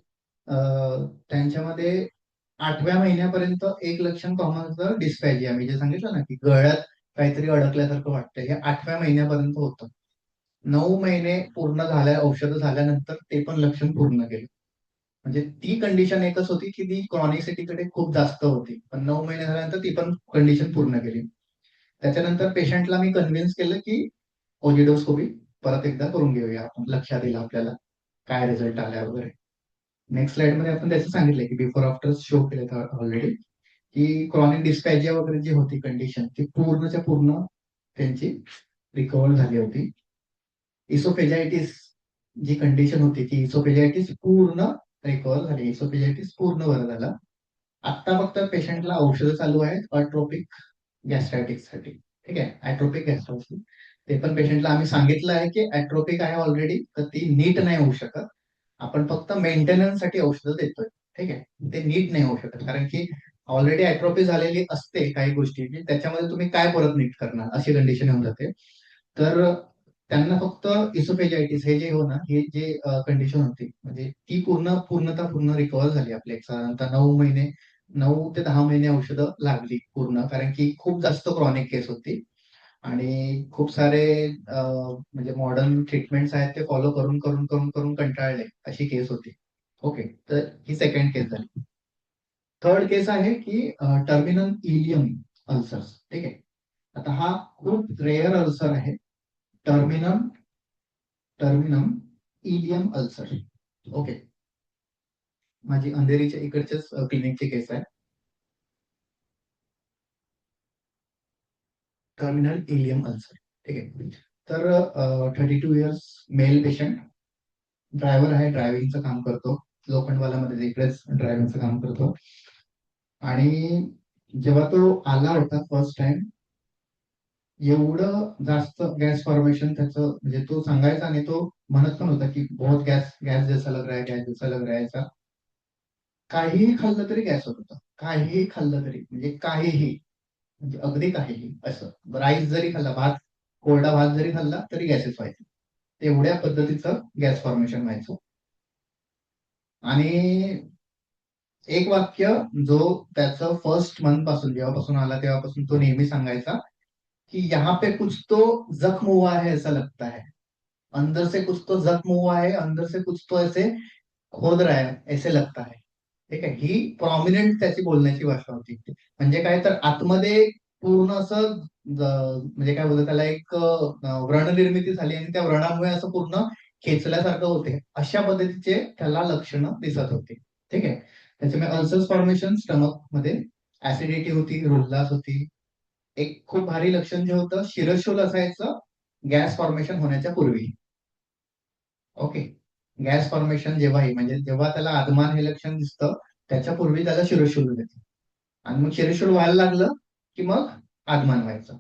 त्यांच्यामध्ये 8व्या महिन्यापर्यंत एक लक्षण कॉमन होतं, डिस्पॅजिया, मी जे सांगितलं ना की गळ्यात काहीतरी अडकल्यासारखं वाटतं, हे 8व्या महिन्यापर्यंत होतं. 9 महिने पूर्ण झाल्या, औषधं झाल्यानंतर ते पण लक्षण पूर्ण केलं. म्हणजे ती कंडिशन एकच होती की ती क्रॉनिसिटीकडे खूप जास्त होती, पण 9 महिने झाल्यानंतर ती पण कंडिशन पूर्ण केली. त्याच्यानंतर पेशंटला मी कन्व्हिन्स केलं की ओजिडोस्कोपी परत एकदा करून घेऊया आपण, लक्षात येईल आपल्याला काय रिझल्ट आल्या वगैरे. नेक्स्ट स्लाइड मध्ये आपण त्याचं सांगितलंय की बिफोर आफ्टर शो केले ऑलरेडी, की क्रॉनिक डिस्पॅजिया वगैरे जी होती कंडिशन ती पूर्णच्या पूर्ण त्यांची रिकवर झाली होती. इसोफेजायटिस जी कंडिशन होती ती इसोफेजायटिस पूर्ण रिकवर झाली, इसोफेजायटिस पूर्ण बरं झाला. आता फक्त पेशंटला औषधं चालू आहेत अट्रोपिक गॅस्ट्रायटिस साठी, ठीक आहे, ऍट्रोपिक गॅस्ट्रायटिस. ते पण पेशंटला आम्ही सांगितलं आहे की ऍट्रोपिक आहे ऑलरेडी, तर ती नीट नाही होऊ शकत, आपण फक्त मेंटेनन्स साठी औषधं देतोय, ठीक आहे. ते नीट नाही होऊ शकत कारण की ऑलरेडी ऍट्रोपी झालेली असते काही गोष्टी, त्याच्यामध्ये तुम्ही काय परत नीट करणार, अशी कंडिशन येऊन जाते. तर त्यांना फक्त इसोफेजायटिस हे जे हो ना, हे जे कंडिशन होती म्हणजे ती पूर्ण रिकवर झाली आपल्या एक साधारणतः 9 महिने, 9 ते 10 महिने औषधं लागली पूर्ण, कारण की खूप जास्त क्रॉनिक केस होती आणि खूप सारे म्हणजे मॉडर्न ट्रीटमेंट्स आहेत ते फॉलो करून करून करून करून कंटाळले, अशी केस होती, ओके. तर ही सेकंड केस झाली. थर्ड केस आहे की टर्मिनल इलियम अल्सर्स, ठीक आहे. आता हा खूप रेअर अल्सर आहे, टर्मिनल टर्मिनम इलियम अल्सर, ओके. माझी अंधेरीच्या इकडच्याच क्लिनिकची केस आहे, टर्मिनल इलियम अल्सर, ठीक आहे. तर 32 इयर्स मेल पेशंट, ड्रायव्हर आहे, ड्रायव्हिंगचं काम करतो, लोखंडवालामध्ये इकडेच ड्रायव्हिंगचं काम करतो. आणि जेव्हा तो आला होता फर्स्ट टाइम, एवढं जास्त गॅस फॉर्मेशन त्याचं, म्हणजे तो सांगायचा आणि तो म्हणत पण होता की बहुत गॅस गॅस जैसा लग रहा है, गॅस जैसा लग रहा है ऐसा. काहीही खाल्लं तरी गॅस होत होता, काहीही खाल्लं तरी, म्हणजे काहीही, म्हणजे अगदी काहीही, असं राईस जरी खाल्ला, भात, कोरडा भात जरी खाल्ला तरी गॅसेस व्हायचे, तेवढ्या पद्धतीचं गॅस फॉर्मेशन व्हायचं. आणि एक वाक्य जो त्याचं फर्स्ट मंथ पासून जेव्हापासून आला तेव्हापासून तो नेहमी सांगायचा कि यहाँ पे कुछ तो जख्म हुआ है ऐसा लगता है, अंदर से कुछ तो जख्म हुआ है, अंदर से कुछ तो ऐसे खोद रहा है ऐसे लगता है, ठीक आहे. ही प्रॉमिनंट त्याची बोलण्याची भाषा होती. म्हणजे काय तर आतमध्ये पूर्ण असं म्हणजे काय बोलतात त्याला, एक व्रणनिर्मिती झाली आणि त्या व्रणामुळे असं पूर्ण खेचल्यासारखं होते, अशा पद्धतीचे त्याला लक्षणं दिसत होते. ठीक आहे. त्याच्यामुळे अल्सर्स फॉर्मेशन स्टमक मध्ये, ऍसिडिटी होती, रोल्लास होती. एक खूप भारी लक्षण जे होतं शिरशूल असायचं गॅस फॉर्मेशन होण्याच्या पूर्वी. ओके. गॅस फॉर्मेशन जेव्हाही म्हणजे जेव्हा त्याला आगमन हे लक्षण दिसतं त्याच्या पूर्वी त्याला शिरशूल येते, आणि मग शिरशूल व्हायला लागलं की मग आगमन व्हायचं.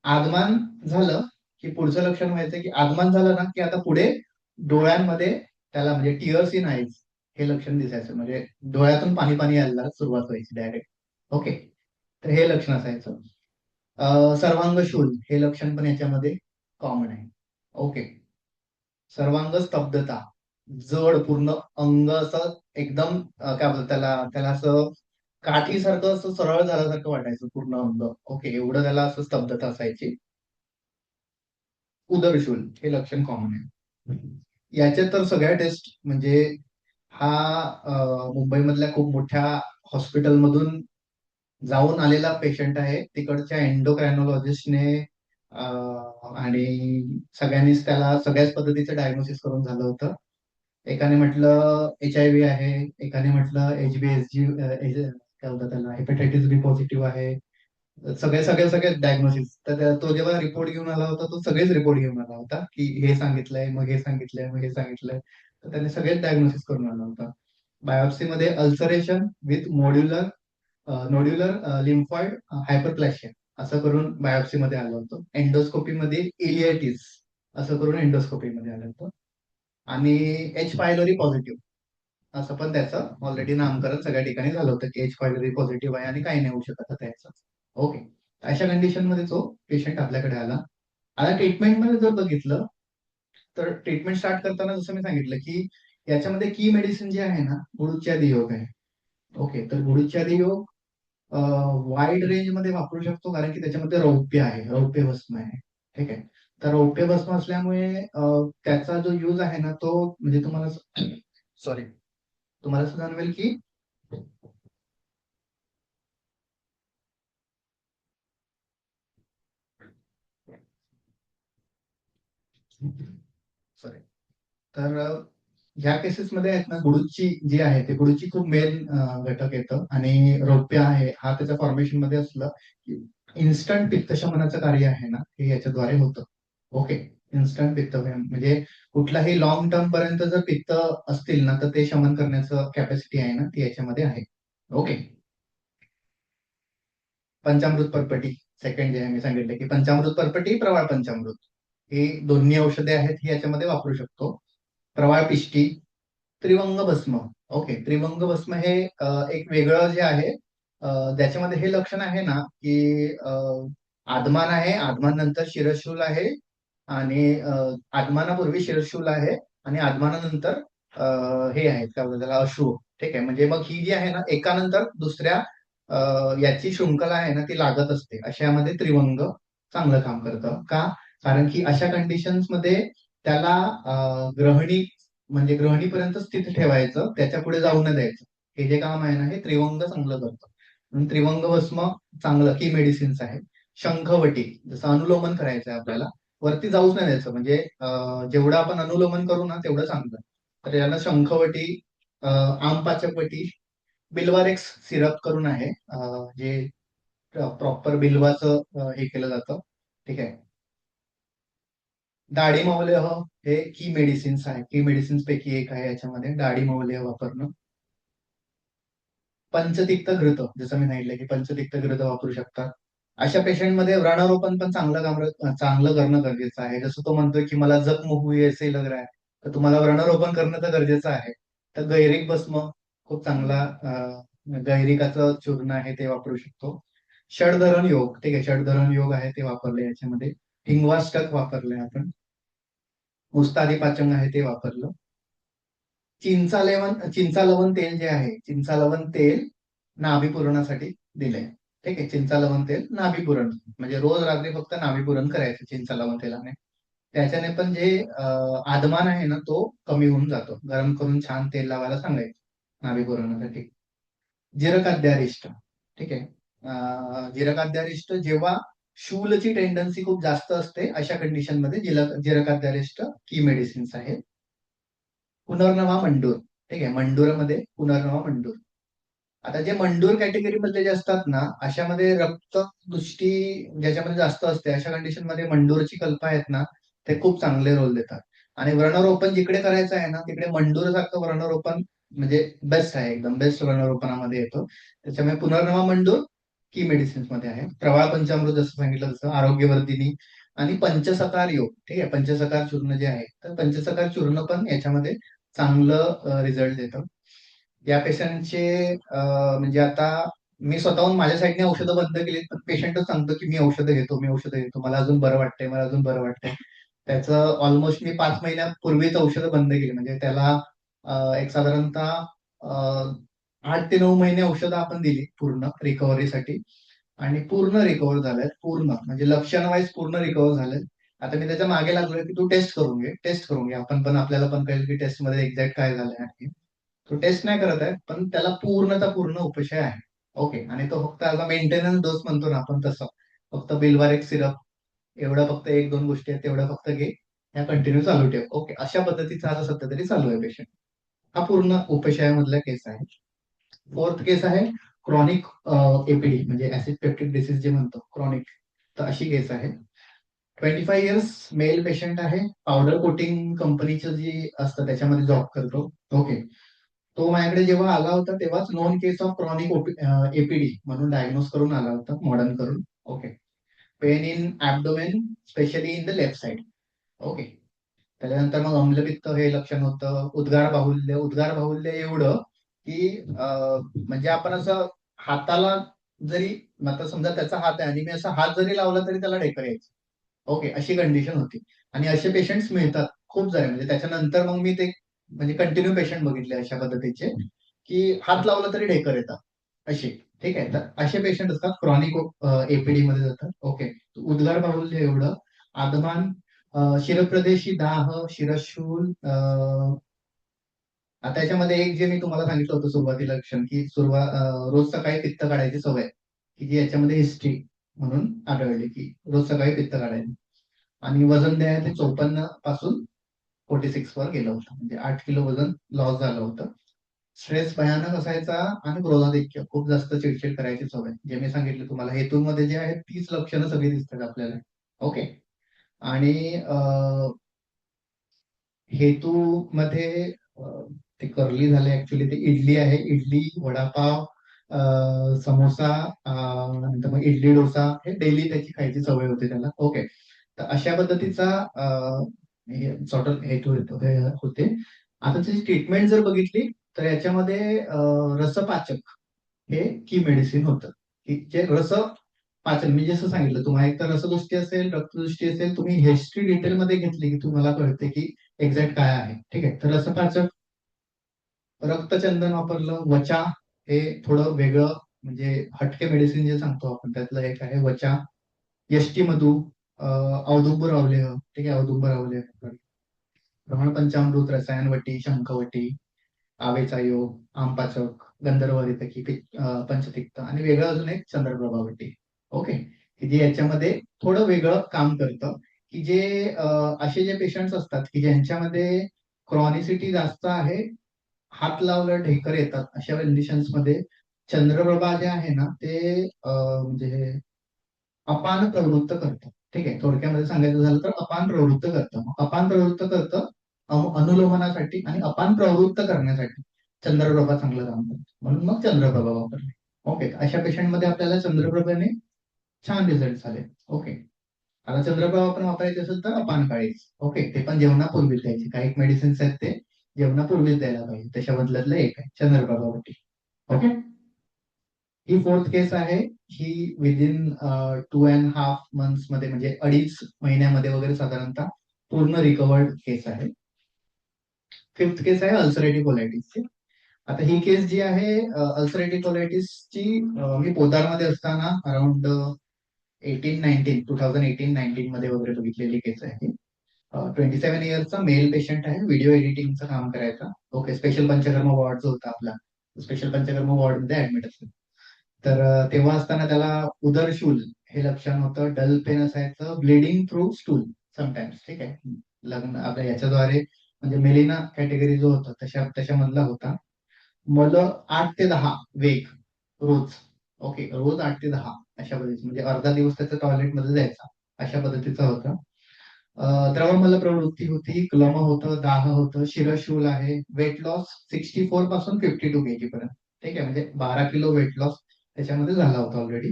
आगमन झालं की पुढचं लक्षण व्हायचं की आगमन झालं ना की आता पुढे डोळ्यांमध्ये त्याला म्हणजे टीअर्स इन आईज हे लक्षण दिसायचं, म्हणजे डोळ्यातून पाणी पाणी यायला सुरुवात व्हायची डायरेक्ट. ओके. तर हे लक्षण असायचं. सर्वांगशूल हे लक्षण पण याच्यामध्ये कॉमन आहे. ओके. सर्वांग स्तब्धता, जड पूर्ण अंग असं एकदम काय बोलतात त्याला त्याला असं काठीसारखं असं सरळ झाल्यासारखं वाटायचं पूर्ण अंग. ओके, एवढं त्याला असं स्तब्धता असायची. उदरशूल हे लक्षण कॉमन आहे. याचे तर सगळ्या टेस्ट म्हणजे हा मुंबईमधल्या खूप मोठ्या हॉस्पिटलमधून जाऊन आलेला पेशंट आहे. तिकडच्या एंडोक्रायनॉलॉजिस्टने आणि सगळ्यांनीच त्याला सगळ्याच पद्धतीचं डायग्नोसिस करून झालं होतं. एकाने म्हटलं HIV आहे, एकाने म्हटलं HBsG काय होतं त्याला हेपॅटायटिस बी पॉझिटिव्ह आहे. सगळे सगळे सगळे डायग्नोसिस. तर तो जेव्हा रिपोर्ट घेऊन आला होता तो सगळेच रिपोर्ट घेऊन आला होता की हे सांगितलंय, मग हे सांगितलंय, मग हे सांगितलंय. तर त्याने सगळेच डायग्नोसिस करून आला होता. बायोप्सीमध्ये अल्सरेशन विथ नोड्युलर लिम्फॉइड हायपरप्लॅशिया असं करून बायोप्सीमध्ये आलं होतं. एंडोस्कोपीमध्ये इलियाटिस असं करून एंडोस्कोपीमध्ये आलं होतं. आणि H पायलोरी पॉझिटिव्ह असं पण त्याचं ऑलरेडी नामकरण सगळ्या ठिकाणी झालं होतं की H पायलोरी पॉझिटिव्ह आहे आणि काही नाही होऊ शकत आता याचं. ओके. अशा कंडिशन मध्ये तो पेशंट आपल्याकडे आला. आता ट्रीटमेंटमध्ये जर बघितलं तर ट्रीटमेंट स्टार्ट करताना जसं मी सांगितलं की याच्यामध्ये की मेडिसिन जे आहे ना गुळूच्यादी योग आहे. ओके. तर गुळूच्यादी योग वाईड रेंज मध्ये वापरू शकतो कारण की त्याच्यामध्ये रौप्य आहे, रौप्य भस्म आहे. ठीक आहे. तर रौप्य भस्म असल्यामुळे त्याचा जो यूज आहे ना तो म्हणजे तुम्हाला सॉरी तुम्हाला असं जाणवेल की सॉरी तर ह्या केसेसमध्ये आहेत ना गुळूची जी आहे ते गुळूची खूप मेन घटक येतं, आणि रौप्य आहे हा त्याच्या फॉर्मेशन मध्ये असलं की इन्स्टंट पित्तशमनाचं कार्य आहे ना हे याच्याद्वारे होतं. ओके. इन्स्टंट पित्त म्हणजे कुठलाही लॉंग टर्म पर्यंत जर पित्त असतील ना तर ते शमन करण्याचं कॅपॅसिटी आहे ना ती याच्यामध्ये आहे. ओके. पंचामृत परपटी सेकंड जे आहे मी सांगितलं की पंचामृत परपटी, प्रवाळ पंचामृत हे दोन्ही औषधे आहेत ही याच्यामध्ये वापरू शकतो. प्रवाळ पिष्टी, त्रिवंग भस्म. ओके. त्रिवंग भस्म हे एक वेगळं जे आहे ज्याच्यामध्ये हे लक्षण आहे ना की आदमान आहे, आदमान नंतर शिरशूल आहे, आणि आगमनापूर्वी शिरशूल आहे, आणि आगमनानंतर हे आहेत काय बोलतात त्याला अश्रू. ठीक आहे. म्हणजे मग ही जी आहे ना एकानंतर दुसऱ्या याची शृंखला आहे ना ती लागत असते. अशामध्ये त्रिवंग चांगलं काम करतं का? कारण की अशा कंडिशन्स मध्ये त्याला ग्रहणी म्हणजे ग्रहणीपर्यंत स्थित ठेवायचं, त्याच्या पुढे जाऊ न द्यायचं. हे जे काम आहे ना हे त्रिवंग चांगलं करतं. म्हणून त्रिवंग भस्म चांगलं की मेडिसिन्स आहे. शंखवटी जसं अनुलोमन करायचं आहे आपल्याला, वरती जाऊच नाही द्यायचं, म्हणजे जेवढं आपण अनुलोमन करू ना तेवढं चांगलं. तर याला शंखवटी, आमपाचकवटी, बिल्वारेक्स सिरप करून आहे जे प्रॉपर बिल्वाचं हे केलं जातं. ठीक आहे. डाळिंबावलेह हे की मेडिसिन्स आहे, की मेडिसिन्स पैकी एक आहे याच्यामध्ये डाळिंबावलेह वापरणं. पंचतिक्त घृत जसं मी सांगितलं की पंचतिक्त घृत वापरू शकतात. अशा पेशंटमध्ये व्रणारोपण पण चांगलं करणं गरजेचं आहे. जसं तो म्हणतोय की मला जखम हुई ऐसे लग रहा है, तर तुम्हाला व्रणारोपण करणं तर गरजेचं आहे. तर गैरिक भस्म खूप चांगला गैरिकाचं चूर्ण आहे ते वापरू शकतो. षडधरण योग, ठीक आहे, षडधरण योग आहे ते वापरले याच्यामध्ये. हिंगवाष्टक वापरले आपण. मुस्तादी पाचंग आहे ते वापरलं. चिंचालवण तेल जे आहे, चिंचालवण तेल नाभीपुरणासाठी दिलंय. ठीक आहे. चिंचालवण तेल नाभीपुरण म्हणजे रोज रात्री फक्त नाभीपुरण करायचं चिंचालवण तेलाने. त्याच्याने पण जे आदमान आहे ना तो कमी होऊन जातो. गरम करून छान तेल लावायला सांगायचं नाभीपुरणासाठी. जिरकाद्यारिष्ट, ठीक आहे. जिरकाद्यारिष्ट जेव्हा शूलची टेंडन्सी खूप जास्त असते अशा कंडिशन मध्ये जिरकाद्यारिष्ट की मेडिसिन्स आहे. पुनर्नवा मंडूर, ठीक आहे. मंडूरमध्ये पुनर्नवा मंडूर. आता जे मंडूर कॅटेगरी मधले जे असतात ना, अशामध्ये रक्तदृष्टी ज्याच्यामध्ये जास्त असते, अशा कंडिशन मध्ये मंडूरची कल्प आहेत ना, ते खूप चांगले रोल देतात. आणि व्रणरोपण जिकडे करायचं आहे ना, तिकडे मंडूर सारखं व्रणरोपण म्हणजे बेस्ट आहे, एकदम बेस्ट व्रणरोपणामध्ये येतो. त्याच्यामुळे पुनर्नवा मंडूर की मेडिसिन्स मध्ये आहे. प्रवाळ पंचामृत जसं सांगितलं तसं, आरोग्यवर्धिनी आणि पंचसकार योग. ठीक आहे. पंचसकार चूर्ण जे आहे, तर पंचसकार चूर्ण पण याच्यामध्ये चांगलं रिझल्ट देतं. या पेशंटचे म्हणजे आता मी स्वतःहून माझ्या साईडने औषधं बंद केली, पण पेशंटच सांगतो की मी औषधं घेतो, मी औषधं घेतो, मला अजून बरं वाटतंय, मला अजून बरं वाटतंय. त्याचं ऑलमोस्ट मी 5 महिन्यापूर्वीच औषधं बंद केली. म्हणजे त्याला एक साधारणतः 8 ते 9 महिने औषधं आपण दिली पूर्ण रिकव्हरीसाठी, आणि पूर्ण रिकव्हर झालाय. पूर्ण म्हणजे लक्षण वाईज पूर्ण रिकव्हर झालंय. आता मी त्याच्या मागे लागलोय की तू टेस्ट करून घे, टेस्ट करून घे. आपण पण, आपल्याला पण कळेल की टेस्ट मध्ये एक्झॅक्ट काय झालंय आहे. तो टेस्ट नाही करत आहे, पण त्याला पूर्णचा पूर्ण उपशय आहे. ओके. आणि तो फक्त आता मेंटेनन्स डोस म्हणतो ना आपण तसं, फक्त बिल्वारेक सिरप एवढं, फक्त 1-2 गोष्टी आहेत तेवढं फक्त घे, ह्या कंटिन्यू चालू ठेव. ओके. अशा पद्धतीचा आता सध्या तरी चालू आहे पेशंट. हा पूर्ण उपशयामधला केस आहे. फोर्थ केस आहे क्रॉनिक एपीडी, म्हणजे ऍसिड पेप्टिक डिसीज जे म्हणतो क्रॉनिक, तर अशी केस आहे. 25 इयर्स मेल पेशंट आहे. पावडर कोटिंग कंपनीचं जी असतं त्याच्यामध्ये जॉब करतो. ओके. तो माझ्याकडे जेव्हा आला होता तेव्हाच known case of chronic APD म्हणून डायग्नोज करून आला होता, मॉडर्न करून. Okay. Pain in abdomen, specially in the left side. Okay. त्याच्यानंतर मग अम्लपित्त हे लक्षण होतं. उद्गार बाहुल्य, उद्गार बाहुल्य एवढं की म्हणजे आपण असं हाताला जरी, आता समजा त्याचा हात आहे आणि मी असा हात जरी लावला तरी त्याला ढेकर यायचं. ओके. अशी कंडिशन होती. आणि असे पेशंट्स मिळतात खूप सारे. म्हणजे त्याच्यानंतर मग मी ते म्हणजे कंटिन्यू पेशंट बघितले अशा पद्धतीचे, की हात लावला तरी ढेकर येतात असे. ठीक आहे. तर असे पेशंट असतात क्रॉनिक एपीडी मध्ये जातात. ओके. उद्गार बाहुल्य एवढं. आदमान, शिरप्रदेशी दाह, शिरशूल, आता याच्यामध्ये एक जे मी तुम्हाला सांगितलं होतं सुरुवातीला लक्षण, की रोज सकाळी पित्त काढायची सवय, की जी याच्यामध्ये हिस्ट्री म्हणून आढळली, की रोज सकाळी पित्त काढायची. आणि वजन द्यायला ते 54 पासून 46 वर गेलं होतं, म्हणजे 8 किलो वजन लॉस झालं होतं. स्ट्रेस भयानक असायचा आणि क्रोधाधिक्य, खूप जास्त चिडचिड करायची सवय, जे मी सांगितलं तुम्हाला. हेतूमध्ये जे आहेत तीच लक्षणं सगळी दिसतात आपल्याला. ओके. आणि हेतू मध्ये ते कर्ली झाले ऍक्च्युली, ते इडली आहे. इडली, वडापाव, समोसा, नंतर मग इडली डोसा, हे डेली त्याची खायची सवय होती त्याला. ओके. तर अशा पद्धतीचा सॉर्ट ऑफ हेतू येतो हे होते. आता त्याची ट्रीटमेंट जर बघितली तर याच्यामध्ये रसपाचक हे की मेडिसिन होतं, की जे रस पाचन, मी जसं सांगितलं तुम्हाला, एक तर रसदृष्टी असेल, रक्तदृष्टी असेल, तुम्ही हिस्ट्री डिटेलमध्ये घेतली की तुम्हाला कळते की एक्झॅक्ट काय आहे. ठीक आहे. तर रसपाचक, रक्तचंदन वापरलं. वचा हे थोडं वेगळं, म्हणजे हटके मेडिसिन जे सांगतो आपण त्यातलं एक आहे वचा. यष्टी मधू, औदुंबर अवलेह. ठीक आहे. औदुंबर अवलेह, प्रमाण पंचामृत, रसायनवटी, शंखवटी, आवेचा योग, आंपाचक, गंधर्वरितकी, पंचतिक्त, आणि वेगळं अजून एक चंद्रप्रभावटी. ओके. की जे याच्यामध्ये थोडं वेगळं काम करतं, की जे असे जे पेशंट्स असतात की ज्यांच्यामध्ये क्रॉनिसिटी जास्त आहे, हात लावलं ढेकर येतात, अशा कंडिशन्स मध्ये चंद्रप्रभा जे आहे ना ते म्हणजे अपान प्रवृत्त करतं. ठीक आहे. थोडक्यामध्ये सांगायचं झालं तर अपान प्रवृत्त करतं. अपान प्रवृत्त करतं अनुलोमनासाठी आणि अपान प्रवृत्त करण्यासाठी चंद्रप्रभा चांगलं काम करतं, म्हणून मग चंद्रप्रभा वापरली. ओके. अशा पेशंटमध्ये आपल्याला चंद्रप्रभेने छान रिझल्ट आले. ओके. आता चंद्रप्रभा पण वापरायची असेल तर अपान काळीच. ओके. ते पण जेवणापूर्वीच द्यायचे. काही मेडिसिन्स आहेत ते जेवणापूर्वीच द्यायला पाहिजे. त्याच्यामधल्यातलं एक आहे चंद्रप्रभावटी. ओके. ही फोर्थ केस आहे. ही विदिन 2.5 मंथ्स मध्ये, म्हणजे 2.5 महिन्यामध्ये वगैरे साधारणतः पूर्ण रिकवर्ड केस आहे. फिफ्थ केस आहे अल्सरेटिव्ह कोलायटिसची. आता ही केस जी आहे अल्सरेटिव्ह कोलायटिसची, मी पोदारमध्ये असताना अराउंड 2018-19 मध्ये वगैरे बघितलेली केस आहे. 27 इयर्सचा मेल पेशंट आहे. व्हिडिओ एडिटिंगचं काम करायचा. ओके. स्पेशल पंचकर्म वॉर्ड जो होता आपला, स्पेशल पंचकर्म वॉर्ड मध्ये ऍडमिट असतो. तर तेव्हा असताना त्याला उदरशूल हे लक्षण होतं. डल पेन असायचं, ब्लिडिंग थ्रू स्टूल समटाइम्स. ठीक आहे. लग्न आपल्या याच्याद्वारे म्हणजे मेलिना कॅटेगरी जो होता त्याच्यामधला होता. मला 8 ते 10 वेग रोज. ओके, रोज 8 ते 10 अशा पद्धतीचं, म्हणजे अर्धा दिवस त्याचा टॉयलेटमध्ये जायचा, अशा पद्धतीचा होता. द्रवमल प्रवृत्ती होती, क्लम होतं, दाह होतं, शिरशूल आहे, वेट लॉस 64 पासून 52 kg पर्यंत. ठीक आहे, म्हणजे 12 किलो वेट लॉस त्याच्यामध्ये झाला होता ऑलरेडी.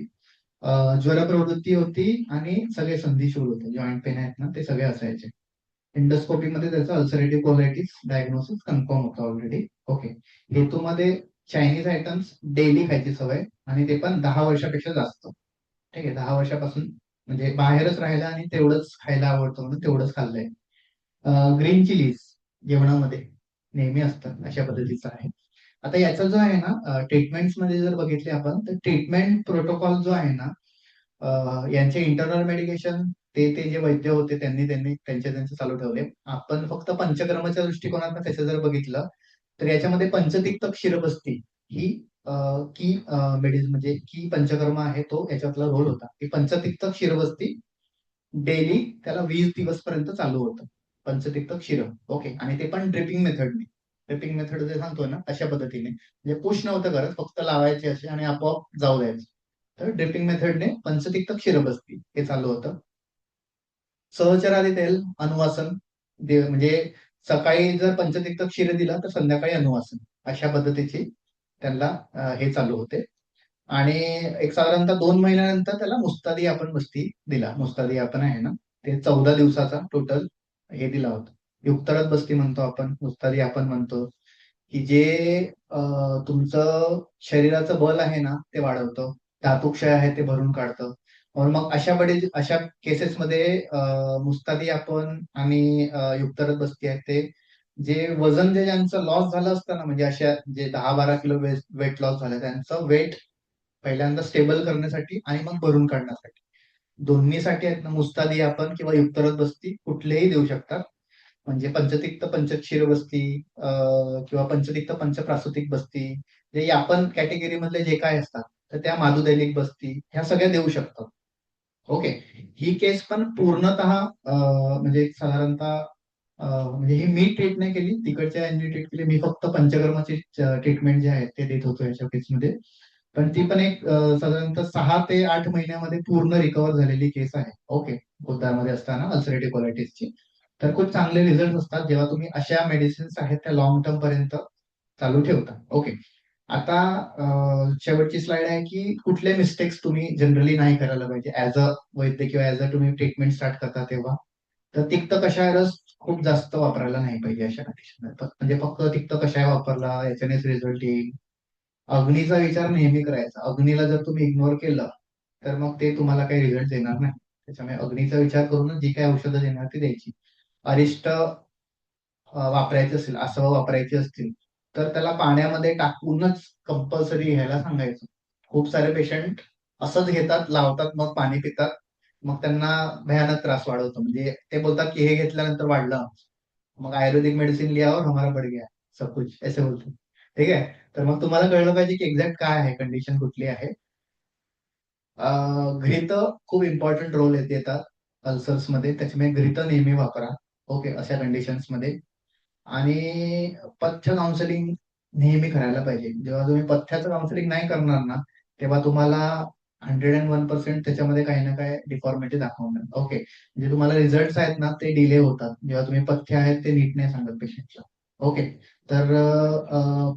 ज्वर प्रवृत्ती होती आणि सगळे संधिशूल होते, जॉईंट पेन आहेत ना ते सगळे असायचे. इंडोस्कोपीमध्ये त्याचं अल्सरेटिव्ह कोलायटिस डायग्नोसिस कन्फर्म होतं ऑलरेडी. ओके. हेतूमध्ये चायनीज आयटम्स डेली खायची सवय, आणि ते पण 10 वर्षापेक्षा जास्त. ठीक आहे, 10 वर्षापासून म्हणजे बाहेरच राहिला आणि तेवढंच खायला आवडतं म्हणून तेवढंच खाल्लंय. ग्रीन चिलीज जेवणामध्ये नेहमी असतात, अशा पद्धतीचं आहे. आता याचा जो आहे ना, ट्रीटमेंट्स मध्ये जर बघितले आपण, तर ट्रीटमेंट प्रोटोकॉल जो आहे ना, यांचे इंटरनल मेडिकेशन ते ते जे वैद्य होते त्यांनी त्यांनी त्यांचे चालू ठेवले. आपण फक्त पंचकर्माच्या दृष्टिकोनात त्याचं जर बघितलं, तर याच्यामध्ये पंचतिक्त क्षीरबस्ती ही की म्हणजे की पंचकर्म आहे, तो याच्यातला रोल होता. की पंचतिक्त क्षीरबस्ती डेली त्याला 20 दिवस पर्यंत चालू होतं, पंचतिक्त क्षीर. ओके, आणि ते पण ड्रिपिंग मेथडने. ड्रिपिंग मेथड जे सांगतोय ना अशा पद्धतीने, म्हणजे पुश नव्हतं करत, फक्त लावायचे असे आणि आपोआप जाऊ द्यायचे. तर ड्रिपिंग मेथडने पंचतिक्त क्षीरबस्ती हे चालू होतं. सहचरादी तेल अनुवासन, म्हणजे सकाळी जर पंचतिक्त क्षीर दिला तर संध्याकाळी अनुवासन, अशा पद्धतीची त्यांना हे चालू होते. आणि एक साधारणतः 2 महिन्यानंतर त्याला मुस्तादी आपण बस्ती दिला. मुस्तादी आपण आहे ना, ते 14 दिवसाचा टोटल हे दिला होता. युक्तरत बस्ती म्हणतो आपण, मुस्तादी आपण म्हणतो, की जे तुमचं शरीराचं बल आहे ना ते वाढवतं, धातुक्षय आहे ते भरून काढतं. और मग अशा केसेसमध्ये मुस्तादी आपण आणि युक्तरत बस्ती आहे ते, जे वजन जे ज्यांचं लॉस झालं असतं ना, म्हणजे अशा जे 10-12 किलो वेट लॉस झालं, त्यांचं वेट पहिल्यांदा स्टेबल करण्यासाठी आणि मग भरून काढण्यासाठी, दोन्हीसाठी आहेत ना, मुस्तादी आपण किंवा युक्तरत बस्ती कुठलेही देऊ शकतात. म्हणजे पंचतिक्त पंचक्षीर बस्ती किंवा पंचतिक्त पंचप्रासूतिक बस्ती, जे आपण कॅटेगरी मधले जे काय असतात, तर त्या माधुदैलिक बस्ती ह्या सगळ्या देऊ शकतात. ओके. ही केस पण पूर्णतः म्हणजे साधारणतः म्हणजे ही मी ट्रीट नाही केली, तिकडच्या यांनी ट्रीट केली. मी फक्त पंचकर्माची ट्रीटमेंट जे आहे ते देत होतो याच्या केसमध्ये. पण ती पण एक साधारणतः 6 ते 8 महिन्यामध्ये पूर्ण रिकवर झालेली केस आहे. ओके. उद्धारमध्ये असताना अल्सरेटिव्ह कोलायटिसची. तर खूप चांगले रिझल्ट असतात जेव्हा तुम्ही अशा मेडिसिन्स आहेत त्या लॉंग टर्म पर्यंत चालू ठेवता. ओके. आता शेवटची स्लाइड आहे की कुठले मिस्टेक्स तुम्ही जनरली नाही करायला पाहिजे ऍज अ वैद्य किंवा ऍज अ तुम्ही ट्रीटमेंट स्टार्ट करता तेव्हा. तर तिक्त कषाय रस खूप जास्त वापरायला नाही पाहिजे अशा कंडिशन, म्हणजे फक्त तिक्त कषाय वापरला याच्यानेच रिझल्ट येईल. अग्नीचा विचार नेहमी करायचा. अग्नीला जर तुम्ही इग्नोर केलं तर मग ते तुम्हाला काही रिझल्ट देणार नाही. त्याच्यामुळे अग्नीचा विचार करूनच जी काही औषधं देणार ती द्यायची. अरिष्ट वापरायचे असेल, आसव वापरायची असतील, तर त्याला पाण्यामध्ये टाकूनच कंपल्सरी घ्यायला सांगायचं. खूप सारे पेशंट असंच घेतात, लावतात, मग पाणी पितात, मग त्यांना भयानक त्रास वाढवतो. म्हणजे ते बोलतात की हे घेतल्यानंतर वाढलं, मग आयुर्वेदिक मेडिसिन लिया और हमारा बढ़ गया सब कुछ ऐसे बोलतो. ठीक आहे. तर मग तुम्हाला कळलं पाहिजे की एक्झॅक्ट काय आहे, कंडिशन कुठली आहे. घृत खूप इम्पॉर्टंट रोल देतात अल्सर्स मध्ये, त्याच्यामुळे घृत नेहमी वापरा. ओके, अशा कंडिशन्स मध्ये. आणि पथ्य काउन्सिलिंग नेहमी करायला पाहिजे. जेव्हा तुम्ही पथ्याचं काउन्सिलिंग नाही करणार ना, तेव्हा तुम्हाला 101% त्याच्यामध्ये काही ना काही डिफॉर्मिटी दाखवणार. ओके, म्हणजे तुम्हाला रिझल्ट आहेत ना ते डिले होतात जेव्हा तुम्ही पथ्य आहेत ते नीट नाही सांगत पेशंटला. ओके. तर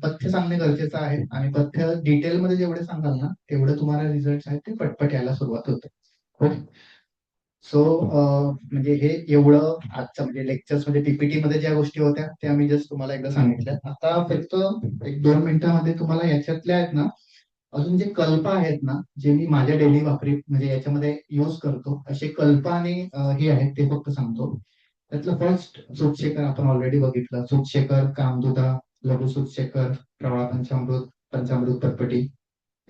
पथ्य सांगणे गरजेचं आहे, आणि पथ्य डिटेलमध्ये जेवढे सांगाल ना तेवढं तुम्हाला रिझल्ट आहेत ते पटपट यायला सुरुवात होते. ओके. सो म्हणजे हे एवढं आजचं म्हणजे लेक्चर्स मध्ये पीपीटी मध्ये ज्या गोष्टी होत्या त्या मी जस्ट तुम्हाला एकदा सांगितल्या. आता फक्त 1-2 मिनिटांमध्ये तुम्हाला याच्यातल्या आहेत ना, अजून जे कल्प आहेत ना, जे मी माझ्या डेली वापरी म्हणजे याच्यामध्ये युज करतो, असे कल्प आणि हे आहेत ते फक्त सांगतो. त्यातलं फर्स्ट सूतशेखर आपण ऑलरेडी बघितलं. सूतशेखर, कामदुधा, लघु सूतशेखर, प्रवाळ पंचामृत, पंचामृत पर्पटी.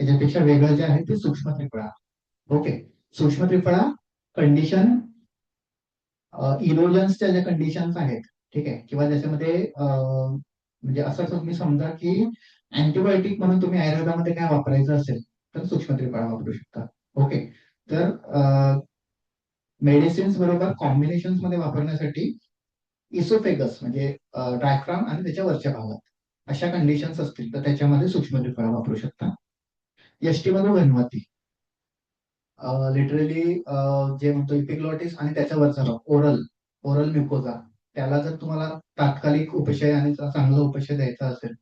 याच्यापेक्षा वेगळं जे आहे ते सूक्ष्म त्रिफळा. ओके. सूक्ष्म त्रिफळा कंडिशन इरोजन्सच्या ज्या कंडिशन्स आहेत, ठीक आहे, किंवा ज्याच्यामध्ये म्हणजे असं तुम्ही समजा की अँटीबायोटिक म्हणून तुम्ही आयुर्वेदामध्ये काय वापरायचं असेल तर सूक्ष्म त्रिफळा वापरू शकता. ओके. तर मेडिसिन्स बरोबर कॉम्बिनेशन मध्ये वापरण्यासाठी इसोफेगस म्हणजे डायफ्राम आणि त्याच्या वरच्या भागात अशा कंडिशन्स असतील तर त्याच्यामध्ये सूक्ष्मजीव वापरू शकता. यष्टीमधून घनवटी लिटरली जे म्हणतो इपिग्लॉटिस आणि त्याच्यावरचा भाग ओरल ओरल म्युकोजा, त्याला जर तुम्हाला तात्कालिक उपशय आणि चांगला उपशय द्यायचा असेल,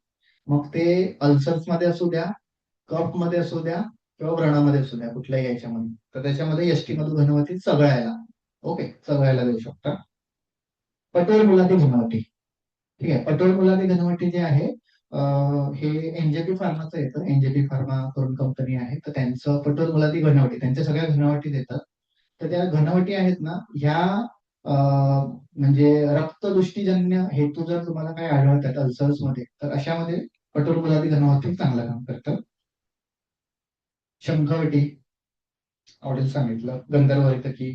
मग ते अल्सर्स मध्ये असू द्या, कफ मध्ये असू द्या किंवा व्रणामध्ये असू द्या, कुठल्याही याच्यामध्ये, तर त्याच्यामध्ये यष्टीमधून घनवटी चघळायला, ओके, चघळायला देऊ शकता. पटोळ मुलाची घनवटी, ठीक आहे. पटोळ मुलाची घनवटी जे आहे हे एनजेपी फार्माचं येतं. एनजेपी फार्मा करून कंपनी आहे, तर त्यांचं पटोळ मुलाची घनवटी, त्यांच्या सगळ्या घनवटी देतात. तर त्या घनवटी आहेत ना ह्या म्हणजे रक्तदृष्टीजन्य हेतू जर तुम्हाला काय आढळतात अल्सर्स मध्ये, तर अशामध्ये पटोळ मुलाची घनवटी चांगलं काम करतं. शंखवटी ऑर्डर सांगितलं. गंधर्वकी,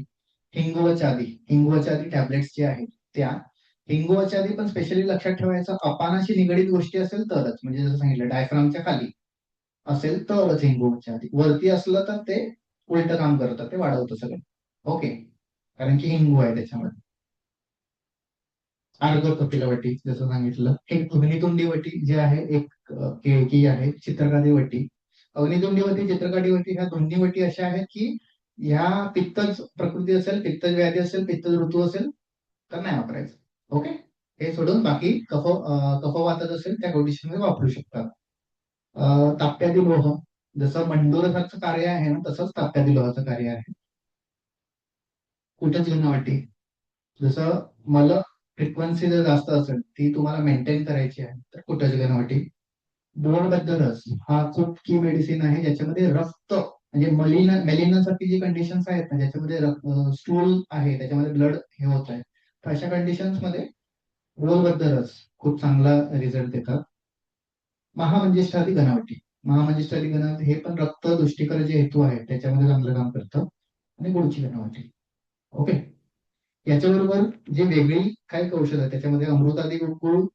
हिंगवचादी, हिंगवचादी टॅबलेट्स जे आहेत त्या, हिंगवचादी पण स्पेशली लक्षात ठेवायचं, अपानाशी निगडीत गोष्टी असेल तरच, म्हणजे जसं सांगितलं डायफ्रामच्या खाली असेल तरच हिंगवचादी, वरती असलं तर ते उलट काम करतं, ते वाढवतं सगळं, ओके, कारण की हिंगू आहे त्याच्यामध्ये. अर्ध कपिलवटी जसं सांगितलं. एक अग्नितुंडी वटी जे आहे, एक केळकी आहे, चित्रकादी वटी. अग्नितुंडी वटी, चित्रकादी वटी ह्या दोन्ही वटी अशा आहेत की ह्या पित्तच प्रकृती असेल, पित्तज व्याधी असेल, पित्तज ऋतू असेल तर नाही वापरायचं, ओके. हे सोडून बाकी कफवातच असेल त्या कंडिशन मध्ये वापरू शकतात. ताप्यातील लोह, जसं मंडोरसाचं कार्य आहे ना तसंच ताप्यातील लोहाचं कार्य आहे. कुठंच वाटी, जसं मला फ्रिक्वेन्सी जर जास्त असेल ती तुम्हाला मेंटेन करायची आहे तर कुठंच वाटी. बोनबद्ध रस हा खूप की मेडिसिन आहे, ज्याच्यामध्ये रक्त म्हणजे मेलिनासारखी जी कंडिशन्स आहेत ना, ज्याच्यामध्ये स्टूल आहे त्याच्यामध्ये ब्लड हे होत आहे, तर अशा कंडिशन्स मध्ये बोनबद्ध रस खूप चांगला रिझल्ट देतात. महामंजिष्ठादी घनावटी, महामंजिष्ठादी घनावटी हे पण रक्त दुष्टीकर जे हेतू आहे त्याच्यामध्ये चांगलं काम करतं. आणि गुळची घनावटी, ओके. याच्याबरोबर जे वेगळी काही औषध आहे त्याच्यामध्ये अमृतादी गुळ,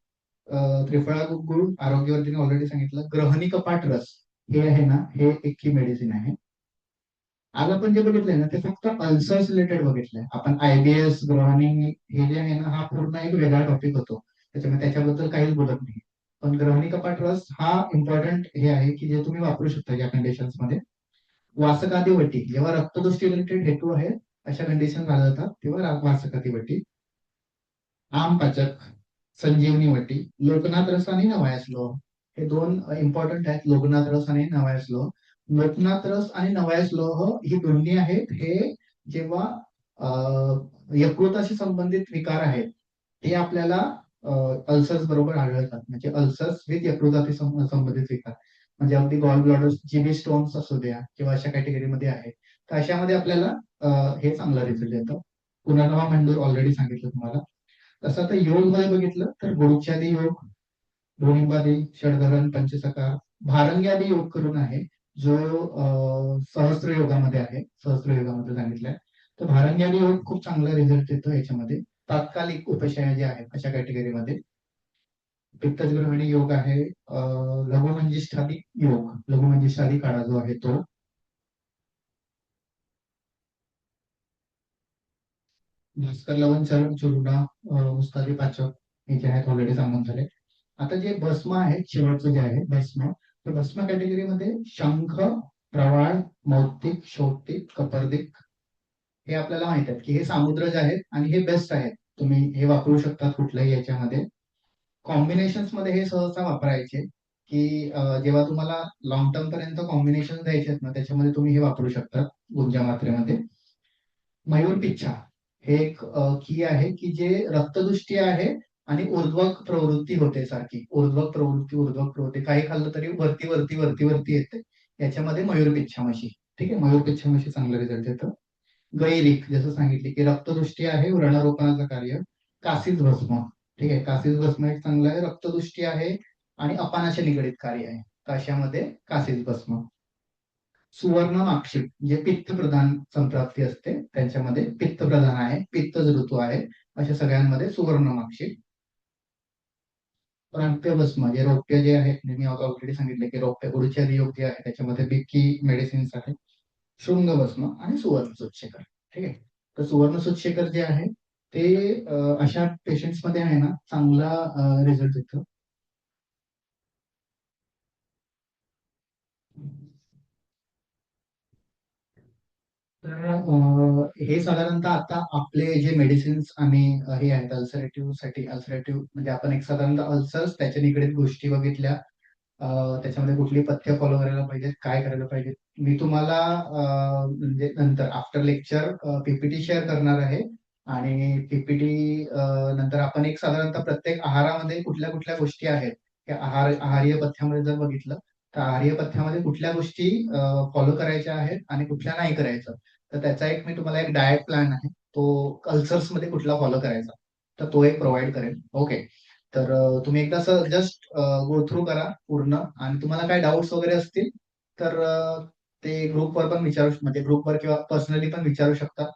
त्रिफळा गुळ, आरोग्यवर्धीने ऑलरेडी सांगितलं. ग्रहणी कपाट रस हे आहे ना, हे एक ही मेडिसिन आहे. आज आपण जे बघितलंय ना ते फक्त अल्सर्स रिलेटेड बघितलंय आपण. आयबीएस, ग्रहणी हे जे आहे ना हा पूर्ण एक वेगळा टॉपिक होतो, त्याच्यामुळे त्याच्याबद्दल काहीच बोलत नाही. पण ग्रहणी कपाट रस हा इम्पॉर्टंट हे आहे की जे तुम्ही वापरू शकता या कंडिशन्स मध्ये. वासकादी वटी, जेव्हा रक्तदृष्टी रिलेटेड हेतू आहे अशा कंडिशन झाल्या जातात तेव्हा वासकादी वटी. आम पाचक, संजीवनी वटी, लोकनाथ रस आणि नवायास लोह, हे दोन इम्पॉर्टंट आहेत. लोकनाथ रस आणि नवायास लोह. लोकनाथ रस आणि नवायास लोह ही दोन्ही आहेत हे जेव्हा यकृताशी संबंधित विकार आहेत ते आपल्याला अल्सर्स बरोबर आढळतात, म्हणजे अल्सर्स विथ यकृताशी संबंधित विकार, म्हणजे अगदी गॉल ब्लॉडर, जिबी स्टोन्स असू द्या किंवा अशा कॅटेगरीमध्ये आहे, तर अशामध्ये आपल्याला हे चांगला रिझल्ट येतं. पुनर्नवा मंडूर ऑलरेडी सांगितलं तुम्हाला. तसं आता योग मध्ये बघितलं तर गुरुच्यादी योग, दोन्हीबादी, षडधरण, पंचसकार, भारंग्यादी योग करून आहे जो सहस्त्र योगामध्ये आहे, सहस्त्र योगामध्ये सांगितलंय. तर भारंग्यादी योग खूप चांगला रिझल्ट येतो याच्यामध्ये. तात्कालिक उपशय जे आहेत अशा कॅटेगरीमध्ये. पित्तग्रहणी योग आहे, लघुमंजिष्ठादी योग, लघुमंजिष्ठादी काढा जो आहे तो. भास्कर लवण चरण चुरुडा, उस्तादी पाचक हे जे आहेत ऑलरेडी सांगून झाले. आता जे भस्म आहे शेवटचं जे आहे भस्म, तर भस्म कॅटेगरीमध्ये शंख, प्रवाळ, मौक्तिक, शौक्तिक, कपर्दिक हे आपल्याला माहित आहेत की हे सामुद्रज आहेत आणि हे बेस्ट आहेत. तुम्ही हे वापरू शकता कुठल्याही याच्यामध्ये. कॉम्बिनेशन मध्ये हे सहसा वापरायचे की जेव्हा तुम्हाला लॉंग टर्म पर्यंत कॉम्बिनेशन द्यायचे आहेत ना त्याच्यामध्ये तुम्ही हे वापरू शकता गुंजा मात्रेमध्ये. मयूर पिच्छा हे एक की आहे की जे रक्तदृष्टी आहे आणि ऊर्ध्वक प्रवृत्ती होते सारखी, ऊर्ध्वक प्रवृत्ती, ऊर्ध्वक प्रवृत्ती, काही खाल्लं तरी वरती वरती वरती वरती येते, याच्यामध्ये मयूर पिच्छामशी, ठीक आहे. मयूर पिच्छामशी चांगलं रिझल्ट येतं. गैरिक जसं सांगितले की रक्तदृष्टी आहे, व्रणरोपणाचं कार्य. कासीज भस्म, ठीक आहे, कासीज भस्म एक चांगलं आहे, रक्तदृष्टी आहे आणि अपानाचे निगडीत कार्य आहे, तर अशामध्ये कासीज भस्म. सुवर्ण माक्षिक जे पित्त प्रधान संप्राप्ती असते त्यांच्यामध्ये पित्त प्रधान आहे, पित्तज ऋतू आहे, अशा सगळ्यांमध्ये सुवर्ण माक्षिक. रौप्य भस्म जे रौप्य जे आहे, मी ऑलरेडी सांगितले की रौप्य गुरुचे योग जे आहे त्याच्यामध्ये बिक्की मेडिसिन्स आहेत. शृंग भस्म आणि सुवर्ण सुच्छेकर, ठीक आहे. तर सुवर्ण सुच्छेकर जे आहे ते अशा पेशंट्स मध्ये आहे ना चांगला रिझल्ट येतो. तर हे साधारणतः आता आपले जे मेडिसिन्स आणि हे आहेत अल्सरेटिव्ह साठी, अल्सरेटिव्ह म्हणजे आपण एक साधारणतः अल्सर्स त्याच्या निगडीत गोष्टी बघितल्या. त्याच्यामध्ये कुठली पथ्य फॉलो करायला पाहिजे, काय करायला पाहिजे. मी तुम्हाला म्हणजे नंतर आफ्टर लेक्चर पीपीटी शेअर करणार आहे. आणि पीपीटी नंतर आपण एक साधारणतः प्रत्येक आहारामध्ये कुठल्या कुठल्या गोष्टी आहेत, त्या आहारीय पथ्यामध्ये जर बघितलं तर आहारीय पथ्यामध्ये कुठल्या गोष्टी फॉलो करायच्या आहेत आणि कुठल्या नाही करायच्या. तर त्याचा एक मी तुम्हाला एक डाएट प्लॅन आहे, तो अल्सर्स मध्ये कुठला फॉलो करायचा, तर तो एक प्रोव्हाइड करेन. ओके. तर तुम्ही एकदा जस्ट गो थ्रू करा पूर्ण, आणि तुम्हाला काय डाऊट्स वगैरे असतील तर ते ग्रुपवर पण विचारू, म्हणजे ग्रुपवर किंवा पर्सनली पण विचारू शकता.